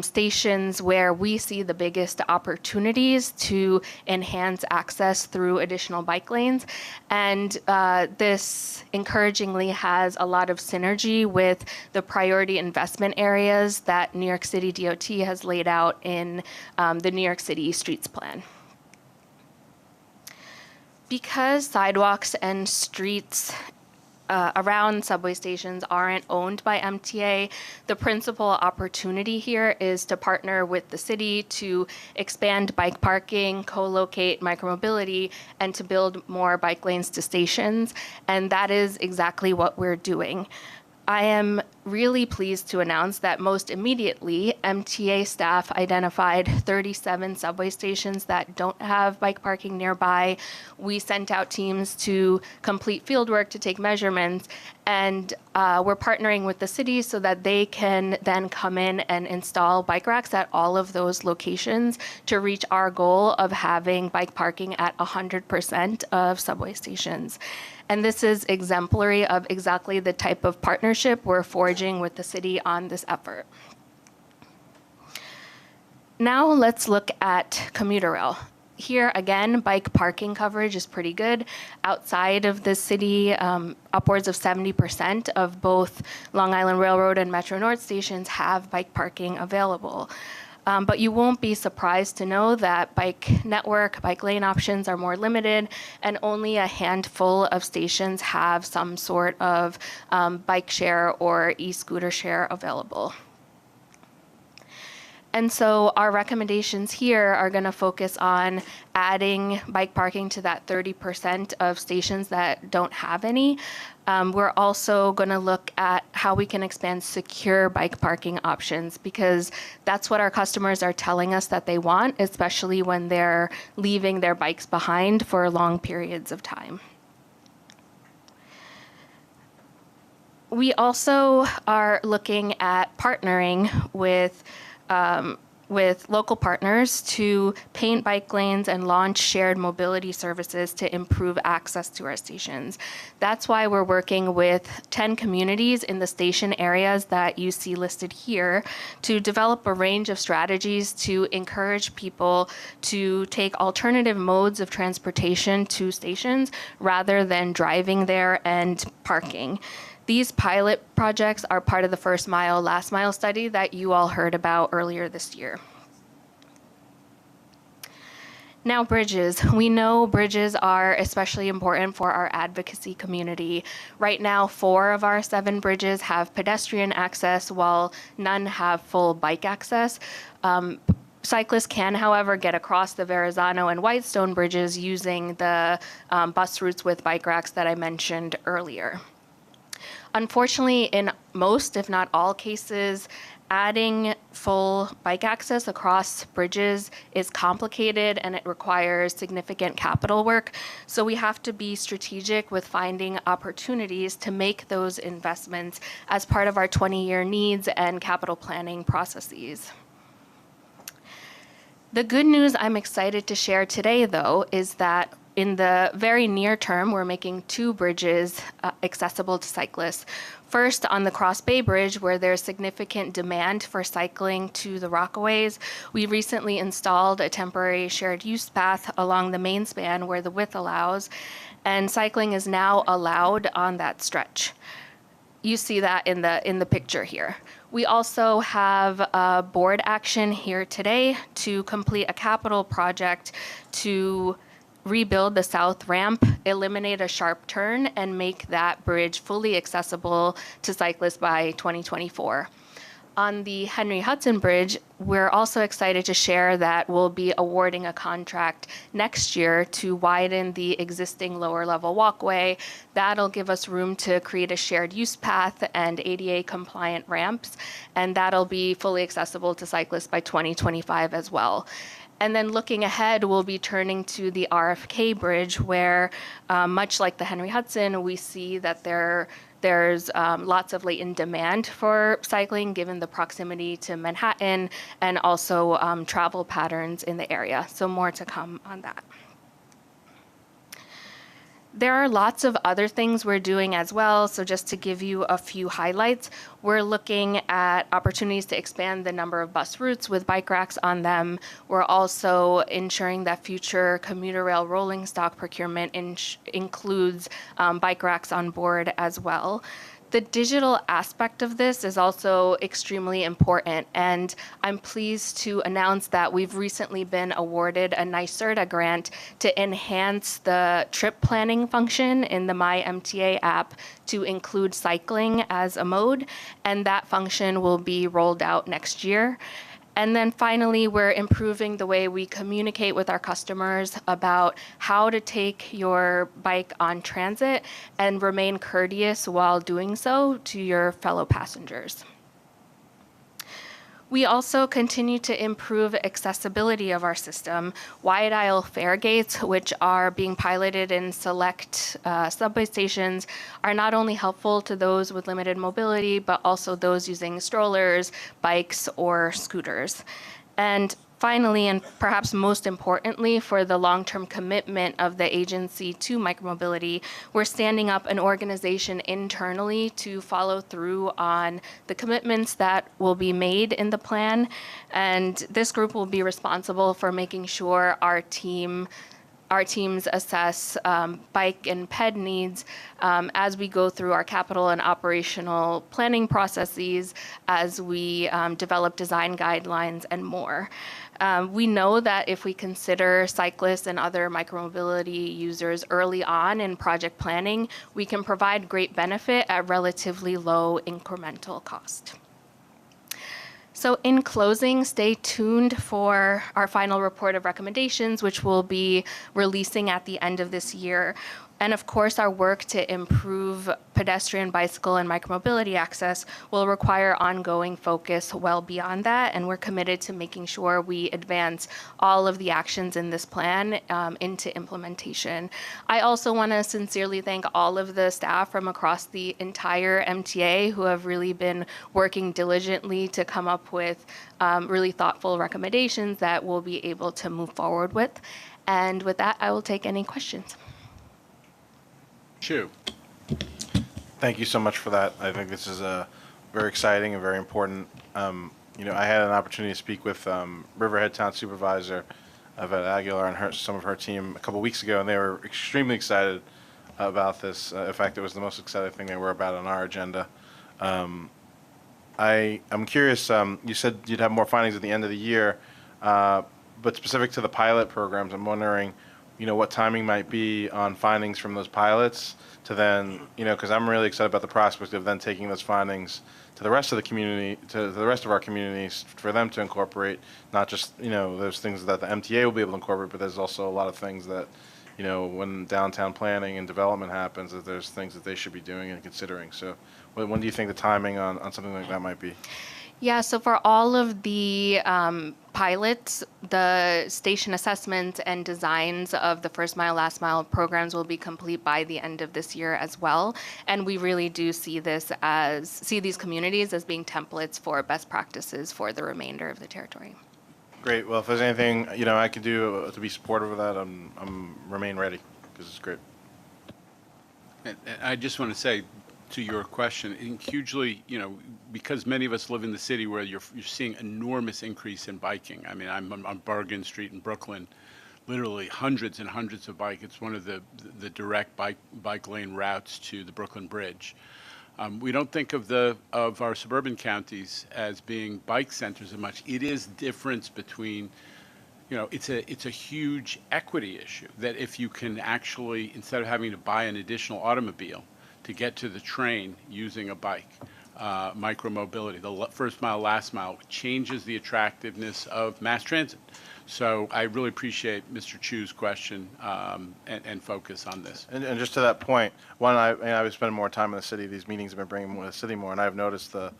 stations where we see the biggest opportunities to enhance access through additional bike lanes. And this encouragingly has a lot of synergy with the priority investment areas that New York City DOT has laid out in the New York City Streets Plan. Because sidewalks and streets around subway stations aren't owned by MTA, the principal opportunity here is to partner with the city to expand bike parking, co-locate micromobility, and to build more bike lanes to stations. And that is exactly what we're doing. I am really pleased to announce that most immediately, MTA staff identified 37 subway stations that don't have bike parking nearby. We sent out teams to complete fieldwork to take measurements, and we're partnering with the city so that they can then come in and install bike racks at all of those locations to reach our goal of having bike parking at 100% of subway stations. And this is exemplary of exactly the type of partnership we're forging with the city on this effort. Now let's look at commuter rail. Here again, bike parking coverage is pretty good. Outside of the city, upwards of 70% of both Long Island Railroad and Metro North stations have bike parking available. But you won't be surprised to know that bike network, bike lane options are more limited, and only a handful of stations have some sort of bike share or e-scooter share available. And so our recommendations here are going to focus on adding bike parking to that 30% of stations that don't have any. We're also going to look at how we can expand secure bike parking options, because that's what our customers are telling us that they want, especially when they're leaving their bikes behind for long periods of time. We also are looking at partnering with local partners to paint bike lanes and launch shared mobility services to improve access to our stations. That's why we're working with 10 communities in the station areas that you see listed here to develop a range of strategies to encourage people to take alternative modes of transportation to stations rather than driving there and parking. These pilot projects are part of the first mile, last mile study that you all heard about earlier this year. Now, bridges. We know bridges are especially important for our advocacy community. Right now, 4 of our 7 bridges have pedestrian access, while none have full bike access. Cyclists can, however, get across the Verrazano and Whitestone bridges using the bus routes with bike racks that I mentioned earlier. Unfortunately, in most, if not all cases, adding full bike access across bridges is complicated and it requires significant capital work. So we have to be strategic with finding opportunities to make those investments as part of our 20-year needs and capital planning processes. The good news I'm excited to share today, though, is that in the very near term, we're making 2 bridges accessible to cyclists. First, on the Cross Bay Bridge, where there's significant demand for cycling to the Rockaways, we recently installed a temporary shared use path along the main span where the width allows, and cycling is now allowed on that stretch. You see that in the picture here. We also have a board action here today to complete a capital project to rebuild the south ramp, eliminate a sharp turn, and make that bridge fully accessible to cyclists by 2024. On the Henry Hudson Bridge, we're also excited to share that we'll be awarding a contract next year to widen the existing lower level walkway. That'll give us room to create a shared use path and ADA compliant ramps, and that'll be fully accessible to cyclists by 2025 as well. And then looking ahead, we'll be turning to the RFK Bridge, where much like the Henry Hudson, we see that there's lots of latent demand for cycling given the proximity to Manhattan and also travel patterns in the area. So more to come on that. There are lots of other things we're doing as well. So just to give you a few highlights, we're looking at opportunities to expand the number of bus routes with bike racks on them. We're also ensuring that future commuter rail rolling stock procurement includes bike racks on board as well. The digital aspect of this is also extremely important, and I'm pleased to announce that we've recently been awarded a NYSERDA grant to enhance the trip planning function in the My MTA app to include cycling as a mode, and that function will be rolled out next year. And then finally, we're improving the way we communicate with our customers about how to take your bike on transit and remain courteous while doing so to your fellow passengers. We also continue to improve accessibility of our system. Wide aisle fare gates, which are being piloted in select subway stations, are not only helpful to those with limited mobility, but also those using strollers, bikes, or scooters. And finally, and perhaps most importantly, for the long-term commitment of the agency to micromobility, we're standing up an organization internally to follow through on the commitments that will be made in the plan. And this group will be responsible for making sure our teams assess bike and ped needs as we go through our capital and operational planning processes, as we develop design guidelines and more. We know that if we consider cyclists and other micromobility users early on in project planning, we can provide great benefit at relatively low incremental cost. So in closing, stay tuned for our final report of recommendations, which we'll be releasing at the end of this year. And of course, our work to improve pedestrian, bicycle, and micromobility access will require ongoing focus well beyond that, and we're committed to making sure we advance all of the actions in this plan into implementation. I also want to sincerely thank all of the staff from across the entire MTA who have really been working diligently to come up with really thoughtful recommendations that we'll be able to move forward with. And with that, I will take any questions. Chu. Thank you so much for that. I think this is very exciting and very important. I had an opportunity to speak with Riverhead Town Supervisor Yvette Aguilar and some of her team a couple weeks ago, and they were extremely excited about this. In fact, it was the most exciting thing they were about on our agenda. I'm curious, you said you'd have more findings at the end of the year, but specific to the pilot programs, I'm wondering what timing might be on findings from those pilots to then, because I'm really excited about the prospect of then taking those findings to the rest of the community, to the rest of our communities, for them to incorporate, not just, those things that the MTA will be able to incorporate, but there's also a lot of things that, when downtown planning and development happens, that there's things that they should be doing and considering. So when do you think the timing on something like that might be? Yeah, so for all of the pilots, the station assessments and designs of the first mile, last mile programs will be complete by the end of this year as well. And we really do see these communities as being templates for best practices for the remainder of the territory. Great. Well, if there's anything, I could do to be supportive of that, I'm remain ready, because it's great. And I just want to say, to your question, hugely, because many of us live in the city where you're seeing enormous increase in biking. I mean, I'm on Bergen Street in Brooklyn, literally hundreds and hundreds of bikes. It's one of the direct bike lane routes to the Brooklyn Bridge. We don't think of our suburban counties as being bike centers as much. It is difference between, it's a huge equity issue that if you can actually, instead of having to buy an additional automobile to get to the train using a bike, micromobility, the first mile, last mile, changes the attractiveness of mass transit. So I really appreciate Mr. Chu's question and focus on this. And just to that point, I was spending more time in the city. These meetings have been bringing the city more, and I've noticed the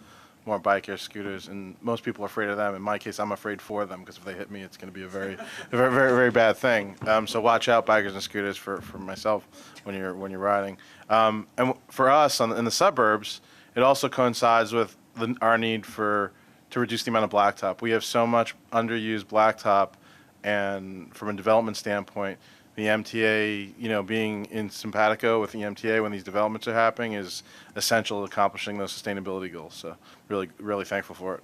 more bikers, scooters, and most people are afraid of them. In my case, I'm afraid for them, because if they hit me, it's going to be a very, very, very bad thing. So watch out, bikers and scooters, for myself when you're riding. And for us in the suburbs, it also coincides with our need to reduce the amount of blacktop. We have so much underused blacktop, and from a development standpoint, the MTA, being in simpatico with the MTA when these developments are happening is essential to accomplishing those sustainability goals. So really, really thankful for it.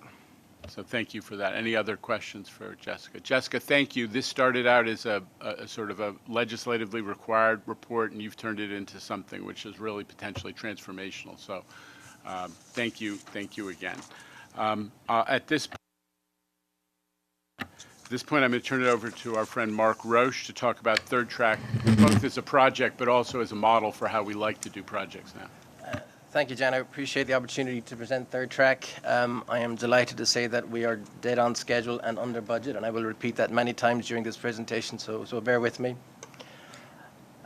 So thank you for that. Any other questions for Jessica? Jessica, thank you. This started out as a sort of a legislatively required report, and you've turned it into something which is really potentially transformational. So thank you again. At this point, I'm going to turn it over to our friend Mark Roche to talk about Third Track, both as a project but also as a model for how we like to do projects now. Thank you, Jan. I appreciate the opportunity to present Third Track. I am delighted to say that we are dead on schedule and under budget, and I will repeat that many times during this presentation, so bear with me.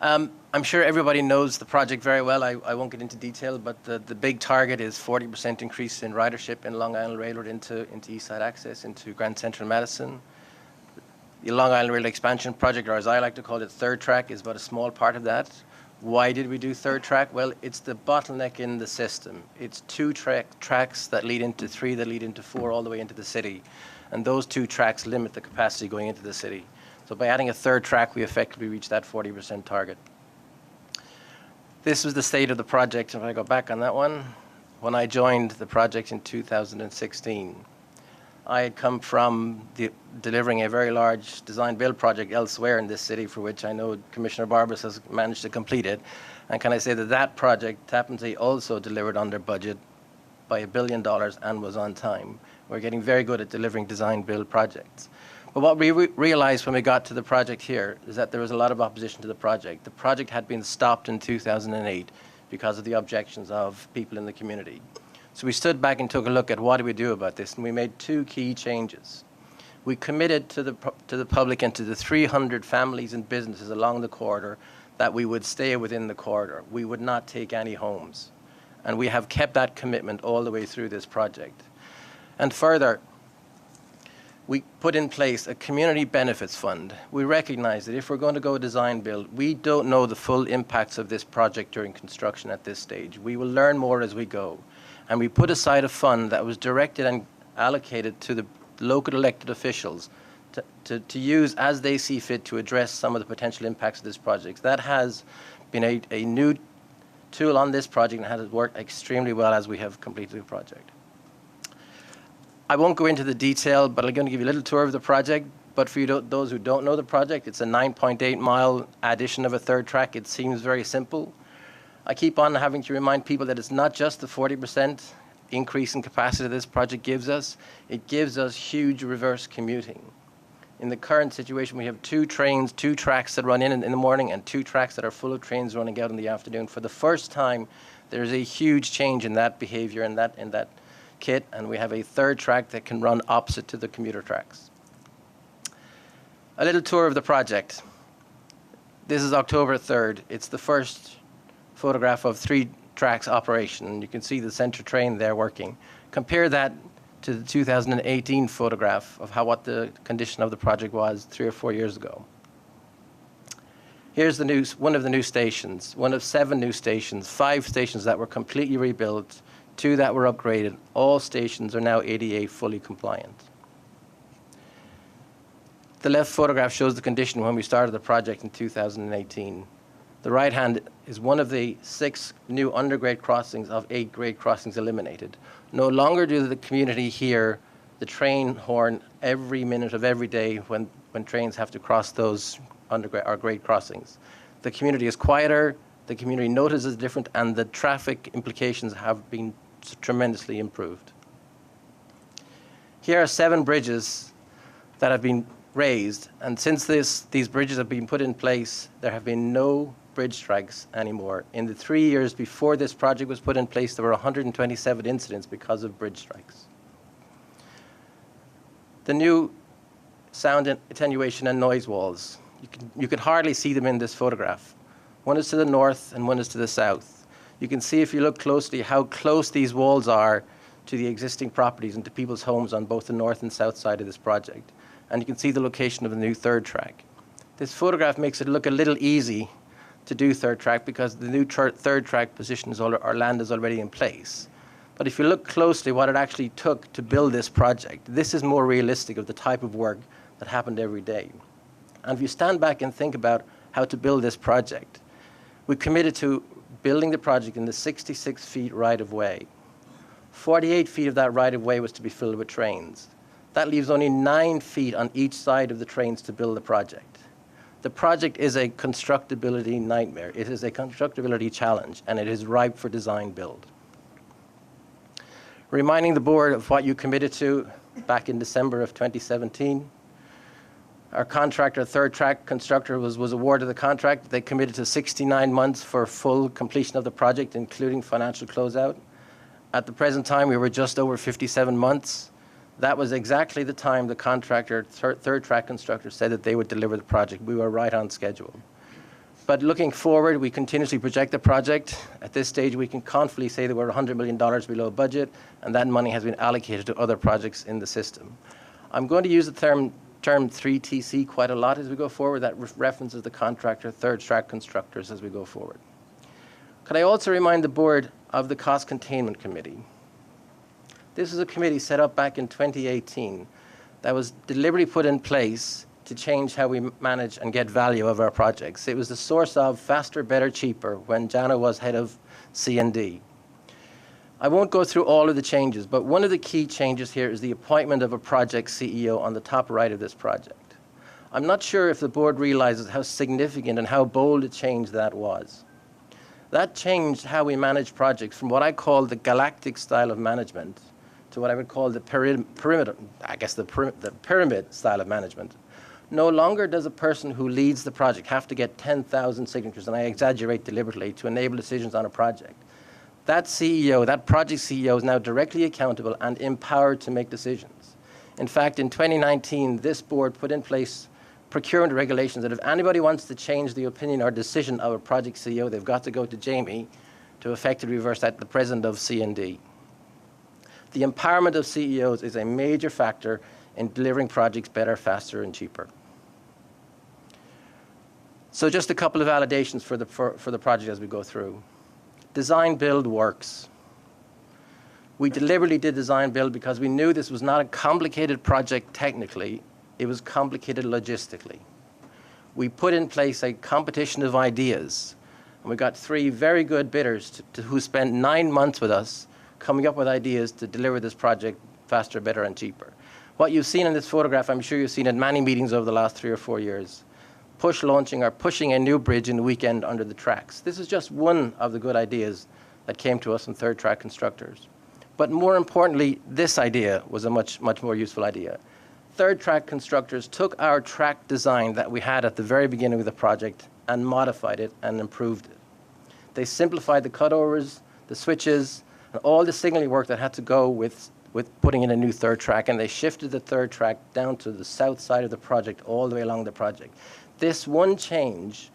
I'm sure everybody knows the project very well. I won't get into detail, but the big target is 40% increase in ridership in Long Island Railroad into East Side Access, into Grand Central Madison. The Long Island Railroad Expansion Project, or as I like to call it, Third Track, is but a small part of that. Why did we do Third Track? Well, it's the bottleneck in the system. It's two tracks that lead into three, that lead into four, all the way into the city. And those two tracks limit the capacity going into the city. So by adding a third track, we effectively reach that 40% target. This was the state of the project. If I go back on that one, when I joined the project in 2016, I had come from delivering a very large design-build project elsewhere in this city, for which I know Commissioner Barbas has managed to complete it. And can I say that that project, Tappan Zee, also delivered under budget by $1 billion and was on time. We're getting very good at delivering design-build projects. But what we realized when we got to the project here is that there was a lot of opposition to the project. The project had been stopped in 2008 because of the objections of people in the community. So we stood back and took a look at what do we do about this, and we made two key changes. We committed to the public and to the 300 families and businesses along the corridor that we would stay within the corridor. We would not take any homes. And we have kept that commitment all the way through this project. And further, we put in place a community benefits fund. We recognize that if we're going to go design build, we don't know the full impacts of this project during construction at this stage. We will learn more as we go. And we put aside a fund that was directed and allocated to the local elected officials to use as they see fit to address some of the potential impacts of this project. That has been a new tool on this project and has worked extremely well as we have completed the project. I won't go into the detail, but I'm going to give you a little tour of the project. But for those who don't know the project, it's a 9.8-mile addition of a third track. It seems very simple. I keep on having to remind people that it's not just the 40% increase in capacity this project gives us. It gives us huge reverse commuting. In the current situation, we have 2 trains, 2 tracks that run in the morning and 2 tracks that are full of trains running out in the afternoon. For the first time, there's a huge change in that behavior in that kit, and we have a 3rd track that can run opposite to the commuter tracks. A little tour of the project. This is October 3rd. It's the first photograph of 3 tracks operation, and you can see the center train there working. Compare that to the 2018 photograph of what the condition of the project was 3 or 4 years ago. Here's one of the new stations, one of 7 new stations, 5 stations that were completely rebuilt, 2 that were upgraded. All stations are now ADA fully compliant. The left photograph shows the condition when we started the project in 2018. The right hand is one of the 6 new undergrade crossings of 8 grade crossings eliminated. No longer do the community hear the train horn every minute of every day when trains have to cross those undergrad or grade crossings. The community is quieter, the community notices the difference, and the traffic implications have been tremendously improved. Here are 7 bridges that have been raised, and since these bridges have been put in place, there have been no bridge strikes anymore. In the 3 years before this project was put in place, there were 127 incidents because of bridge strikes. The new sound attenuation and noise walls, you can hardly see them in this photograph. One is to the north and one is to the south. You can see if you look closely how close these walls are to the existing properties and to people's homes on both the north and south side of this project. And you can see the location of the new 3rd track. This photograph makes it look a little easy to do 3rd track because the new 3rd track position or land is already in place. But if you look closely what it actually took to build this project, this is more realistic of the type of work that happened every day. And if you stand back and think about how to build this project, we committed to building the project in the 66 feet right-of-way. 48 feet of that right-of-way was to be filled with trains. That leaves only 9 feet on each side of the trains to build the project. The project is a constructability nightmare. It is a constructability challenge, and it is ripe for design build. Reminding the board of what you committed to back in December of 2017. Our contractor, 3rd track constructor, was awarded the contract. They committed to 69 months for full completion of the project, including financial closeout. At the present time, we were just over 57 months. That was exactly the time the contractor, 3rd track constructor, said that they would deliver the project. We were right on schedule. But looking forward, we continuously project the project. At this stage, we can confidently say that we're $100 million below budget, and that money has been allocated to other projects in the system. I'm going to use the term 3TC quite a lot as we go forward. That references the contractor, 3rd track constructors as we go forward. Could I also remind the board of the Cost Containment Committee? This is a committee set up back in 2018 that was deliberately put in place to change how we manage and get value of our projects. It was the source of faster, better, cheaper when Jana was head of C&D. I won't go through all of the changes, but one of the key changes here is the appointment of a project CEO on the top right of this project. I'm not sure if the board realizes how significant and how bold a change that was. That changed how we manage projects from what I call the galactic style of management to what I would call the pyramid style of management. No longer does a person who leads the project have to get 10,000 signatures, and I exaggerate deliberately, to enable decisions on a project. That CEO, that project CEO, is now directly accountable and empowered to make decisions. In fact, in 2019, this board put in place procurement regulations that if anybody wants to change the opinion or decision of a project CEO, they've got to go to Jamie to effectively reverse that, the president of C&D. The empowerment of CEOs is a major factor in delivering projects better, faster, and cheaper. So just a couple of validations for the project as we go through. Design build works. We deliberately did design build because we knew this was not a complicated project technically, it was complicated logistically. We put in place a competition of ideas, and we got 3 very good bidders who spent 9 months with us coming up with ideas to deliver this project faster, better, and cheaper. What you've seen in this photograph, I'm sure you've seen in many meetings over the last 3 or 4 years. Launching or pushing a new bridge in the weekend under the tracks. This is just one of the good ideas that came to us from 3rd track constructors. But more importantly, this idea was a much more useful idea. third track constructors took our track design that we had at the very beginning of the project and modified it and improved it. They simplified the cutovers, the switches, and all the signaling work that had to go with putting in a new third track, and they shifted the third track down to the south side of the project all the way along the project. This one change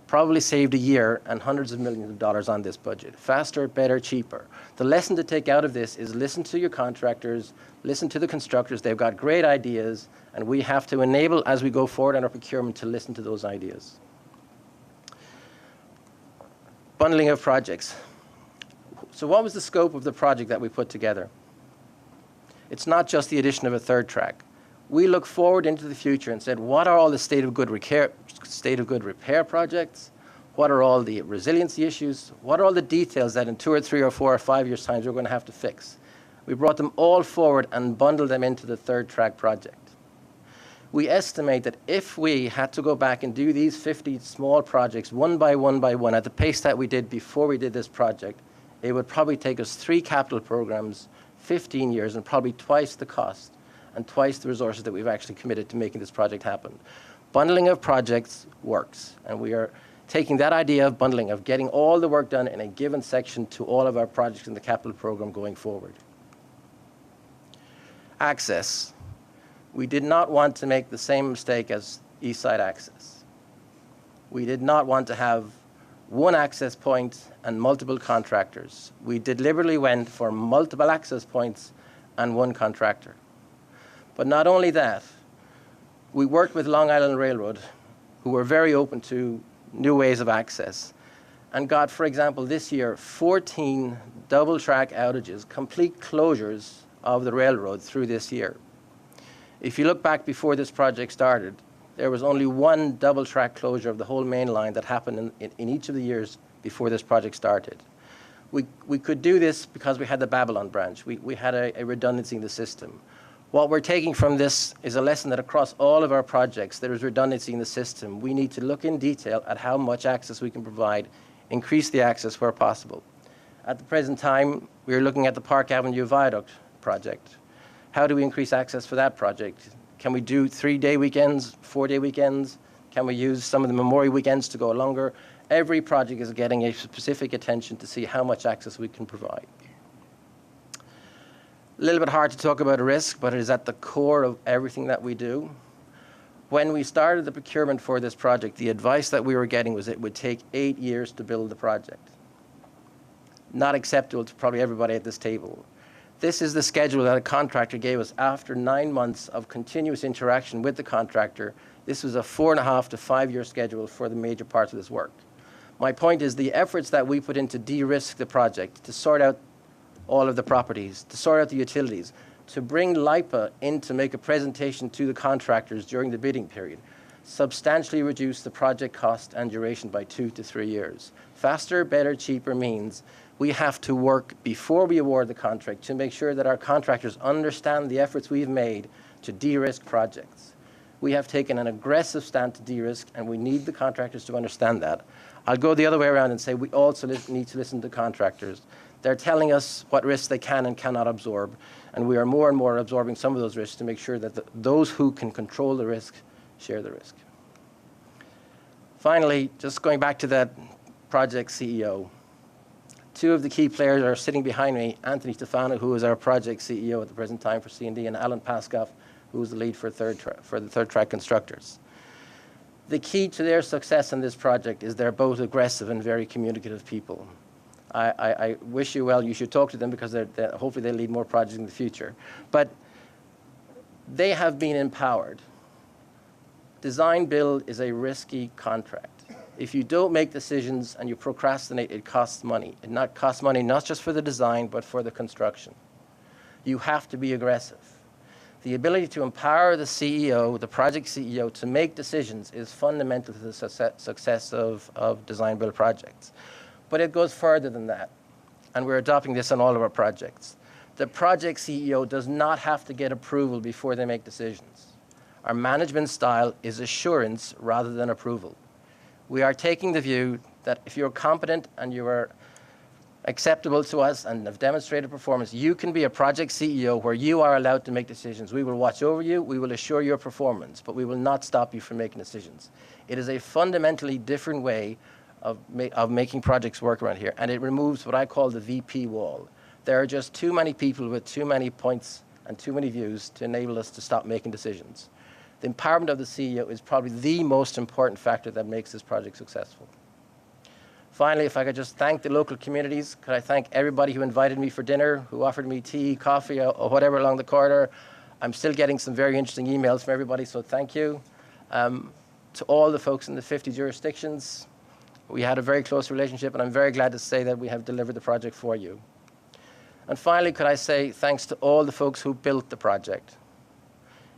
probably saved a year and hundreds of millions of dollars on this budget. Faster, better, cheaper. The lesson to take out of this is listen to your contractors, listen to the constructors. They've got great ideas, and we have to enable, as we go forward on our procurement, to listen to those ideas. Bundling of projects. So what was the scope of the project that we put together? It's not just the addition of a third track. We look forward into the future and said, what are all the state of good repair projects? What are all the resiliency issues? What are all the details that in 2 or 3 or 4 or 5 years' time we're going to have to fix? We brought them all forward and bundled them into the third track project. We estimate that if we had to go back and do these 50 small projects one by one at the pace that we did before we did this project, it would probably take us 3 capital programs, 15 years, and probably twice the cost and twice the resources that we've actually committed to making this project happen. Bundling of projects works, and we are taking that idea of bundling, of getting all the work done in a given section to all of our projects in the capital program going forward. Access. We did not want to make the same mistake as East Side Access. We did not want to have one access point and multiple contractors. We deliberately went for multiple access points and one contractor. But not only that, we worked with Long Island Railroad, who were very open to new ways of access, and got, for example, this year, 14 double-track outages, complete closures of the railroad through this year. If you look back before this project started, there was only one double-track closure of the whole main line that happened in each of the years before this project started. We could do this because we had the Babylon branch. We had a redundancy in the system. What we're taking from this is a lesson that across all of our projects, there is redundancy in the system. We need to look in detail at how much access we can provide, increase the access where possible. At the present time, we are looking at the Park Avenue Viaduct project. How do we increase access for that project? Can we do 3-day weekends, 4-day weekends? Can we use some of the Memorial weekends to go longer? Every project is getting a specific attention to see how much access we can provide. A little bit hard to talk about risk, but it is at the core of everything that we do. When we started the procurement for this project, the advice that we were getting was it would take 8 years to build the project. Not acceptable to probably everybody at this table. This is the schedule that a contractor gave us after 9 months of continuous interaction with the contractor. This was a 4.5 to 5 year schedule for the major parts of this work. My point is the efforts that we put in to de-risk the project, to sort out all of the properties, to sort out the utilities, to bring LIPA in to make a presentation to the contractors during the bidding period, substantially reduce the project cost and duration by 2 to 3 years. Faster, better, cheaper means we have to work before we award the contract to make sure that our contractors understand the efforts we've made to de-risk projects. We have taken an aggressive stand to de-risk, and we need the contractors to understand that. I'll go the other way around and say we also need to listen to contractors. They're telling us what risks they can and cannot absorb, and we are more and more absorbing some of those risks to make sure that those who can control the risk share the risk. Finally, just going back to that project CEO, 2 of the key players are sitting behind me, Anthony Stefano, who is our project CEO at the present time for C&D, and Alan Paskoff, who is the lead for the third track constructors. The key to their success in this project is they're both aggressive and very communicative people. I wish you well. You should talk to them because hopefully they'll lead more projects in the future. But they have been empowered. Design build is a risky contract. If you don't make decisions and you procrastinate, it costs money. It costs money not just for the design, but for the construction. You have to be aggressive. The ability to empower the CEO, the project CEO, to make decisions is fundamental to the success of design build projects. But it goes further than that, and we're adopting this on all of our projects. The project CEO does not have to get approval before they make decisions. Our management style is assurance rather than approval. We are taking the view that if you're competent and you are acceptable to us and have demonstrated performance, you can be a project CEO where you are allowed to make decisions. We will watch over you, we will assure your performance, but we will not stop you from making decisions. It is a fundamentally different way of making projects work around here, and it removes what I call the VP wall. There are just too many people with too many points and too many views to enable us to stop making decisions. The empowerment of the CEO is probably the most important factor that makes this project successful. Finally, if I could just thank the local communities, could I thank everybody who invited me for dinner, who offered me tea, coffee, or whatever along the corridor. I'm still getting some very interesting emails from everybody, so thank you. To all the folks in the 50 jurisdictions, we had a very close relationship, and I'm very glad to say that we have delivered the project for you. And finally, could I say thanks to all the folks who built the project.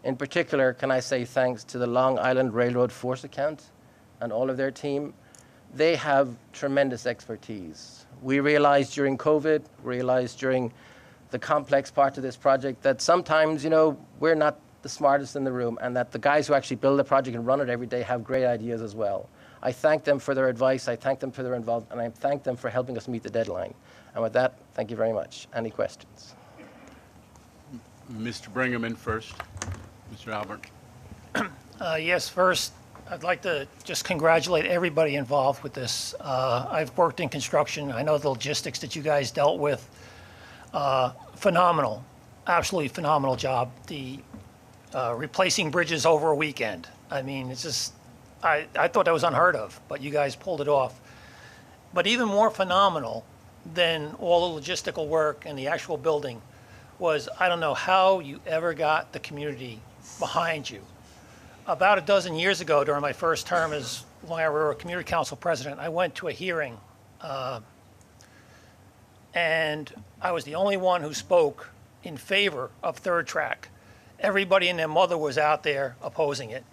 In particular, can I say thanks to the Long Island Railroad Force Account and all of their team. They have tremendous expertise. We realized during COVID, realized during the complex part of this project that sometimes, we're not the smartest in the room, and that the guys who actually build the project and run it every day have great ideas as well. I thank them for their advice, I thank them for their involvement, and I thank them for helping us meet the deadline. And with that, thank you very much. Any questions? Mr. Brinkman first. Mr. Albert. Yes, first, I'd like to just congratulate everybody involved with this. I've worked in construction. I know the logistics that you guys dealt with. Phenomenal, absolutely phenomenal job. The replacing bridges over a weekend. I mean, it's just, I thought that was unheard of, but you guys pulled it off. But even more phenomenal than all the logistical work and the actual building was, I don't know how you ever got the community behind you. About a dozen years ago, during my first term as Long Island Railroad Community Council president, I went to a hearing, and I was the only one who spoke in favor of third track. Everybody and their mother was out there opposing it.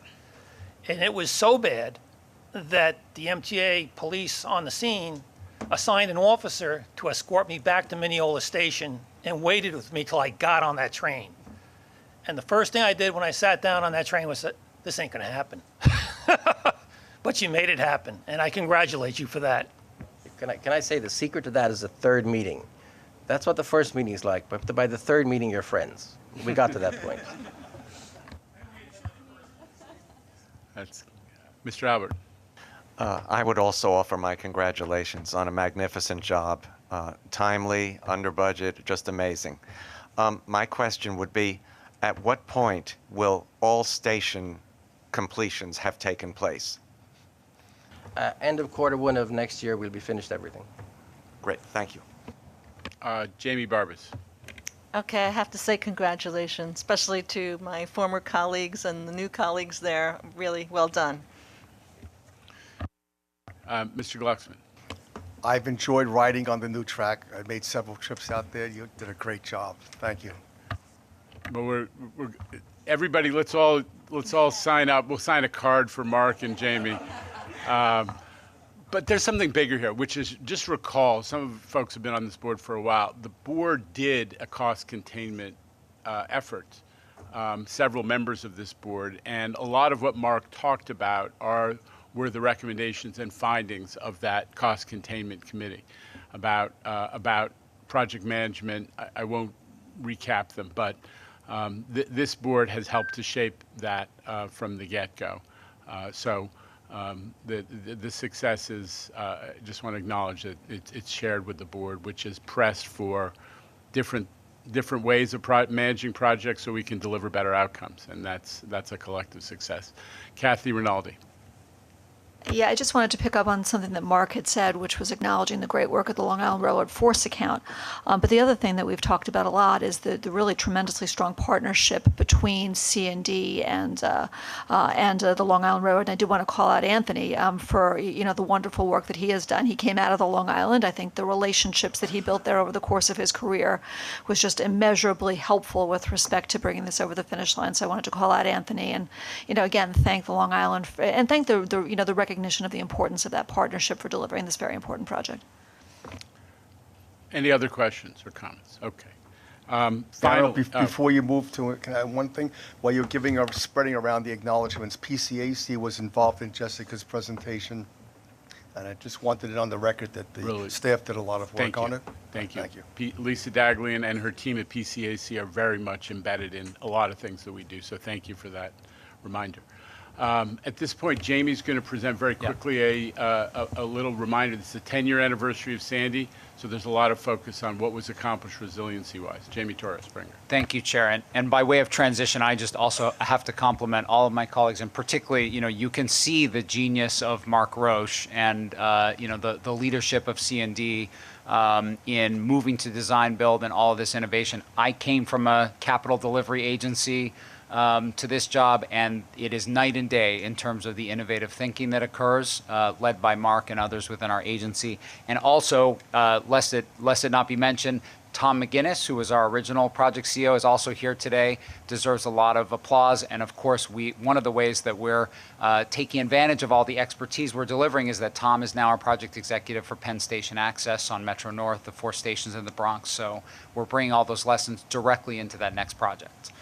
And it was so bad that the MTA police on the scene assigned an officer to escort me back to Mineola Station and waited with me till I got on that train. And the first thing I did when I sat down on that train was, this ain't gonna happen. But you made it happen, and I congratulate you for that. Can I say the secret to that is the third meeting. That's what the first meeting is like, but by the third meeting, you're friends. We got to that point. That's Mr. Albert. I would also offer my congratulations on a magnificent job. Timely, under budget, just amazing. My question would be, at what point will all station completions have taken place? End of Q1 of next year, we'll be finished everything. Great, thank you. Jamie Barbas. Okay, I have to say congratulations, especially to my former colleagues and the new colleagues there. Really well done. Mr. Glucksman. I've enjoyed riding on the new track. I made several trips out there. You did a great job. Thank you. Well, everybody, let's all sign up. We'll sign a card for Mark and Jamie. But there's something bigger here, which is, just recall, some of the folks have been on this board for a while. The board did a cost containment effort, several members of this board, and a lot of what Mark talked about were the recommendations and findings of that cost containment committee about project management. I won't recap them, but this board has helped to shape that from the get-go. The success is, I just want to acknowledge that it's shared with the board, which is pressed for different ways of managing projects so we can deliver better outcomes, and that's a collective success. Kathy Rinaldi. Yeah, I just wanted to pick up on something that Mark had said, which was acknowledging the great work of the Long Island Railroad Force account. But the other thing that we've talked about a lot is the really tremendously strong partnership between C&D and the Long Island Railroad. And I do want to call out Anthony for the wonderful work that he has done. He came out of the Long Island. I think the relationships that he built there over the course of his career was just immeasurably helpful with respect to bringing this over the finish line. So I wanted to call out Anthony and again thank the Long Island and thank the recognition of the importance of that partnership for delivering this very important project. Any other questions or comments? Okay. Before you move to it, can I add one thing? While you're spreading around the acknowledgments, PCAC was involved in Jessica's presentation And I just wanted it on the record that the Really. staff did a lot of work Thank on you. it. Thank you. Thank you. Lisa Daglian and her team at PCAC are very much embedded in a lot of things that we do, so thank you for that reminder. At this point, Jamie's going to present very quickly a little reminder. This is the 10-year anniversary of Sandy, so there's a lot of focus on what was accomplished resiliency-wise. Jamie Torres-Springer. Thank you, Chair. And by way of transition, I just also have to compliment all of my colleagues, and particularly, you can see the genius of Mark Roche and, the leadership of C&D in moving to design, build, and all of this innovation. I came from a capital delivery agency to this job, and it is night and day in terms of the innovative thinking that occurs, led by Mark and others within our agency. And also, lest it not be mentioned, Tom McGinnis, who was our original project CEO, is also here today, deserves a lot of applause. And of course, one of the ways that we're taking advantage of all the expertise we're delivering is that Tom is now our project executive for Penn Station Access on Metro North, the 4 stations in the Bronx. So we're bringing all those lessons directly into that next project.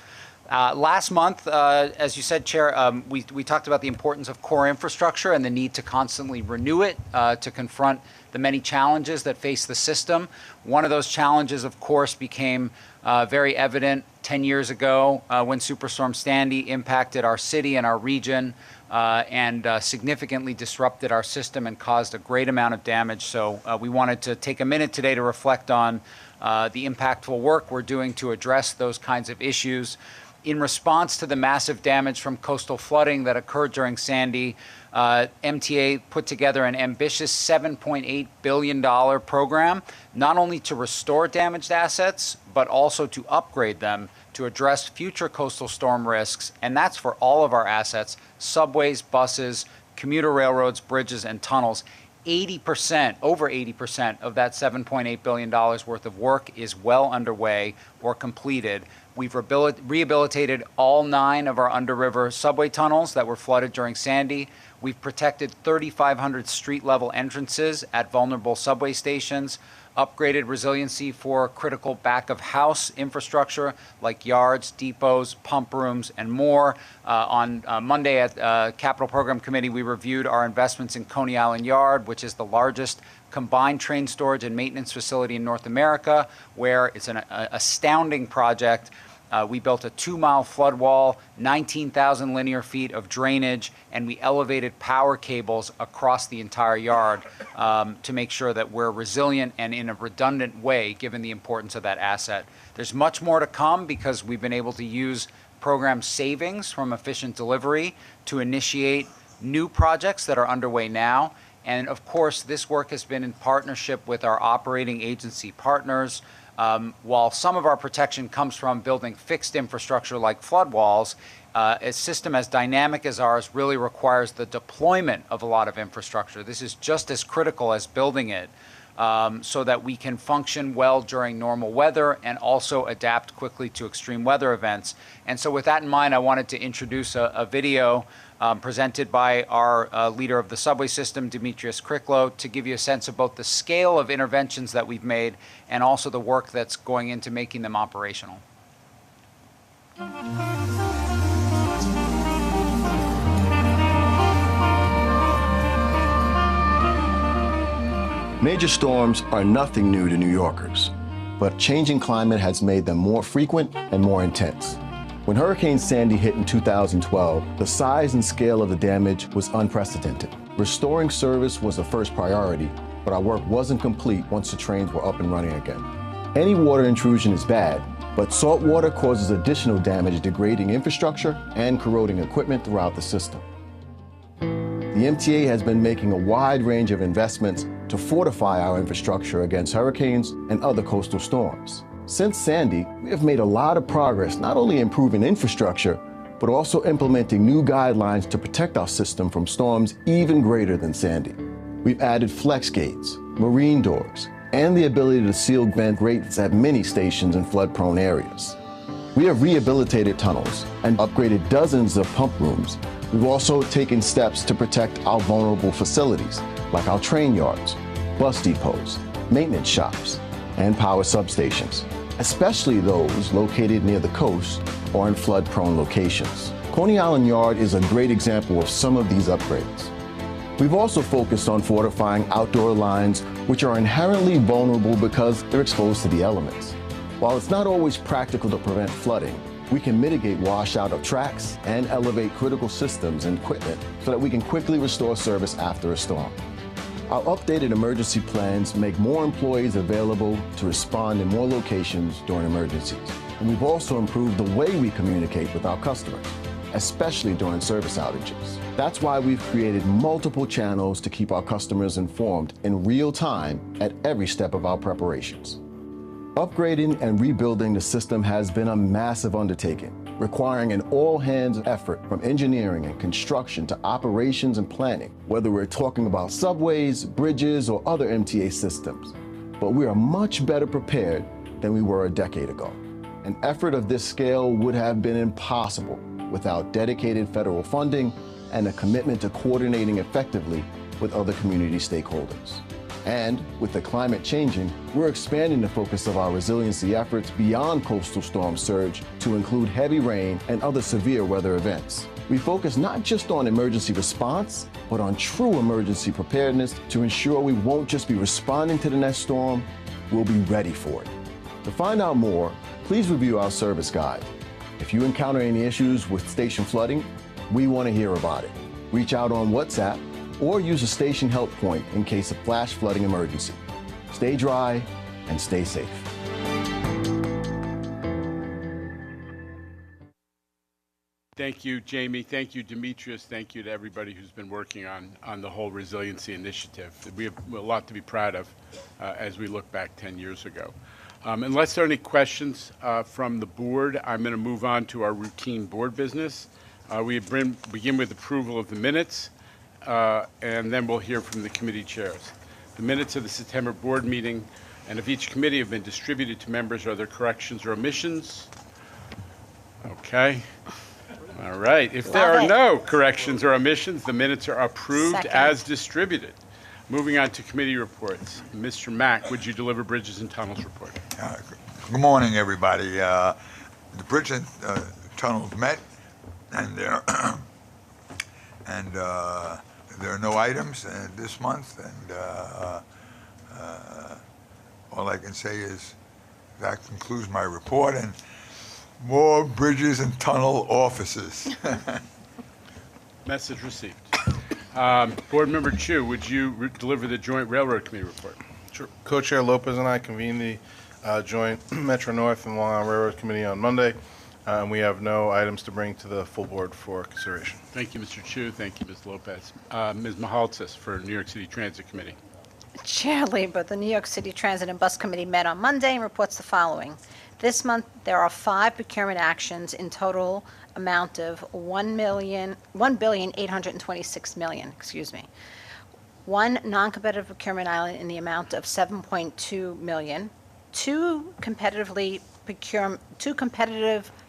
Last month, as you said, Chair, we talked about the importance of core infrastructure and the need to constantly renew it to confront the many challenges that face the system. One of those challenges, of course, became very evident 10 years ago when Superstorm Sandy impacted our city and our region and significantly disrupted our system and caused a great amount of damage. So we wanted to take a minute today to reflect on the impactful work we're doing to address those kinds of issues. In response to the massive damage from coastal flooding that occurred during Sandy, MTA put together an ambitious $7.8 billion program, not only to restore damaged assets, but also to upgrade them to address future coastal storm risks. And that's for all of our assets, subways, buses, commuter railroads, bridges, and tunnels. 80%, over 80% of that $7.8 billion worth of work is well underway or completed. We've rehabilitated all 9 of our under-river subway tunnels that were flooded during Sandy. We've protected 3,500 street-level entrances at vulnerable subway stations, upgraded resiliency for critical back-of-house infrastructure like yards, depots, pump rooms, and more. On Monday at Capital Program Committee, we reviewed our investments in Coney Island Yard, which is the largest combined train storage and maintenance facility in North America, where it's an astounding project. We built a 2-mile flood wall, 19,000 linear feet of drainage, and we elevated power cables across the entire yard to make sure that we're resilient and in a redundant way, given the importance of that asset. There's much more to come because we've been able to use program savings from efficient delivery to initiate new projects that are underway now. And of course, this work has been in partnership with our operating agency partners. While some of our protection comes from building fixed infrastructure like flood walls, a system as dynamic as ours really requires the deployment of a lot of infrastructure. This is just as critical as building it so that we can function well during normal weather and also adapt quickly to extreme weather events. And so with that in mind, I wanted to introduce a video presented by our leader of the subway system, Demetrius Kriklo, to give you a sense of both the scale of interventions that we've made and also the work that's going into making them operational. Major storms are nothing new to New Yorkers, but changing climate has made them more frequent and more intense. When Hurricane Sandy hit in 2012, the size and scale of the damage was unprecedented. Restoring service was the first priority, but our work wasn't complete once the trains were up and running again. Any water intrusion is bad, but salt water causes additional damage, degrading infrastructure and corroding equipment throughout the system. The MTA has been making a wide range of investments to fortify our infrastructure against hurricanes and other coastal storms. Since Sandy, we have made a lot of progress, not only improving infrastructure, but also implementing new guidelines to protect our system from storms even greater than Sandy. We've added flex gates, marine doors, and the ability to seal vent grates at many stations in flood-prone areas. We have rehabilitated tunnels and upgraded dozens of pump rooms. We've also taken steps to protect our vulnerable facilities, like our train yards, bus depots, maintenance shops, and power substations, especially those located near the coast or in flood-prone locations. Coney Island Yard is a great example of some of these upgrades. We've also focused on fortifying outdoor lines, which are inherently vulnerable because they're exposed to the elements. While it's not always practical to prevent flooding, we can mitigate washout of tracks and elevate critical systems and equipment so that we can quickly restore service after a storm. Our updated emergency plans make more employees available to respond in more locations during emergencies. And we've also improved the way we communicate with our customers, especially during service outages. That's why we've created multiple channels to keep our customers informed in real time at every step of our preparations. Upgrading and rebuilding the system has been a massive undertaking, requiring an all-hands effort from engineering and construction to operations and planning, whether we're talking about subways, bridges, or other MTA systems. But we are much better prepared than we were a decade ago. An effort of this scale would have been impossible without dedicated federal funding and a commitment to coordinating effectively with other community stakeholders. And with the climate changing, we're expanding the focus of our resiliency efforts beyond coastal storm surge to include heavy rain and other severe weather events. We focus not just on emergency response, but on true emergency preparedness to ensure we won't just be responding to the next storm, we'll be ready for it. To find out more, please review our service guide. If you encounter any issues with station flooding, we want to hear about it. Reach out on WhatsApp or use a station help point in case of flash flooding emergency. Stay dry and stay safe. Thank you, Jamie. Thank you, Demetrius. Thank you to everybody who's been working on the whole resiliency initiative. We have a lot to be proud of as we look back 10 years ago. Unless there are any questions from the board, I'm going to move on to our routine board business. We begin with approval of the minutes, and then we'll hear from the committee chairs. The minutes of the September board meeting and of each committee have been distributed to members. Are there corrections or omissions? Okay. All right. If there are no corrections or omissions, the minutes are approved as distributed. Moving on to committee reports. Mr. Mack, would you deliver Bridges and Tunnels report? Good morning, everybody. The bridge and tunnels met, and there are no items this month. And all I can say is that concludes my report. And more bridges and tunnel offices. Message received. Board Member Chu, would you deliver the Joint Railroad Committee report? Sure. Co-Chair Lopez and I convened the joint Metro North and Long Island Railroad Committee on Monday, and we have no items to bring to the full board for consideration. Thank you, Mr. Chu. Thank you, Ms. Lopez. Ms. Mahaltzis for New York City Transit Committee. Chair Lieber, the New York City Transit and Bus Committee met on Monday and reports the following. This month, there are 5 procurement actions in total amount of $1,826,000,000, excuse me. 1 non-competitive procurement item in the amount of $7.2 million, 2 competitive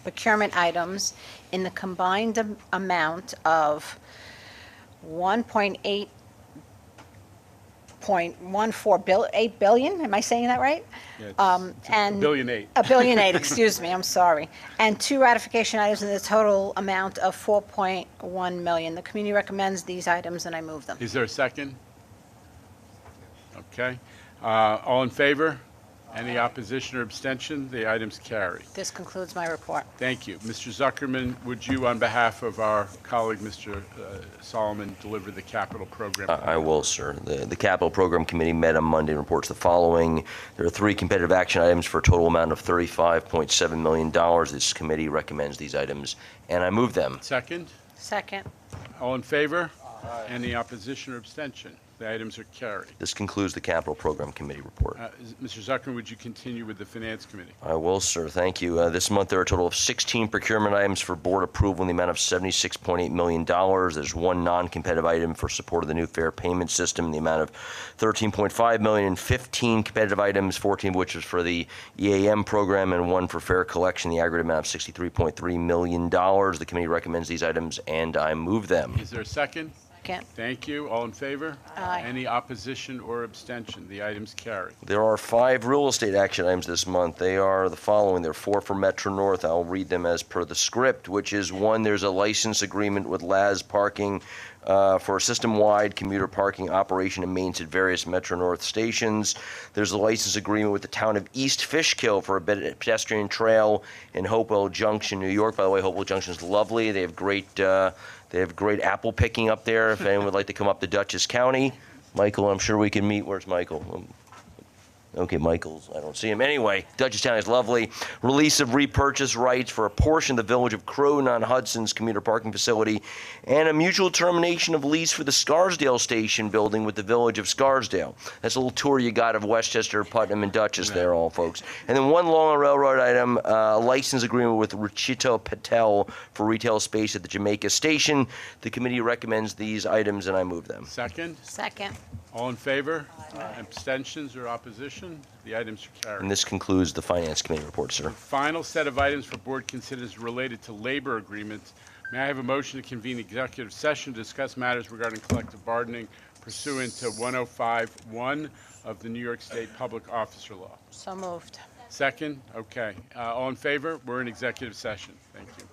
procurement items in the combined amount of $1.8 billion. Am I saying that right? Yeah, and $1.8 $1.8 billion, excuse me, I'm sorry. And 2 ratification items in the total amount of $4.1 million. The committee recommends these items, and I move them. Is there a second? Okay. All in favor? Any opposition or abstention? The items carry. This concludes my report. Thank you. Mr. Zuckerman, would you, on behalf of our colleague, Mr. Solomon, deliver the capital program? I will, sir. The Capital Program Committee met on Monday and reports the following. There are 3 competitive action items for a total amount of $35.7 million. This committee recommends these items, and I move them. Second? Second. All in favor? Any opposition or abstention? The items are carried. This concludes the Capital Program Committee report. Mr. Zuckerman, would you continue with the Finance Committee? I will, sir. Thank you. This month, there are a total of 16 procurement items for board approval in the amount of $76.8 million. There's 1 non-competitive item for support of the new fare payment system in the amount of $13.5 million, and 15 competitive items, 14 of which is for the EAM program, and 1 for fare collection, the aggregate amount of $63.3 million. The committee recommends these items, and I move them. Is there a second? Second. Thank you. All in favor? Aye. Any opposition or abstention? The items carry. There are 5 real estate action items this month. They are the following. There are 4 for Metro North. I'll read them as per the script, which is 1, there's a license agreement with Laz Parking for a system-wide commuter parking operation and maintenance at various Metro North stations. There's a license agreement with the town of East Fishkill for a pedestrian trail in Hopewell Junction, New York. By the way, Hopewell Junction is lovely. They have great apple picking up there. If anyone would like to come up to Dutchess County, Michael, I'm sure we can meet. Where's Michael? Okay, Michael's, I don't see him. Anyway, Dutchess is lovely. Release of repurchase rights for a portion of the village of Croton on Hudson's commuter parking facility, and a mutual termination of lease for the Scarsdale Station building with the village of Scarsdale. That's a little tour you got of Westchester, Putnam, and Dutchess there, all folks. And then one long railroad item, license agreement with Ruchita Patel for retail space at the Jamaica Station. The committee recommends these items, and I move them. Second? Second. All in favor? Abstentions or opposition? The items are carried. And this concludes the Finance Committee report, sir. Final set of items for board considers related to labor agreements. May I have a motion to convene executive session to discuss matters regarding collective bargaining pursuant to 105(1) of the New York State Public Officer Law? So moved. Second? Okay. All in favor? We're in executive session. Thank you.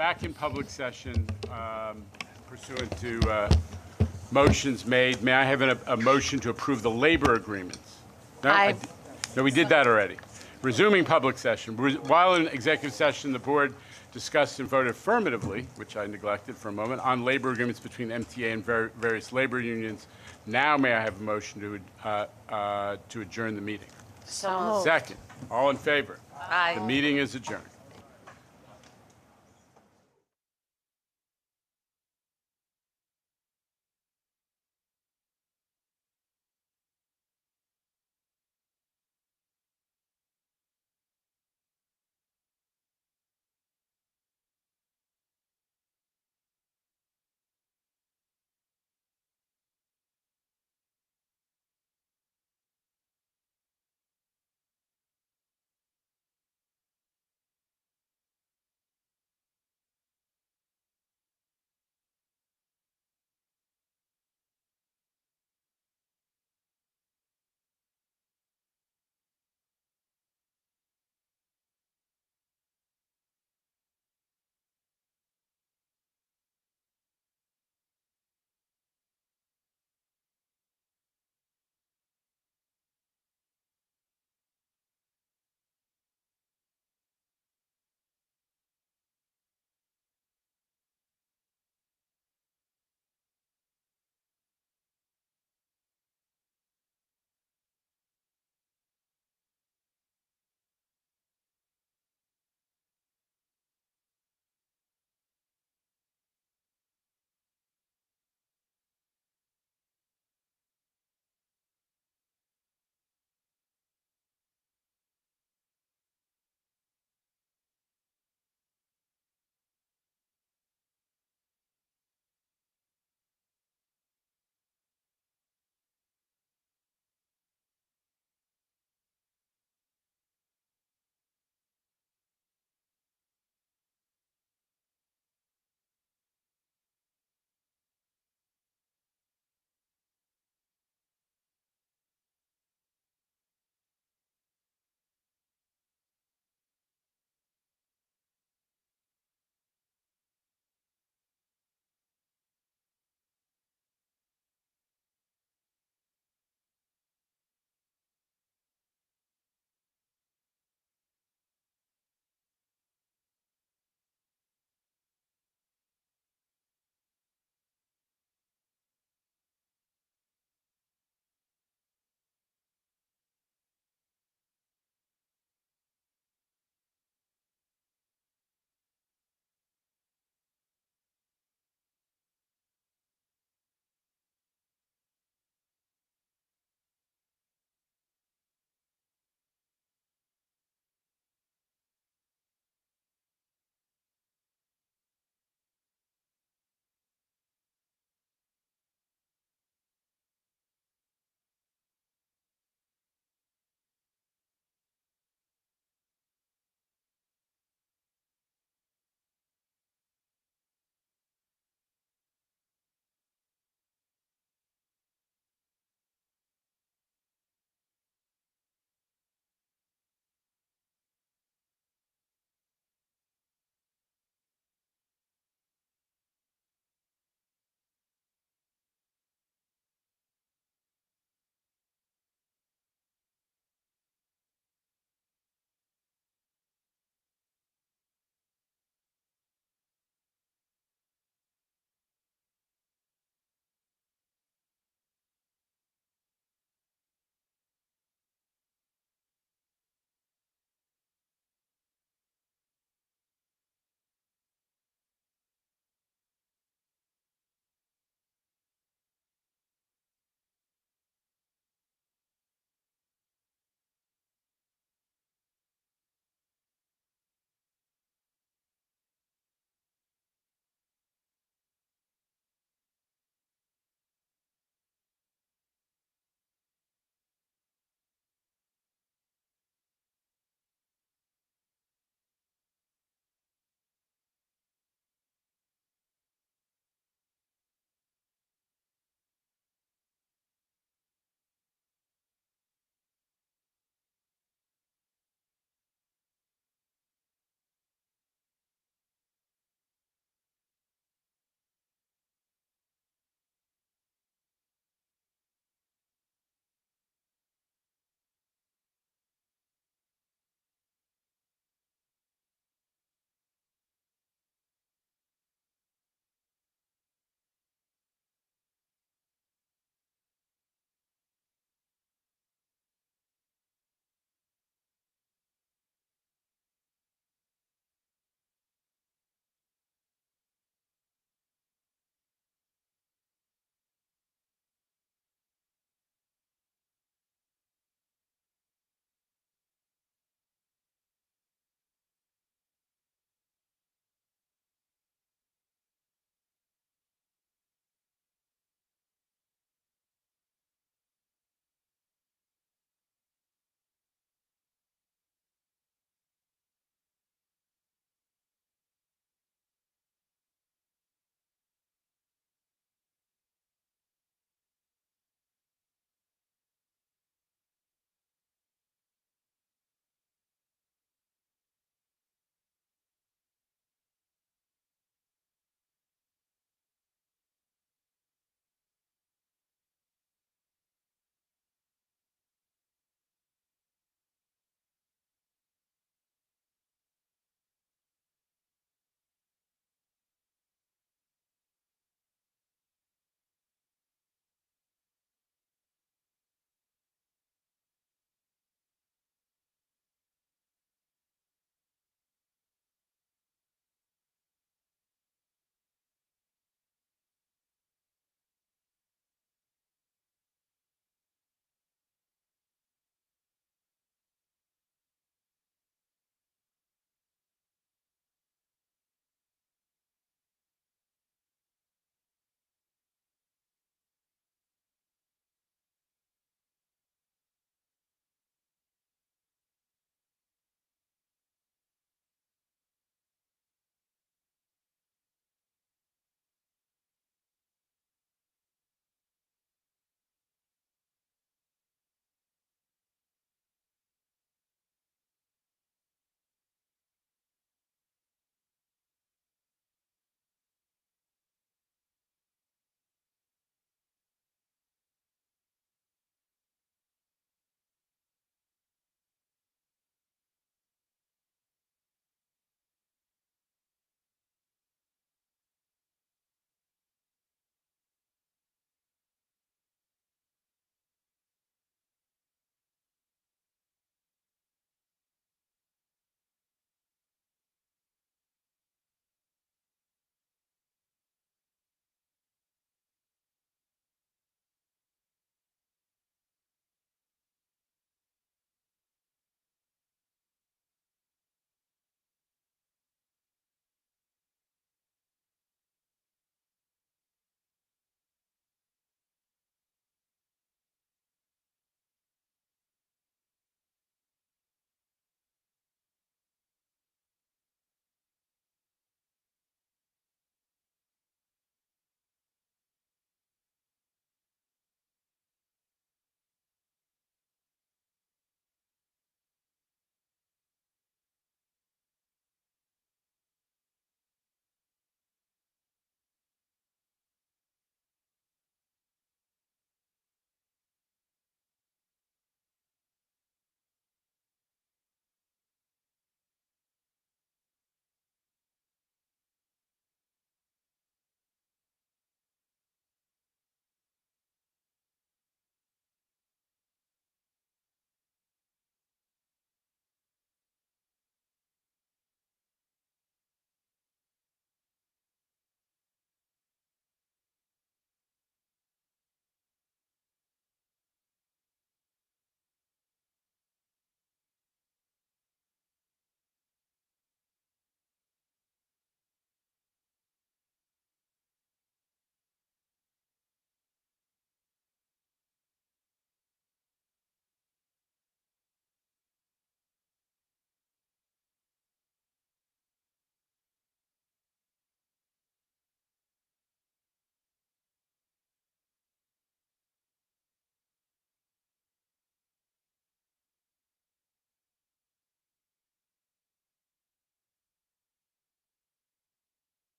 back in public session pursuant to motions made. May I have a motion to approve the labor agreements? No, no, we did that already. Resuming public session. While in executive session, the board discussed and voted affirmatively, which I neglected for a moment, on labor agreements between MTA and various labor unions. Now may I have a motion to adjourn the meeting? So moved. Second. All in favor? Aye. The meeting is adjourned.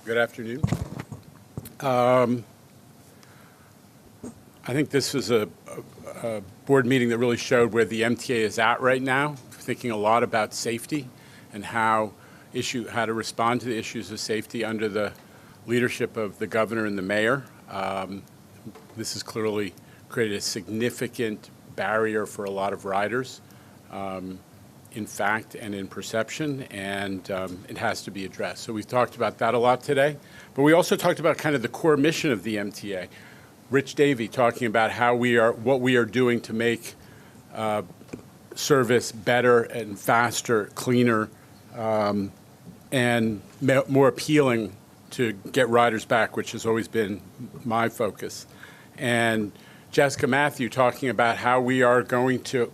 Good afternoon. I think this was a board meeting that really showed where the MTA is at right now, thinking a lot about safety and how to respond to the issues of safety under the leadership of the governor and the mayor. This has clearly created a significant barrier for a lot of riders, in fact and in perception, and it has to be addressed. So we've talked about that a lot today, but we also talked about kind of the core mission of the MTA. Rich Davey talking about what we are doing to make service better and faster, cleaner, and more appealing to get riders back, which has always been my focus. And Jessica Matthew talking about how we are going to,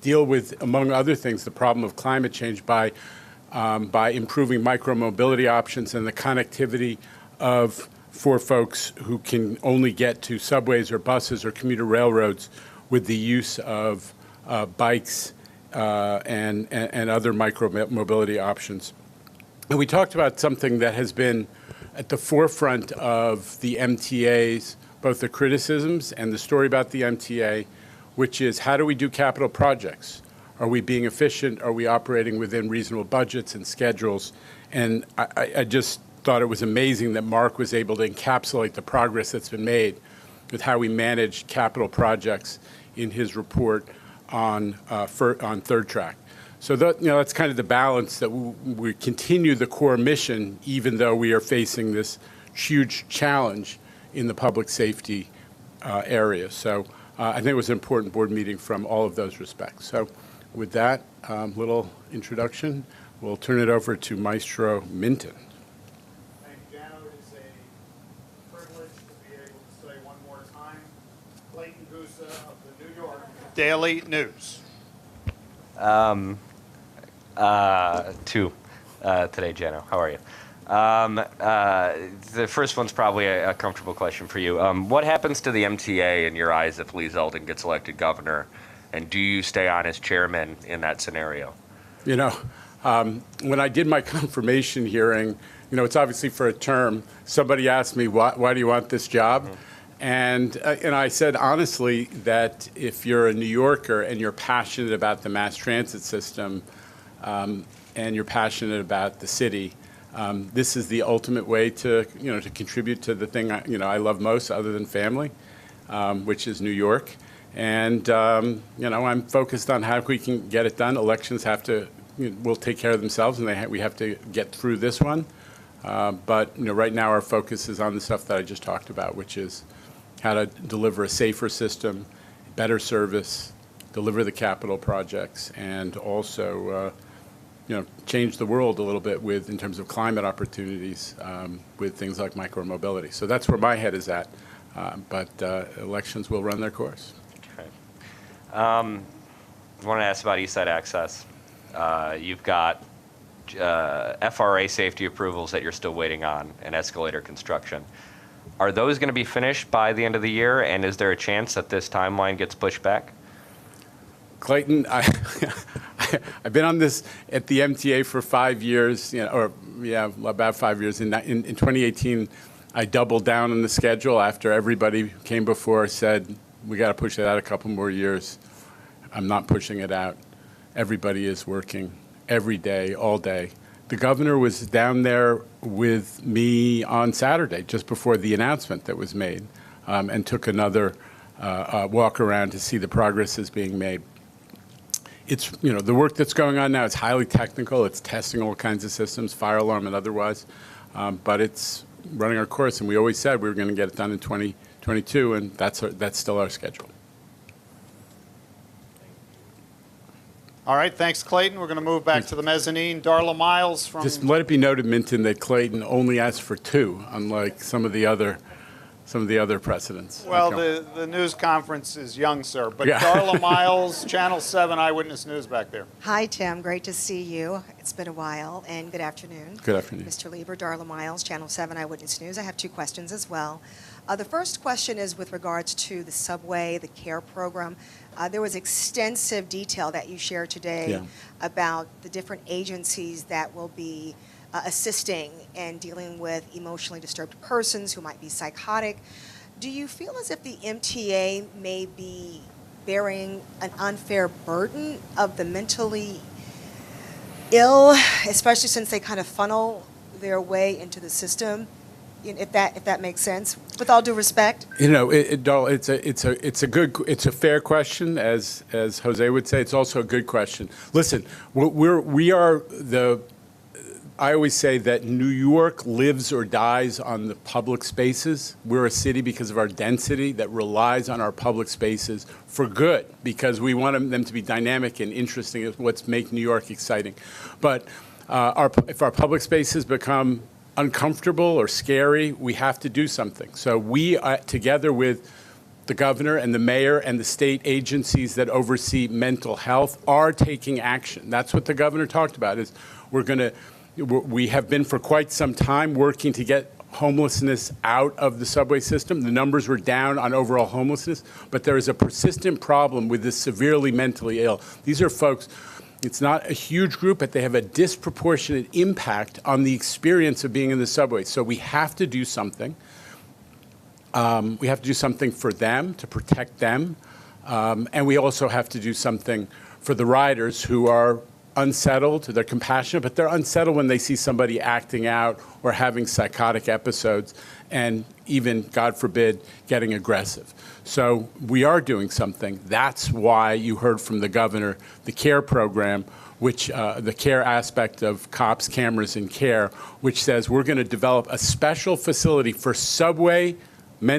deal with, among other things, the problem of climate change by improving micromobility options and the connectivity for folks who can only get to subways or buses or commuter railroads with the use of bikes and other micromobility options. And we talked about something that has been at the forefront of the MTA's, both the criticisms and the story about the MTA, which is how do we do capital projects? Are we being efficient? Are we operating within reasonable budgets and schedules? And I just thought it was amazing that Mark was able to encapsulate the progress that's been made with how we manage capital projects in his report on Third Track. So that's kind of the balance that we continue the core mission, even though we are facing this huge challenge in the public safety area. So I think it was an important board meeting from all of those respects. So with that little introduction, we'll turn it over to Maestro Minton. Thank you, Jano. It is a privilege to be able to say one more time, Clayton Gusa of the New York Daily News. Two today, Jano. How are you? The first one's probably a comfortable question for you. What happens to the MTA in your eyes if Lee Zeldin gets elected governor? And do you stay on as chairman in that scenario? When I did my confirmation hearing, it's obviously for a term. Somebody asked me, why do you want this job? Mm-hmm. And I said, honestly, that if you're a New Yorker and you're passionate about the mass transit system and you're passionate about the city, this is the ultimate way to contribute to the thing I love most other than family, which is New York. And I'm focused on how we can get it done. Elections will take care of themselves, and we have to get through this one. But right now our focus is on the stuff that I just talked about, which is how to deliver a safer system, better service, deliver the capital projects, and also change the world a little bit in terms of climate opportunities with things like micromobility. So that's where my head is at. But elections will run their course. Okay. I want to ask about East Side Access. You've got FRA safety approvals that you're still waiting on and escalator construction. Are those going to be finished by the end of the year? And is there a chance that this timeline gets pushed back? Clayton, I've been on this at the MTA for 5 years, about 5 years. In 2018, I doubled down on the schedule after everybody came before, said, we got to push it out a couple more years. I'm not pushing it out. Everybody is working every day, all day. The governor was down there with me on Saturday, just before the announcement that was made, and took another walk around to see the progress that's being made. It's, the work that's going on now is highly technical. It's testing all kinds of systems, fire alarm and otherwise, but it's running our course, and we always said we were going to get it done in 2022, and that's still our schedule. All right, thanks, Clayton. We're going to move back to the mezzanine. Darla Miles from... Just let it be noted, Minton, that Clayton only asked for 2, unlike some of the other precedents. Well, Okay. the news conference is young, sir. But Yeah. Darla Miles, Channel 7 Eyewitness News back there. Hi, Tim. Great to see you. It's been a while, and good afternoon. Good afternoon. Mr. Lieber, Darla Miles, Channel 7 Eyewitness News. I have 2 questions as well. The first question is with regards to the subway, the CARE program. There was extensive detail that you shared today about the different agencies that will be assisting and dealing with emotionally disturbed persons who might be psychotic. Do you feel as if the MTA may be bearing an unfair burden of the mentally ill, especially since they kind of funnel their way into the system? If that makes sense, with all due respect. Darla, it's a fair question, as Jose would say. It's also a good question. Listen, I always say that New York lives or dies on the public spaces. We're a city because of our density that relies on our public spaces for good, because we want them to be dynamic and interesting. Is what's make New York exciting. But if our public spaces become uncomfortable or scary, we have to do something. So we, together with the governor and the mayor and the state agencies that oversee mental health, are taking action. That's what the governor talked about, is we have been for quite some time working to get homelessness out of the subway system. The numbers were down on overall homelessness, but there is a persistent problem with the severely mentally ill. These are folks, it's not a huge group, but they have a disproportionate impact on the experience of being in the subway. So we have to do something. We have to do something for them, to protect them. And we also have to do something for the riders who are unsettled. They're compassionate, but they're unsettled when they see somebody acting out or having psychotic episodes and even, God forbid, getting aggressive. So we are doing something. That's why you heard from the governor, the CARE program, which the CARE aspect of cops, cameras, and care, which says we're going to develop a special facility for subway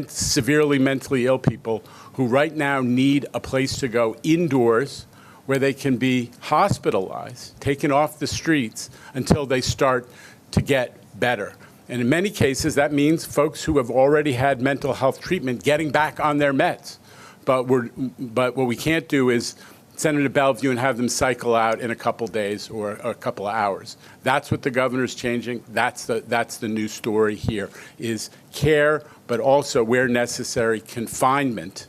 severely mentally ill people who right now need a place to go indoors where they can be hospitalized, taken off the streets until they start to get better. And in many cases, that means folks who have already had mental health treatment getting back on their meds. But what we can't do is send them to Bellevue and have them cycle out in a couple days or a couple of hours. That's what the governor's changing. That's the new story here, is care, but also, where necessary, confinement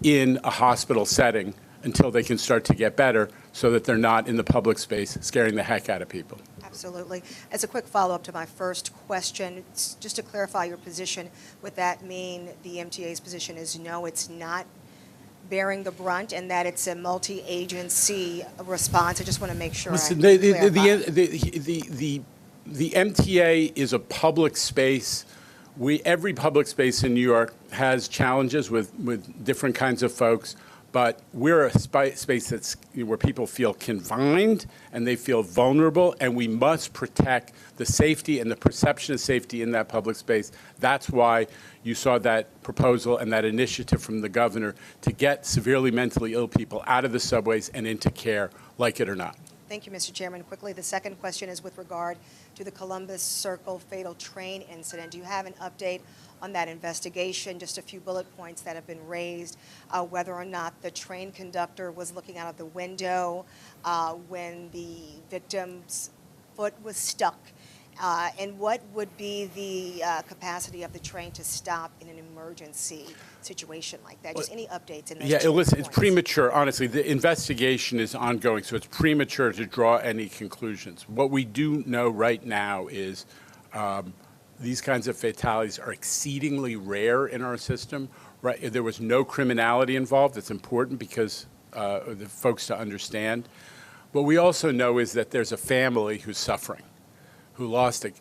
in a hospital setting until they can start to get better, so that they're not in the public space scaring the heck out of people. Absolutely. As a quick follow-up to my first question, just to clarify your position, would that mean the MTA's position is no, it's not bearing the brunt, and that it's a multi-agency response? I just want to make sure. Listen, I the MTA is a public space. Every public space in New York has challenges with different kinds of folks. But we're a space where people feel confined and they feel vulnerable, and we must protect the safety and the perception of safety in that public space. That's why you saw that proposal and that initiative from the governor to get severely mentally ill people out of the subways and into care, like it or not. Thank you, Mr. Chairman. Quickly, the second question is with regard to the Columbus Circle fatal train incident. Do you have an update on that investigation? Just a few bullet points that have been raised, whether or not the train conductor was looking out of the window when the victim's foot was stuck, and what would be the capacity of the train to stop in an emergency situation like that? Just any updates in those two listen, it's points. premature. Honestly, the investigation is ongoing, so it's premature to draw any conclusions. What we do know right now is these kinds of fatalities are exceedingly rare in our system. Right? There was no criminality involved. It's important because the folks to understand. What we also know is that there's a family who's suffering, who lost a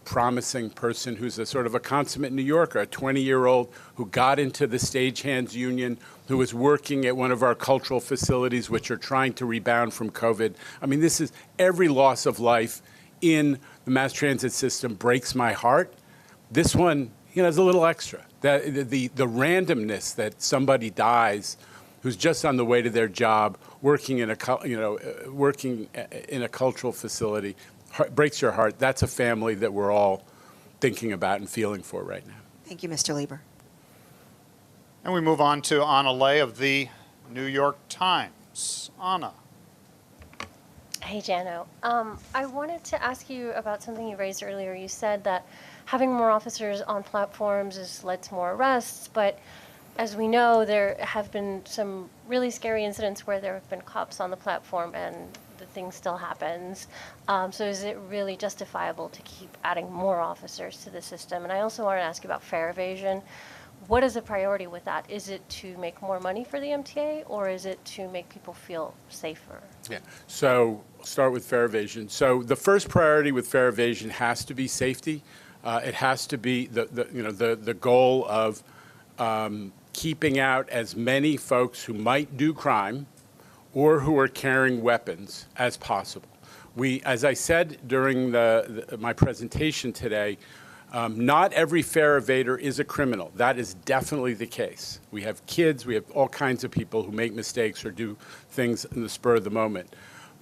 promising person who's a sort of a consummate New Yorker, a 20-year-old who got into the stagehands union, who was working at one of our cultural facilities, which are trying to rebound from COVID. I mean, this is every loss of life in the mass transit system breaks my heart. This one, is a little extra. The randomness that somebody dies who's just on the way to their job, working in a cultural facility, breaks your heart. That's a family that we're all thinking about and feeling for right now. Thank you, Mr. Lieber. And we move on to Anna Lay of the New York Times. Anna. Hey, Jano. I wanted to ask you about something you raised earlier. You said that having more officers on platforms has led to more arrests, but as we know, there have been some really scary incidents where there have been cops on the platform and the thing still happens. So is it really justifiable to keep adding more officers to the system? And I also wanted to ask you about fare evasion. What is the priority with that? Is it to make more money for the MTA, or is it to make people feel safer? Yeah. So I'll start with fare evasion. So the first priority with fare evasion has to be safety. It has to be the goal of keeping out as many folks who might do crime or who are carrying weapons as possible. As I said during my presentation today, not every fare evader is a criminal. That is definitely the case. We have kids, we have all kinds of people who make mistakes or do things in the spur of the moment.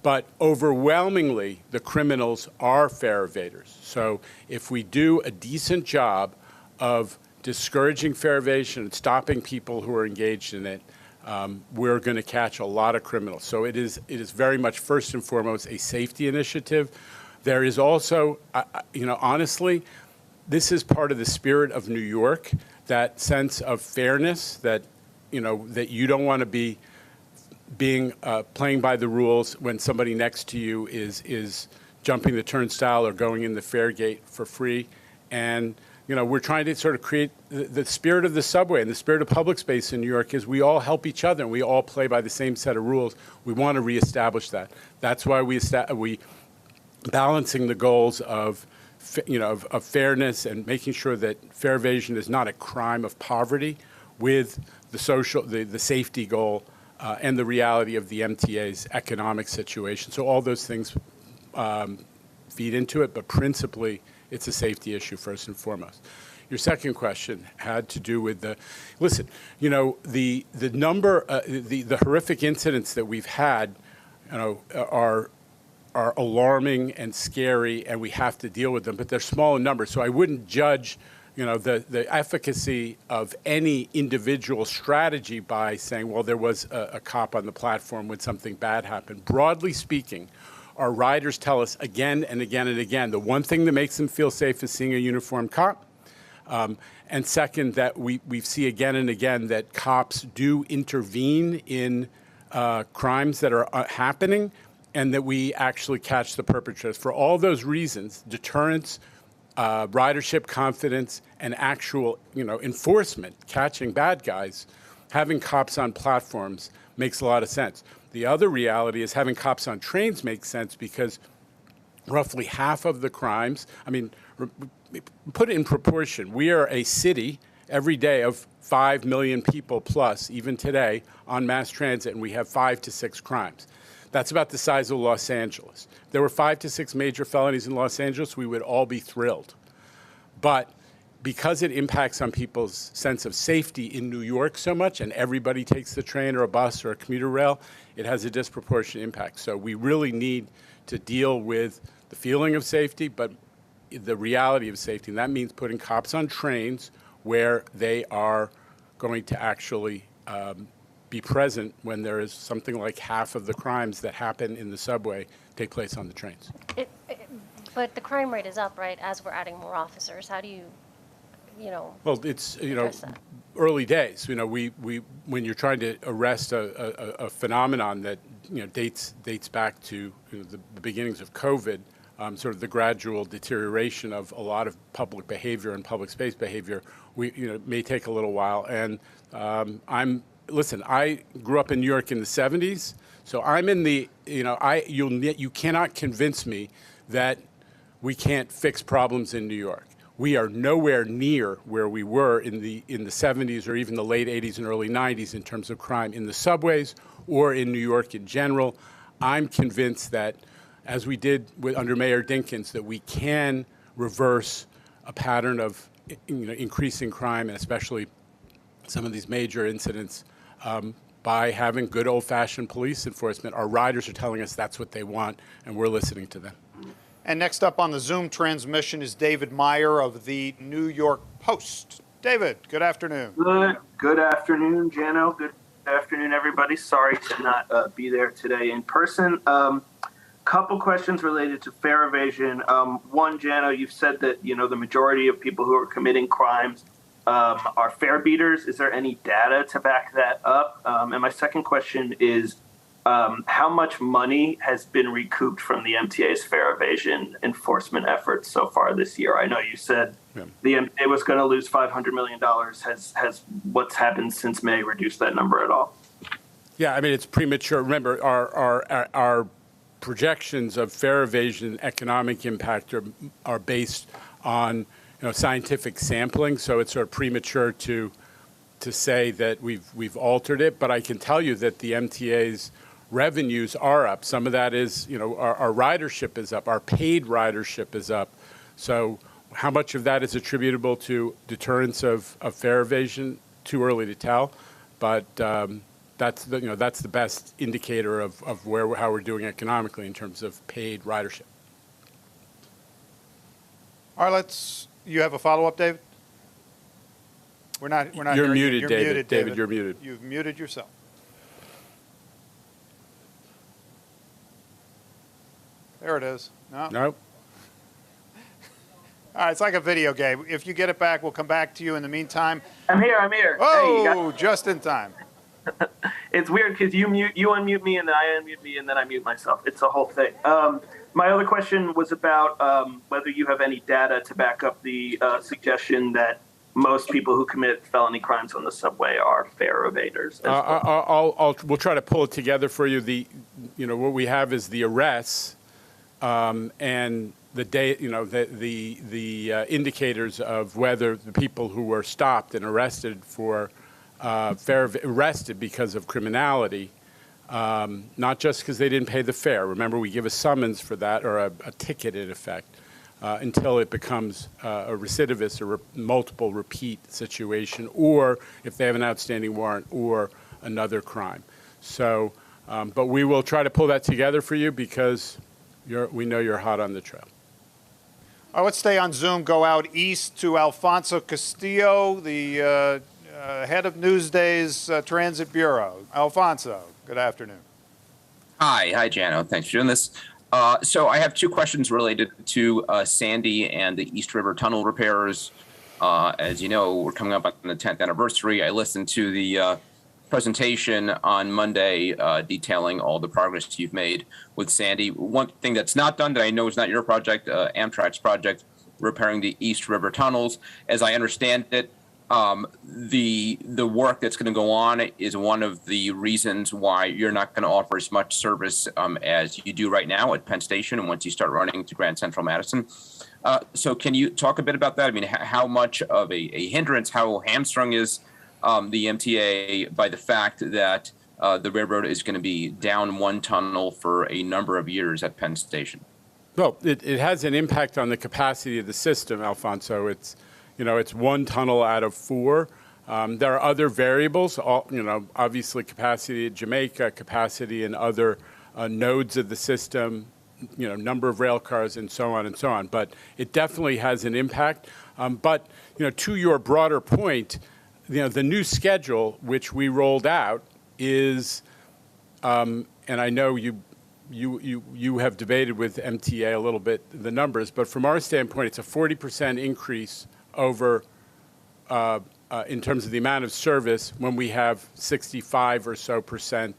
But overwhelmingly, the criminals are fare evaders. So if we do a decent job of discouraging fare evasion and stopping people who are engaged in it, we're going to catch a lot of criminals. So it is very much first and foremost a safety initiative. There is also, honestly, this is part of the spirit of New York, that sense of fairness that, that you don't want to be playing by the rules when somebody next to you is jumping the turnstile or going in the fare gate for free. And, we're trying to sort of create the spirit of the subway, and the spirit of public space in New York is we all help each other and we all play by the same set of rules. We want to reestablish that. That's why we balancing the goals of fairness and making sure that fare evasion is not a crime of poverty with the safety goal and the reality of the MTA's economic situation. So all those things feed into it, but principally it's a safety issue first and foremost. Your second question had to do with the number, the horrific incidents that we've had, are alarming and scary, and we have to deal with them, but they're small in number. So I wouldn't judge, the efficacy of any individual strategy by saying, well, there was a cop on the platform when something bad happened. Broadly speaking, our riders tell us again and again and again, the one thing that makes them feel safe is seeing a uniformed cop. And second, that we see again and again that cops do intervene in crimes that are happening, and that we actually catch the perpetrators. For all those reasons, deterrence, ridership confidence, and actual enforcement, catching bad guys, having cops on platforms makes a lot of sense. The other reality is having cops on trains makes sense because roughly half of the crimes, put it in proportion, we are a city every day of 5 million people plus, even today, on mass transit, and we have 5 to 6 crimes. That's about the size of Los Angeles. If there were 5 to 6 major felonies in Los Angeles, we would all be thrilled. But because it impacts on people's sense of safety in New York so much, and everybody takes the train or a bus or a commuter rail, it has a disproportionate impact. So we really need to deal with the feeling of safety, but the reality of safety. And that means putting cops on trains where they are going to actually be present when there is something like half of the crimes that happen in the subway take place on the trains. But the crime rate is up, right, as we're adding more officers. How do you, Well, it's, address that? early days. When you're trying to arrest a phenomenon that, dates back to the beginnings of COVID, sort of the gradual deterioration of a lot of public behavior and public space behavior, may take a little while. And listen, I grew up in New York in the 70s, so I'm in the, you cannot convince me that we can't fix problems in New York. We are nowhere near where we were in the 70s or even the late 80s and early 90s in terms of crime in the subways or in New York in general. I'm convinced that, as we did under Mayor Dinkins, that we can reverse a pattern of increasing crime, and especially some of these major incidents, by having good old-fashioned police enforcement. Our riders are telling us that's what they want, and we're listening to them. And next up on the Zoom transmission is David Meyer of the New York Post. David, good afternoon. Good afternoon, Jano. Good afternoon, everybody. Sorry to not be there today in person. Couple questions related to fare evasion. One, Jano, you've said that the majority of people who are committing crimes are fare beaters. Is there any data to back that up? And my second question is, how much money has been recouped from the MTA's fare evasion enforcement efforts so far this year? I know you said the MTA was going to lose $500 million. Has what's happened since May reduced that number at all? Yeah, I mean, it's premature. Remember, our projections of fare evasion economic impact are based on scientific sampling, so it's sort of premature to say that we've altered it. But I can tell you that the MTA's revenues are up. Some of that is, our ridership is up, our paid ridership is up. So how much of that is attributable to deterrence of fare evasion? Too early to tell, but that's the best indicator of how we're doing economically in terms of paid ridership. All right, you have a follow-up, David? We're not You're hearing you. muted, You're David. muted, David, you're muted. You've muted yourself. There it is. No. Nope. All right, it's like a video game. If you get it back, we'll come back to you. In the meantime, I'm here. Oh, just in time. It's weird because you unmute me, and then I unmute me, and then I mute myself. It's a whole thing. My other question was about whether you have any data to back up the suggestion that most people who commit felony crimes on the subway are fare evaders. We'll try to pull it together for you. What we have is the arrests and the day, the indicators of whether the people who were stopped and arrested for arrested because of criminality, not just because they didn't pay the fare. Remember, we give a summons for that, or a ticket in effect, until it becomes a recidivist or multiple repeat situation, or if they have an outstanding warrant or another crime. So, but we will try to pull that together for you because we know you're hot on the trail. All right, let's stay on Zoom. Go out east to Alfonso Castillo, the head of Newsday's Transit Bureau. Alfonso, good afternoon. Hi, Jano. Thanks for doing this. So I have two questions related to Sandy and the East River Tunnel repairs. As you know, we're coming up on the 10th anniversary. I listened to the presentation on Monday detailing all the progress you've made with Sandy. One thing that's not done that I know is not your project, Amtrak's project, repairing the East River tunnels. As I understand it, the work that's going to go on is one of the reasons why you're not going to offer as much service as you do right now at Penn Station and once you start running to Grand Central Madison. So can you talk a bit about that? I mean, how much of a hindrance, how hamstrung is the MTA by the fact that the railroad is going to be down one tunnel for a number of years at Penn Station? Well, it has an impact on the capacity of the system, Alfonso. It's one tunnel out of four. There are other variables, obviously capacity at Jamaica, capacity in other nodes of the system, number of rail cars and so on and so on. But it definitely has an impact. But, to your broader point, the new schedule, which we rolled out, is, and I know you have debated with MTA a little bit the numbers, but from our standpoint, it's a 40% increase over in terms of the amount of service when we have 65% or so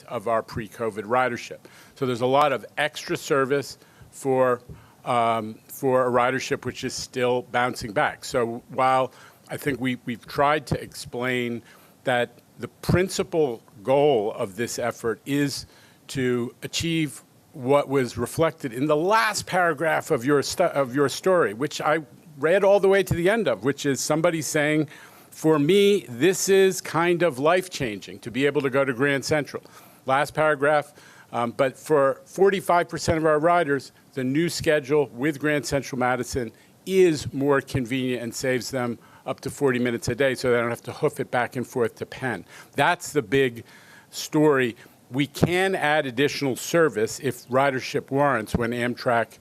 of our pre-COVID ridership. So there's a lot of extra service for a ridership which is still bouncing back. So while I think we've tried to explain that the principal goal of this effort is to achieve what was reflected in the last paragraph of your story, which I read all the way to the end of, which is somebody saying, for me, this is kind of life-changing to be able to go to Grand Central. Last paragraph, but for 45% of our riders, the new schedule with Grand Central Madison is more convenient and saves them up to 40 minutes a day so they don't have to hoof it back and forth to Penn. That's the big story. We can add additional service if ridership warrants when Amtrak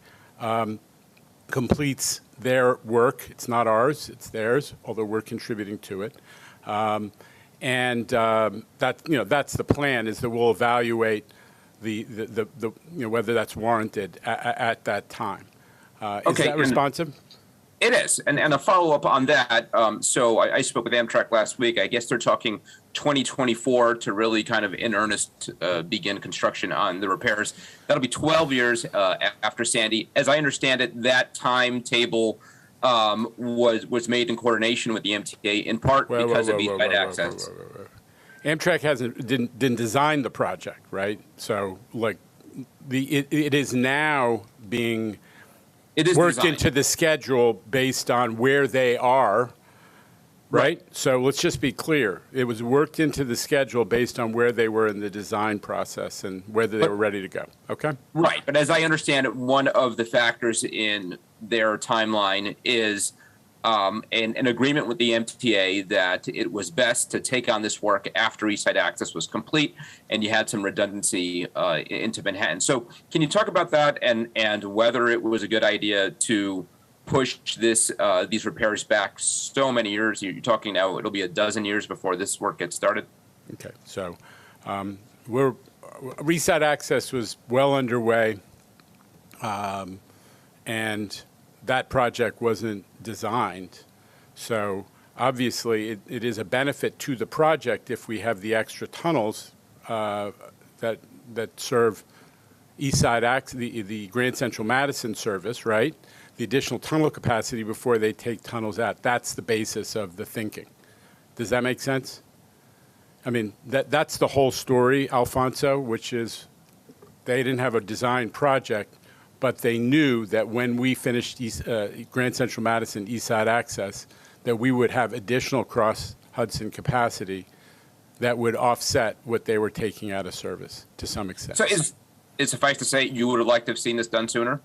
completes their work. It's not ours, it's theirs, although we're contributing to it. That's the plan, is that we'll evaluate whether that's warranted at that time. Is that responsive? It is, and a follow-up on that. So I spoke with Amtrak last week. I guess they're talking 2024 to really kind of in earnest begin construction on the repairs. That'll be 12 years after Sandy. As I understand it, that timetable was made in coordination with the MTA, in part because of east side access. Amtrak didn't design the project, right? So like it is now being worked designed into the schedule based on where they are, right? So let's just be clear. It was worked into the schedule based on where they were in the design process and whether they were ready to go, okay? Right, but as I understand it, one of the factors in their timeline is an agreement with the MTA that it was best to take on this work after East Side Access was complete, and you had some redundancy into Manhattan. So can you talk about that and whether it was a good idea to push these repairs back so many years? You're talking now it'll be a dozen years before this work gets started. Okay, so East Side Access was well underway, and that project wasn't designed. So obviously it is a benefit to the project if we have the extra tunnels that serve East Side Access, the Grand Central Madison service, right? The additional tunnel capacity before they take tunnels out. That's the basis of the thinking. Does that make sense? I mean, that's the whole story, Alfonso, which is they didn't have a design project, but they knew that when we finished Grand Central Madison East Side Access, that we would have additional cross-Hudson capacity that would offset what they were taking out of service to some extent. So is it suffice to say you would have liked to have seen this done sooner?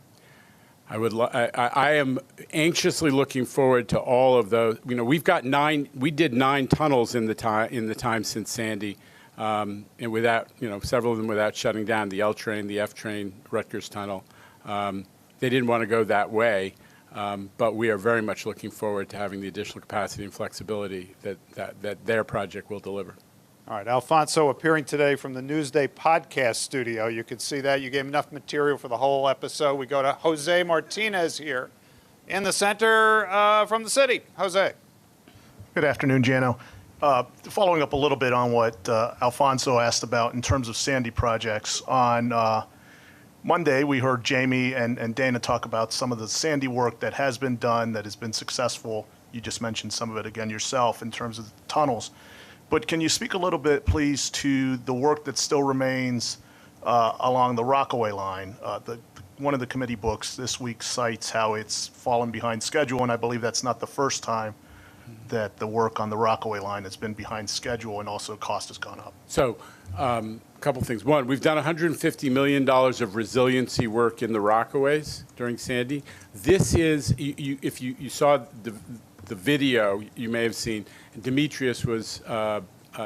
I am anxiously looking forward to all of those. You know, we did 9 tunnels in the time since Sandy, and without, several of them without shutting down, the L train, the F train, Rutgers Tunnel. They didn't want to go that way, but we are very much looking forward to having the additional capacity and flexibility that their project will deliver. All right, Alfonso appearing today from the Newsday podcast studio. You can see that. You gave enough material for the whole episode. We go to Jose Martinez here in the center from the city. Jose. Good afternoon, Jano. Following up a little bit on what Alfonso asked about in terms of Sandy projects, on Monday we heard Jamie and Dana talk about some of the Sandy work that has been done, that has been successful. You just mentioned some of it again yourself in terms of the tunnels. But can you speak a little bit, please, to the work that still remains along the Rockaway line? One of the committee books this week cites how it's fallen behind schedule, and I believe that's not the first time that the work on the Rockaway line has been behind schedule, and also cost has gone up. So a couple things. One, we've done $150 million of resiliency work in the Rockaways during Sandy. This is, if you saw the video you may have seen, Demetrius was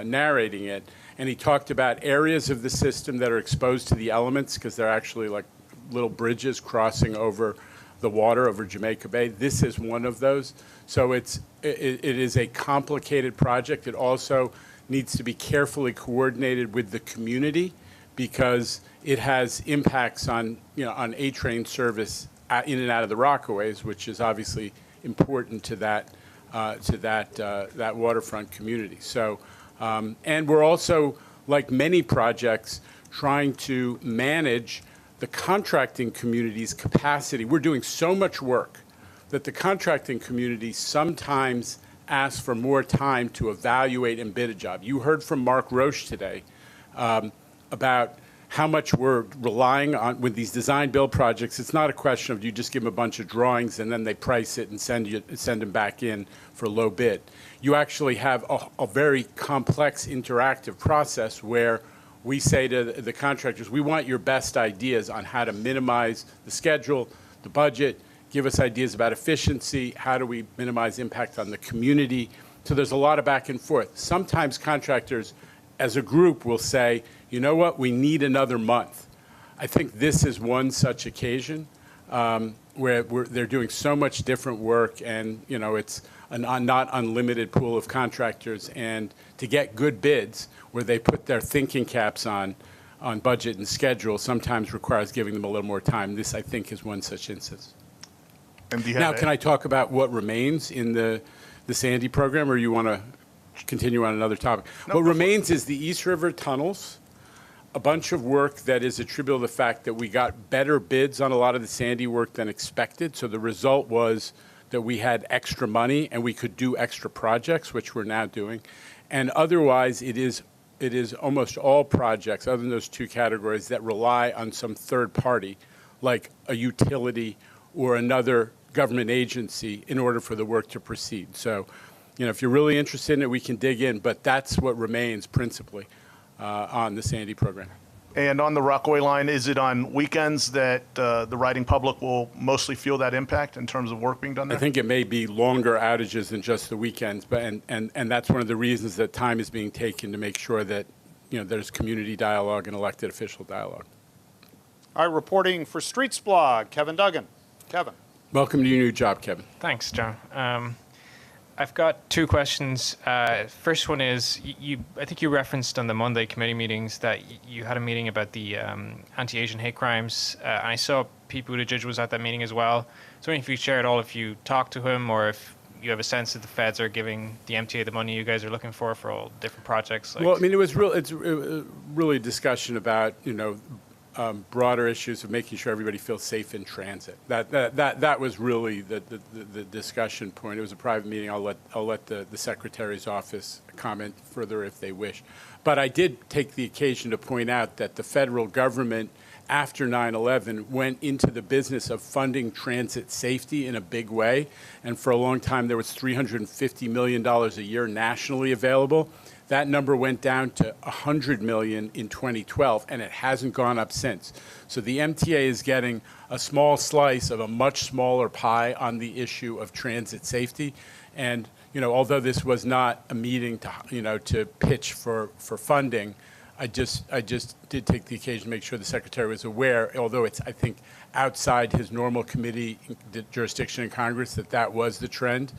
narrating it, and he talked about areas of the system that are exposed to the elements because they're actually like little bridges crossing over the water over Jamaica Bay. This is one of those. So it is a complicated project. It also needs to be carefully coordinated with the community because it has impacts on A-train service in and out of the Rockaways, which is obviously important to that waterfront community. So, and we're also, like many projects, trying to manage the contracting community's capacity. We're doing so much work that the contracting community sometimes asks for more time to evaluate and bid a job. You heard from Mark Roche today about how much we're relying on with these design build projects. It's not a question of you just give them a bunch of drawings and then they price it and send them back in for low bid. You actually have a very complex interactive process where we say to the contractors, we want your best ideas on how to minimize the schedule, the budget, give us ideas about efficiency, how do we minimize impact on the community. So there's a lot of back and forth. Sometimes contractors as a group will say, you know what, we need another month. I think this is one such occasion where they're doing so much different work, and it's a not unlimited pool of contractors, and to get good bids where they put their thinking caps on budget and schedule sometimes requires giving them a little more time. This, I think, is one such instance. And do you Now, have can I talk about what remains in the Sandy program, or you want to continue on another topic? What remains is the East River tunnels, a bunch of work that is attributable to the fact that we got better bids on a lot of the Sandy work than expected. So the result was that we had extra money and we could do extra projects, which we're now doing. And otherwise, it is almost all projects, other than those two categories, that rely on some third party, like a utility or another government agency, in order for the work to proceed. So, if you're really interested in it, we can dig in, but that's what remains principally on the Sandy program. And on the Rockaway line, is it on weekends that the riding public will mostly feel that impact in terms of work being done there? I think it may be longer outages than just the weekends, but and that's one of the reasons that time is being taken to make sure that there's community dialogue and elected official dialogue. All right, reporting for Streets Blog, Kevin Duggan. Kevin. Welcome to your new job, Kevin. Thanks, John. I've got two questions. First one is, I think you referenced on the Monday committee meetings that you had a meeting about the anti-Asian hate crimes. And I saw Pete Buttigieg was at that meeting as well. So if you share it all, if you talked to him, or if you have a sense that the feds are giving the MTA the money you guys are looking for all different projects. Well, I mean, it was really a discussion about, broader issues of making sure everybody feels safe in transit. That was really the discussion point. It was a private meeting. I'll let the Secretary's office comment further if they wish. But I did take the occasion to point out that the federal government, after 9/11, went into the business of funding transit safety in a big way. And for a long time, there was $350 million a year nationally available. That number went down to $100 million in 2012, and it hasn't gone up since. So the MTA is getting a small slice of a much smaller pie on the issue of transit safety. And although this was not a meeting to pitch for funding, I just did take the occasion to make sure the Secretary was aware, although it's, I think, outside his normal committee jurisdiction in Congress, that was the trend.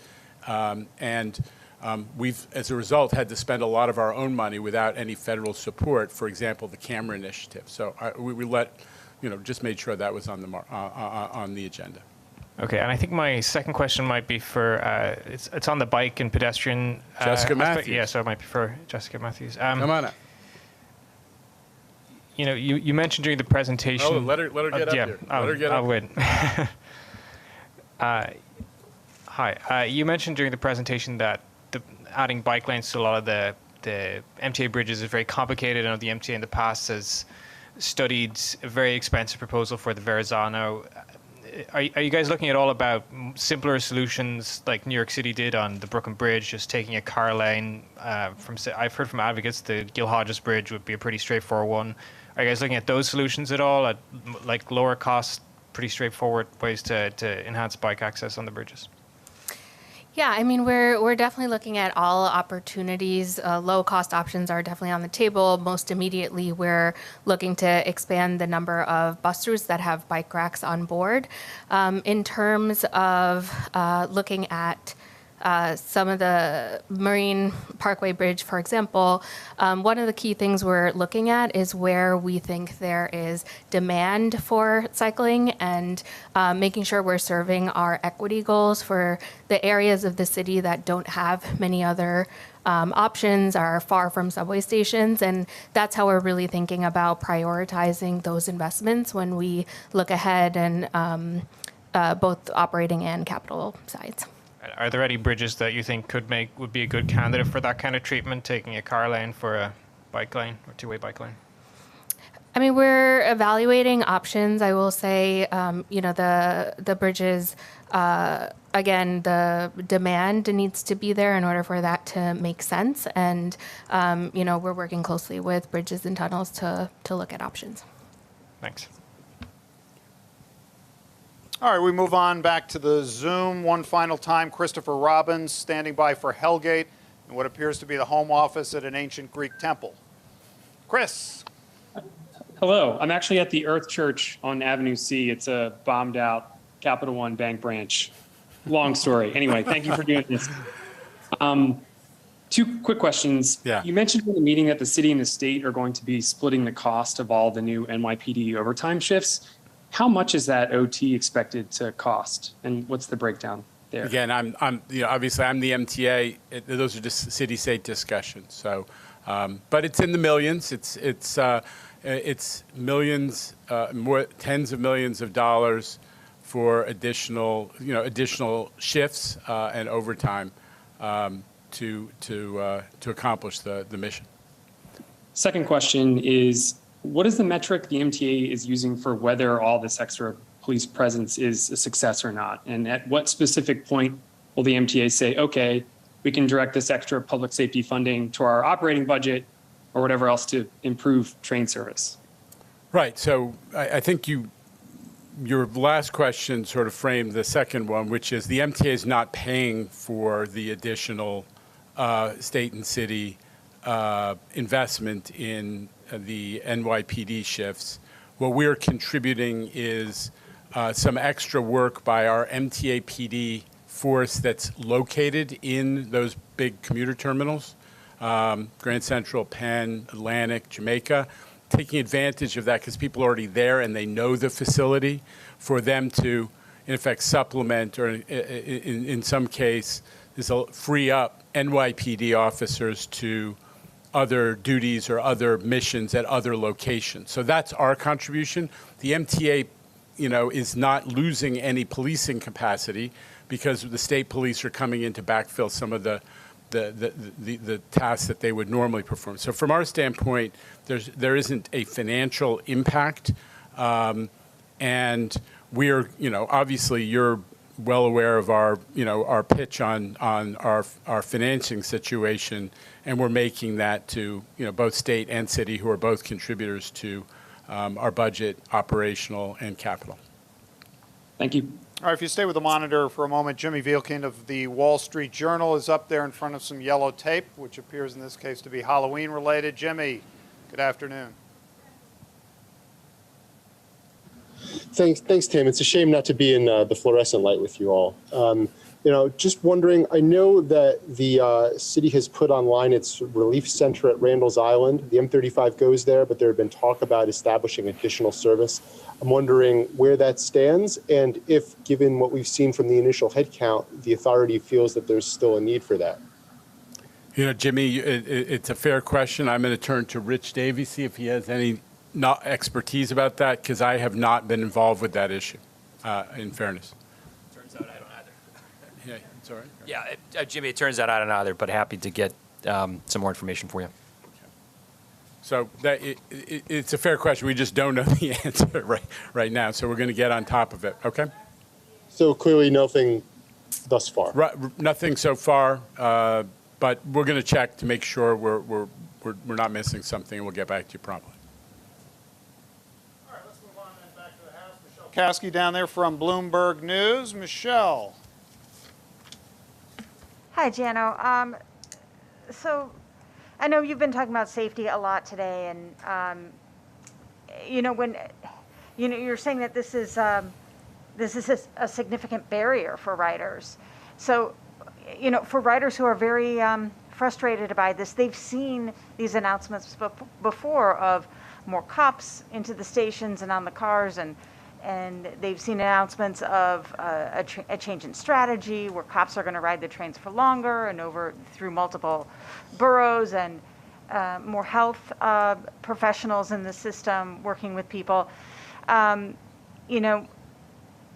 We've, as a result, had to spend a lot of our own money without any federal support. For example, the camera initiative. So we just made sure that was on the agenda. Okay, and I think my second question might be for it's on the bike and pedestrian. Jessica Matthews. Yeah, so it might be for Jessica Matthews. Come on up. You mentioned during the presentation. Oh, let her get up here. Let her get up. I'll wait. Hi. You mentioned during the presentation that adding bike lanes to a lot of the MTA bridges is very complicated. I know the MTA in the past has studied a very expensive proposal for the Verrazano. Are you guys looking at all about simpler solutions like New York City did on the Brooklyn Bridge, just taking a car lane I've heard from advocates the Gil Hodges Bridge would be a pretty straightforward one. Are you guys looking at those solutions at all, at like lower cost, pretty straightforward ways to enhance bike access on the bridges? Yeah, I mean, we're definitely looking at all opportunities. Low-cost options are definitely on the table. Most immediately, we're looking to expand the number of bus routes that have bike racks on board. In terms of looking at some of the Marine Parkway Bridge, for example, one of the key things we're looking at is where we think there is demand for cycling and making sure we're serving our equity goals for the areas of the city that don't have many other options, are far from subway stations. And that's how we're really thinking about prioritizing those investments when we look ahead and both operating and capital sides. Are there any bridges that you think would be a good candidate for that kind of treatment, taking a car lane for a bike lane or two-way bike lane? I mean, we're evaluating options. I will say, the bridges, again, the demand needs to be there in order for that to make sense. And, we're working closely with bridges and tunnels to look at options. Thanks. All right, we move on back to the Zoom one final time. Christopher Robbins standing by for Hellgate and what appears to be the home office at an ancient Greek temple. Chris. Hello, I'm actually at the Earth Church on Avenue C. It's a bombed out Capital One bank branch. Long story. Anyway, thank you for doing this. Two quick questions. Yeah. You mentioned in the meeting that the city and the state are going to be splitting the cost of all the new NYPD overtime shifts. How much is that OT expected to cost, and what's the breakdown there? Again, obviously I'm the MTA. Those are just city-state discussions. So, but it's in the millions. It's millions, more tens of millions of dollars for additional shifts and overtime to accomplish the mission. Second question is, what is the metric the MTA is using for whether all this extra police presence is a success or not? And at what specific point will the MTA say, okay, we can direct this extra public safety funding to our operating budget or whatever else to improve train service? Right. So I think your last question sort of framed the second one, which is the MTA is not paying for the additional state and city investment in the NYPD shifts. What we're contributing is some extra work by our MTA PD force that's located in those big commuter terminals, Grand Central, Penn, Atlantic, Jamaica, taking advantage of that because people are already there and they know the facility, for them to, in effect, supplement or in some case, free up NYPD officers to other duties or other missions at other locations. So that's our contribution. The MTA, is not losing any policing capacity because the state police are coming in to backfill some of the tasks that they would normally perform. So from our standpoint, there isn't a financial impact, and we're, obviously you're well aware of our pitch on our financing situation, and we're making that to both state and city, who are both contributors to our budget, operational, and capital. Thank you. All right, if you stay with the monitor for a moment, Jimmy Vielkind of the Wall Street Journal is up there in front of some yellow tape, which appears in this case to be Halloween related. Jimmy, good afternoon. Thanks, Tim. It's a shame not to be in the fluorescent light with you all. Just wondering, I know that the city has put online its relief center at Randall's Island. The M35 goes there, but there have been talk about establishing additional service. I'm wondering where that stands and if, given what we've seen from the initial headcount, the authority feels that there's still a need for that. Jimmy, it's a fair question. I'm going to turn to Rich Davies, see if he has any expertise about that, because I have not been involved with that issue, in fairness. Turns out I don't either. Yeah, it's all right. Yeah, Jimmy, it turns out I don't either, but happy to get some more information for you. So it's a fair question. We just don't know the answer right now, so we're going to get on top of it, okay? So clearly nothing thus far. Nothing so far, but we're going to check to make sure we're not missing something, and we'll get back to you promptly. All right, let's move on then back to the House. Michelle Kasky down there from Bloomberg News. Michelle. Hi, Jano. So I know you've been talking about safety a lot today, and when you're saying that this is a significant barrier for riders. So, for riders who are very frustrated by this, they've seen these announcements before of more cops into the stations and on the cars, and they've seen announcements of a change in strategy where cops are going to ride the trains for longer and over through multiple boroughs, and more health professionals in the system working with people.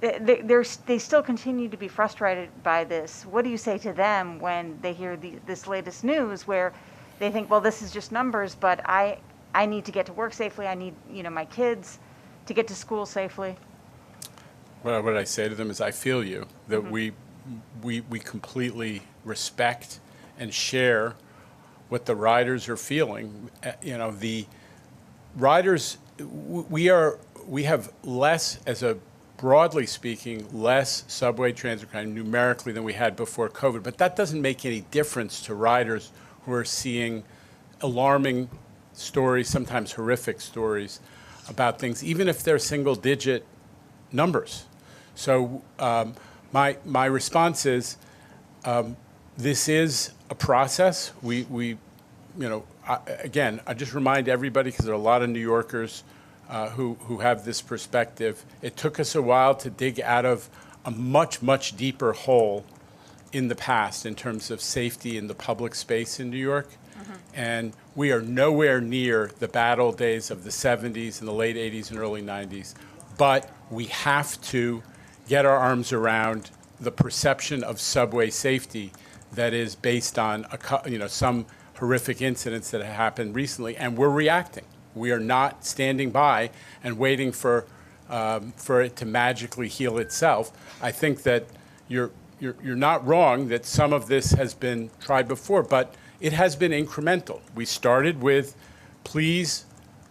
They still continue to be frustrated by this. What do you say to them when they hear this latest news where they think, well, this is just numbers, but I need to get to work safely. I need, my kids to get to school safely? Well, what I say to them is, I feel you, that we completely respect and share what the riders are feeling. The riders, we have less, broadly speaking, less subway transit crime numerically than we had before COVID, but that doesn't make any difference to riders who are seeing alarming stories, sometimes horrific stories about things, even if they're single-digit numbers. So my response is, this is a process. Again, I just remind everybody, because there are a lot of New Yorkers who have this perspective. It took us a while to dig out of a much, much deeper hole in the past in terms of safety in the public space in New York. And we are nowhere near the bad old days of the 70s and the late 80s and early 90s. But we have to get our arms around the perception of subway safety that is based on some horrific incidents that have happened recently, and we're reacting. We are not standing by and waiting for it to magically heal itself. I think that you're not wrong that some of this has been tried before, but it has been incremental. We started with, please,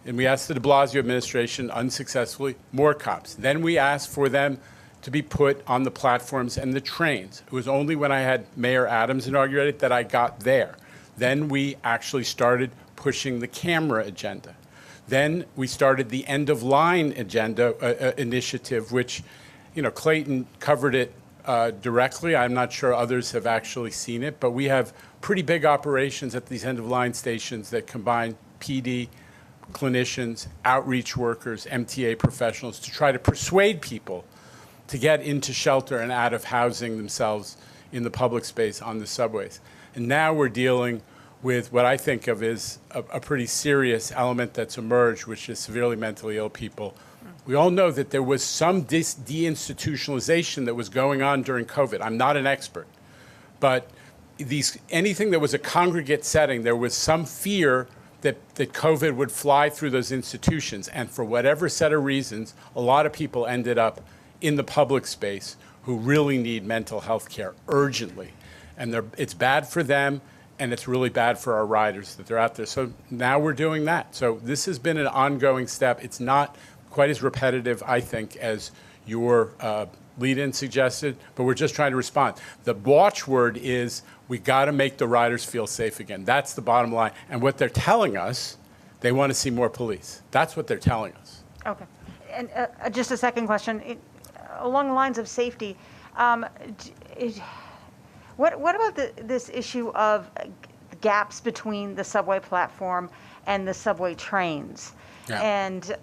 and we asked the de Blasio administration unsuccessfully, more cops. Then we asked for them to be put on the platforms and the trains. It was only when I had Mayor Adams inaugurate it that I got there. Then we actually started pushing the camera agenda. Then we started the end-of-line agenda initiative, which, Clayton covered it directly. I'm not sure others have actually seen it, but we have pretty big operations at these end-of-line stations that combine PD, clinicians, outreach workers, MTA professionals to try to persuade people to get into shelter and out of housing themselves in the public space on the subways. And now we're dealing with what I think of as a pretty serious element that's emerged, which is severely mentally ill people. We all know that there was some deinstitutionalization that was going on during COVID. I'm not an expert, but anything that was a congregate setting, there was some fear that COVID would fly through those institutions. And for whatever set of reasons, a lot of people ended up in the public space who really need mental health care urgently. And it's bad for them, and it's really bad for our riders that they're out there. So now we're doing that. So this has been an ongoing step. It's not quite as repetitive, I think, as your lead-in suggested, but we're just trying to respond. The watchword is we got to make the riders feel safe again. That's the bottom line. And what they're telling us, they want to see more police. That's what they're telling us. Okay. And just a second question. Along the lines of safety, what about this issue of gaps between the subway platform and the subway trains? Yeah. And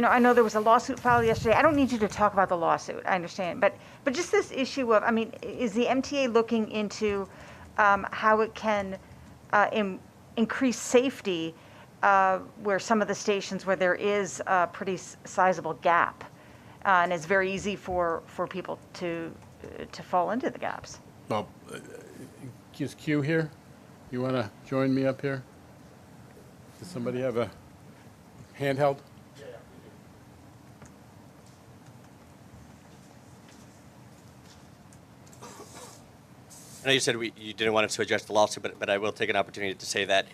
I know there was a lawsuit filed yesterday. I don't need you to talk about the lawsuit. I understand, but just this issue of, is the MTA looking into how it can increase safety where some of the stations where there is a pretty sizable gap, and it's very easy for people to fall into the gaps? Well, is Q here? You want to join me up here? Does somebody have a handheld? I know you said you didn't want us to address the lawsuit, but I will take an opportunity to say that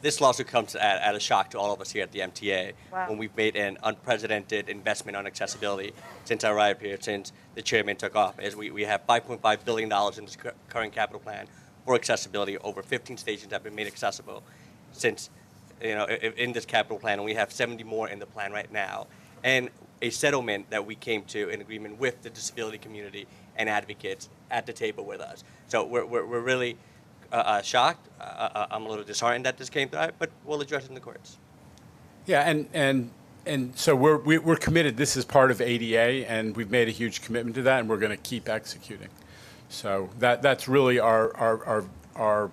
this lawsuit comes at a shock to all of us here at the MTA. Wow. When we've made an unprecedented investment on accessibility since I arrived here, since the chairman took off, as we have $5.5 billion in this current capital plan for accessibility. Over 15 stations have been made accessible since, in this capital plan, and we have 70 more in the plan right now. And a settlement that we came to in agreement with the disability community and advocates at the table with us. So we're really shocked. I'm a little disheartened that this came through, but we'll address it in the courts. Yeah, and so we're committed. This is part of ADA, and we've made a huge commitment to that, and we're going to keep executing. So that's really our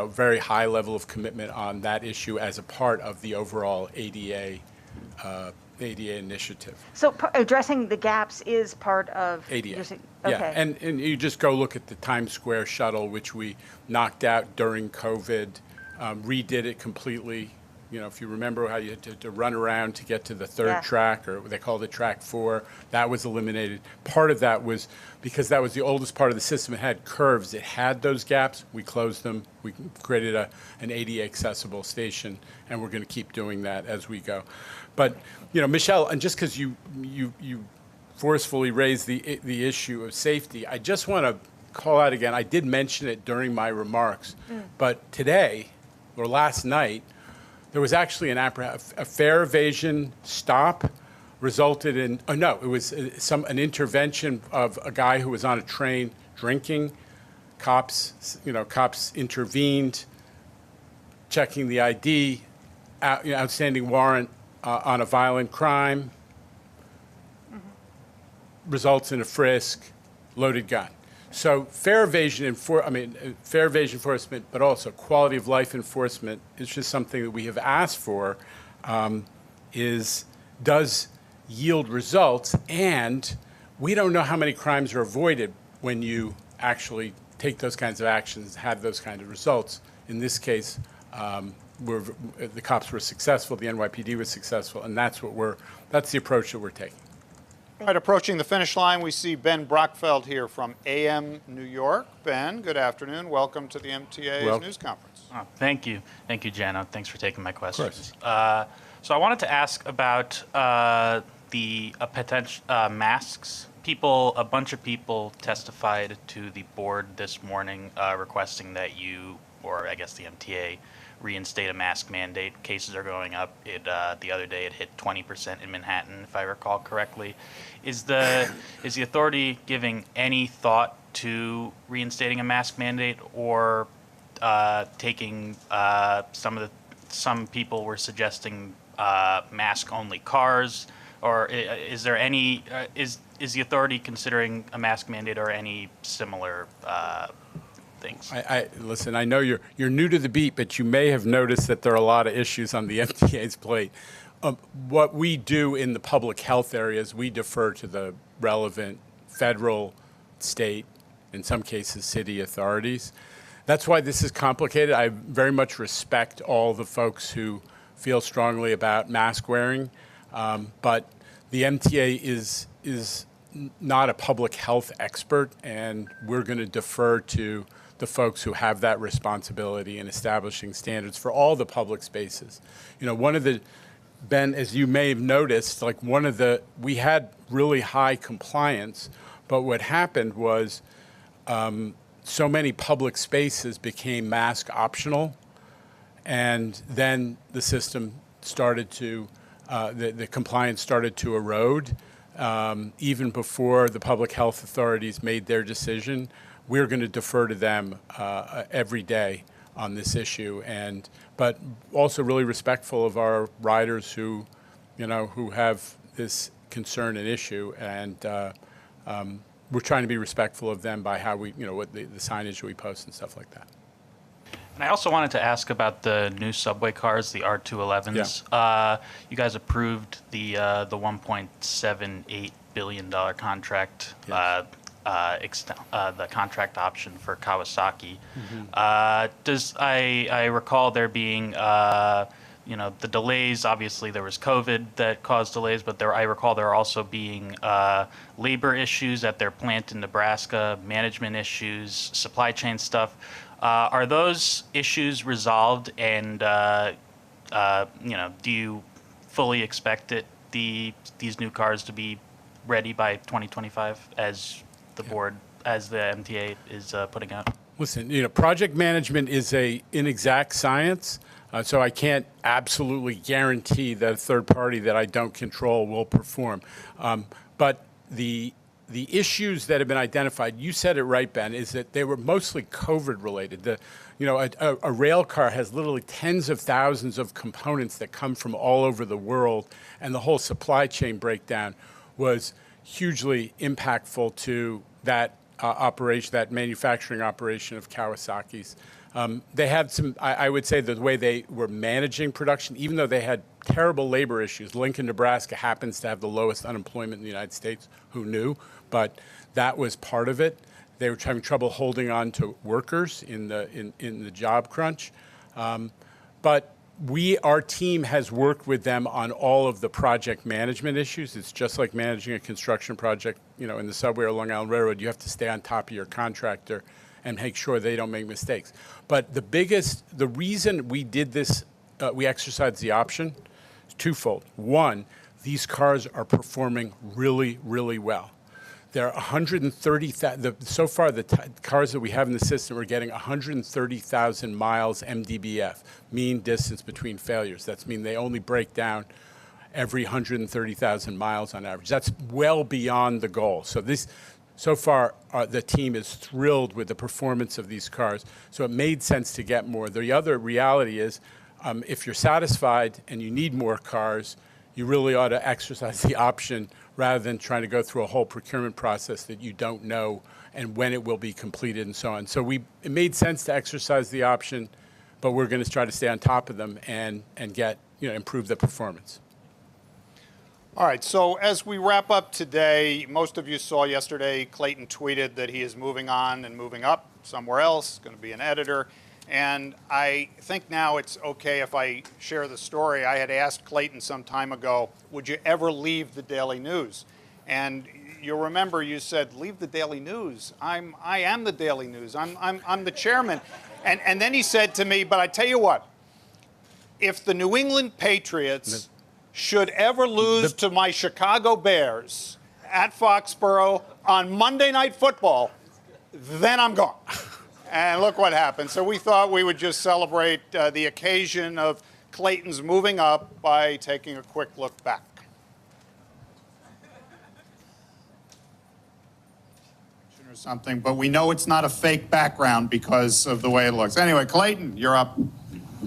very high level of commitment on that issue as a part of the overall ADA initiative. So addressing the gaps is part of ADA. Okay. Yeah, and you just go look at the Times Square shuttle, which we knocked out during COVID, redid it completely. If you remember how you had to run around to get to the third track, or they called it track 4, that was eliminated. Part of that was because that was the oldest part of the system. It had curves. It had those gaps. We closed them. We created an ADA accessible station, and we're going to keep doing that as we go. But, Michelle, and just because you forcefully raised the issue of safety, I just want to call out again, I did mention it during my remarks, but today, or last night, there was actually a fare evasion stop resulted in, it was an intervention of a guy who was on a train drinking. Cops intervened, checking the ID, outstanding warrant on a violent crime, results in a frisk, loaded gun. So fair evasion fair evasion enforcement, but also quality of life enforcement is just something that we have asked for, does yield results, and we don't know how many crimes are avoided when you actually take those kinds of actions, have those kind of results. In this case, the cops were successful, the NYPD was successful, and that's the approach that we're taking. All right, approaching the finish line, we see Ben Brockfeld here from AM New York. Ben, good afternoon. Welcome to the MTA's news conference. Oh, thank you. Thank you, Jano. Thanks for taking my questions. So I wanted to ask about the potential masks. A bunch of people testified to the board this morning requesting that you, or I guess the MTA, reinstate a mask mandate. Cases are going up. The other day it hit 20% in Manhattan, if I recall correctly. Is the authority giving any thought to reinstating a mask mandate, or taking some people were suggesting mask-only cars, or is there any is the authority considering a mask mandate or any similar things? Listen, I know you're new to the beat, but you may have noticed that there are a lot of issues on the MTA's plate. What we do in the public health areas, we defer to the relevant federal, state, in some cases city authorities. That's why this is complicated. I very much respect all the folks who feel strongly about mask wearing, but the MTA is not a public health expert, and we're going to defer to the folks who have that responsibility in establishing standards for all the public spaces. Ben, as you may have noticed, we had really high compliance, but what happened was so many public spaces became mask optional, and then the system started to, the compliance started to erode. Even before the public health authorities made their decision, we're going to defer to them every day on this issue, but also really respectful of our riders who have this concern and issue, and we're trying to be respectful of them by how we, what the signage we post and stuff like that. And I also wanted to ask about the new subway cars, the R211s. Yeah. You guys approved the $1.78 billion contract, Yes. The contract option for Kawasaki. Mm-hmm. I recall there being the delays. Obviously, there was COVID that caused delays, but I recall there also being labor issues at their plant in Nebraska, management issues, supply chain stuff. Are those issues resolved, and do you fully expect these new cars to be ready by 2025 as the board, as the MTA is putting out? Listen, project management is an inexact science, so I can't absolutely guarantee that a third party that I don't control will perform. But the issues that have been identified, you said it right, Ben, is that they were mostly COVID related. A rail car has literally tens of thousands of components that come from all over the world, and the whole supply chain breakdown was hugely impactful to that operation, that manufacturing operation of Kawasaki's. They had some, I would say, the way they were managing production, even though they had terrible labor issues. Lincoln, Nebraska happens to have the lowest unemployment in the United States. Who knew? But that was part of it. They were having trouble holding on to workers in the job crunch. But our team has worked with them on all of the project management issues. It's just like managing a construction project, in the subway or Long Island Railroad. You have to stay on top of your contractor and make sure they don't make mistakes. But the reason we did this, we exercised the option, is twofold. One, these cars are performing really, really well. There are 130,000, so far the cars that we have in the system are getting 130,000 miles MDBF, mean distance between failures. That's mean they only break down every 130,000 miles on average. That's well beyond the goal. So far, the team is thrilled with the performance of these cars, so it made sense to get more. The other reality is If you're satisfied and you need more cars, you really ought to exercise the option rather than trying to go through a whole procurement process that you don't know and when it will be completed and so on. So it made sense to exercise the option, but we're going to try to stay on top of them and get, improve the performance. All right, so as we wrap up today, most of you saw yesterday Clayton tweeted that he is moving on and moving up somewhere else, going to be an editor. And I think now it's okay if I share the story. I had asked Clayton some time ago, would you ever leave the Daily News? And you'll remember you said, leave the Daily News. I am the Daily News. I'm the chairman. And then he said to me, but I tell you what, if the New England Patriots should ever lose to my Chicago Bears at Foxborough on Monday Night Football, then I'm gone. And look what happened. So we thought we would just celebrate the occasion of Clayton's moving up by taking a quick look back. Or something, but we know it's not a fake background because of the way it looks. Anyway, Clayton, you're up.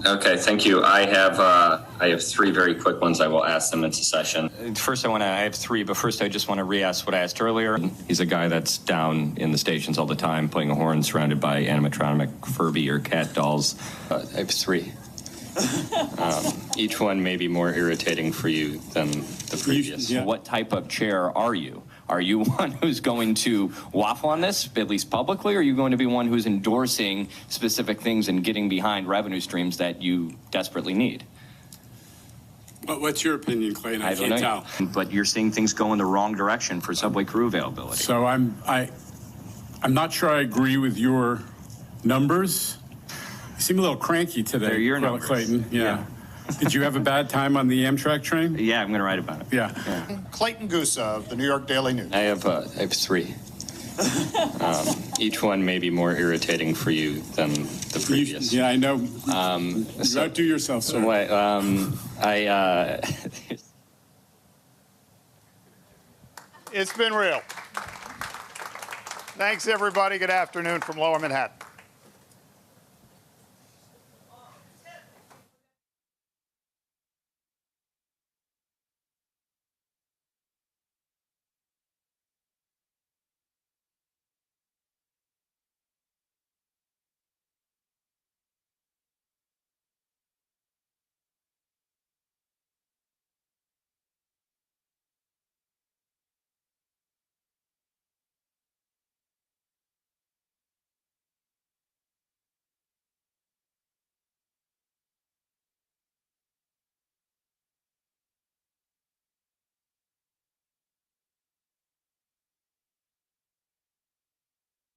Okay, thank you. I have three very quick ones. I will ask them in succession. First, I have three, but first I just want to re-ask what I asked earlier. He's a guy that's down in the stations all the time, playing a horn, surrounded by animatronic Furby or cat dolls. I have three. Each one may be more irritating for you than the previous. Yeah. What type of chair are you? Are you one who's going to waffle on this, at least publicly, or are you going to be one who's endorsing specific things and getting behind revenue streams that you desperately need? What's your opinion, Clayton? I don't know. But you're seeing things go in the wrong direction for subway crew availability. So I'm not sure I agree with your numbers. You seem a little cranky today. They're your numbers. Clayton. Yeah. Did you have a bad time on the Amtrak train? Yeah, I'm going to write about it. Yeah. Clayton Gusa of the New York Daily News. I have three. Each one may be more irritating for you than the previous. Yeah, I know. Don't do yourself, sir. It's been real. Thanks, everybody. Good afternoon from Lower Manhattan.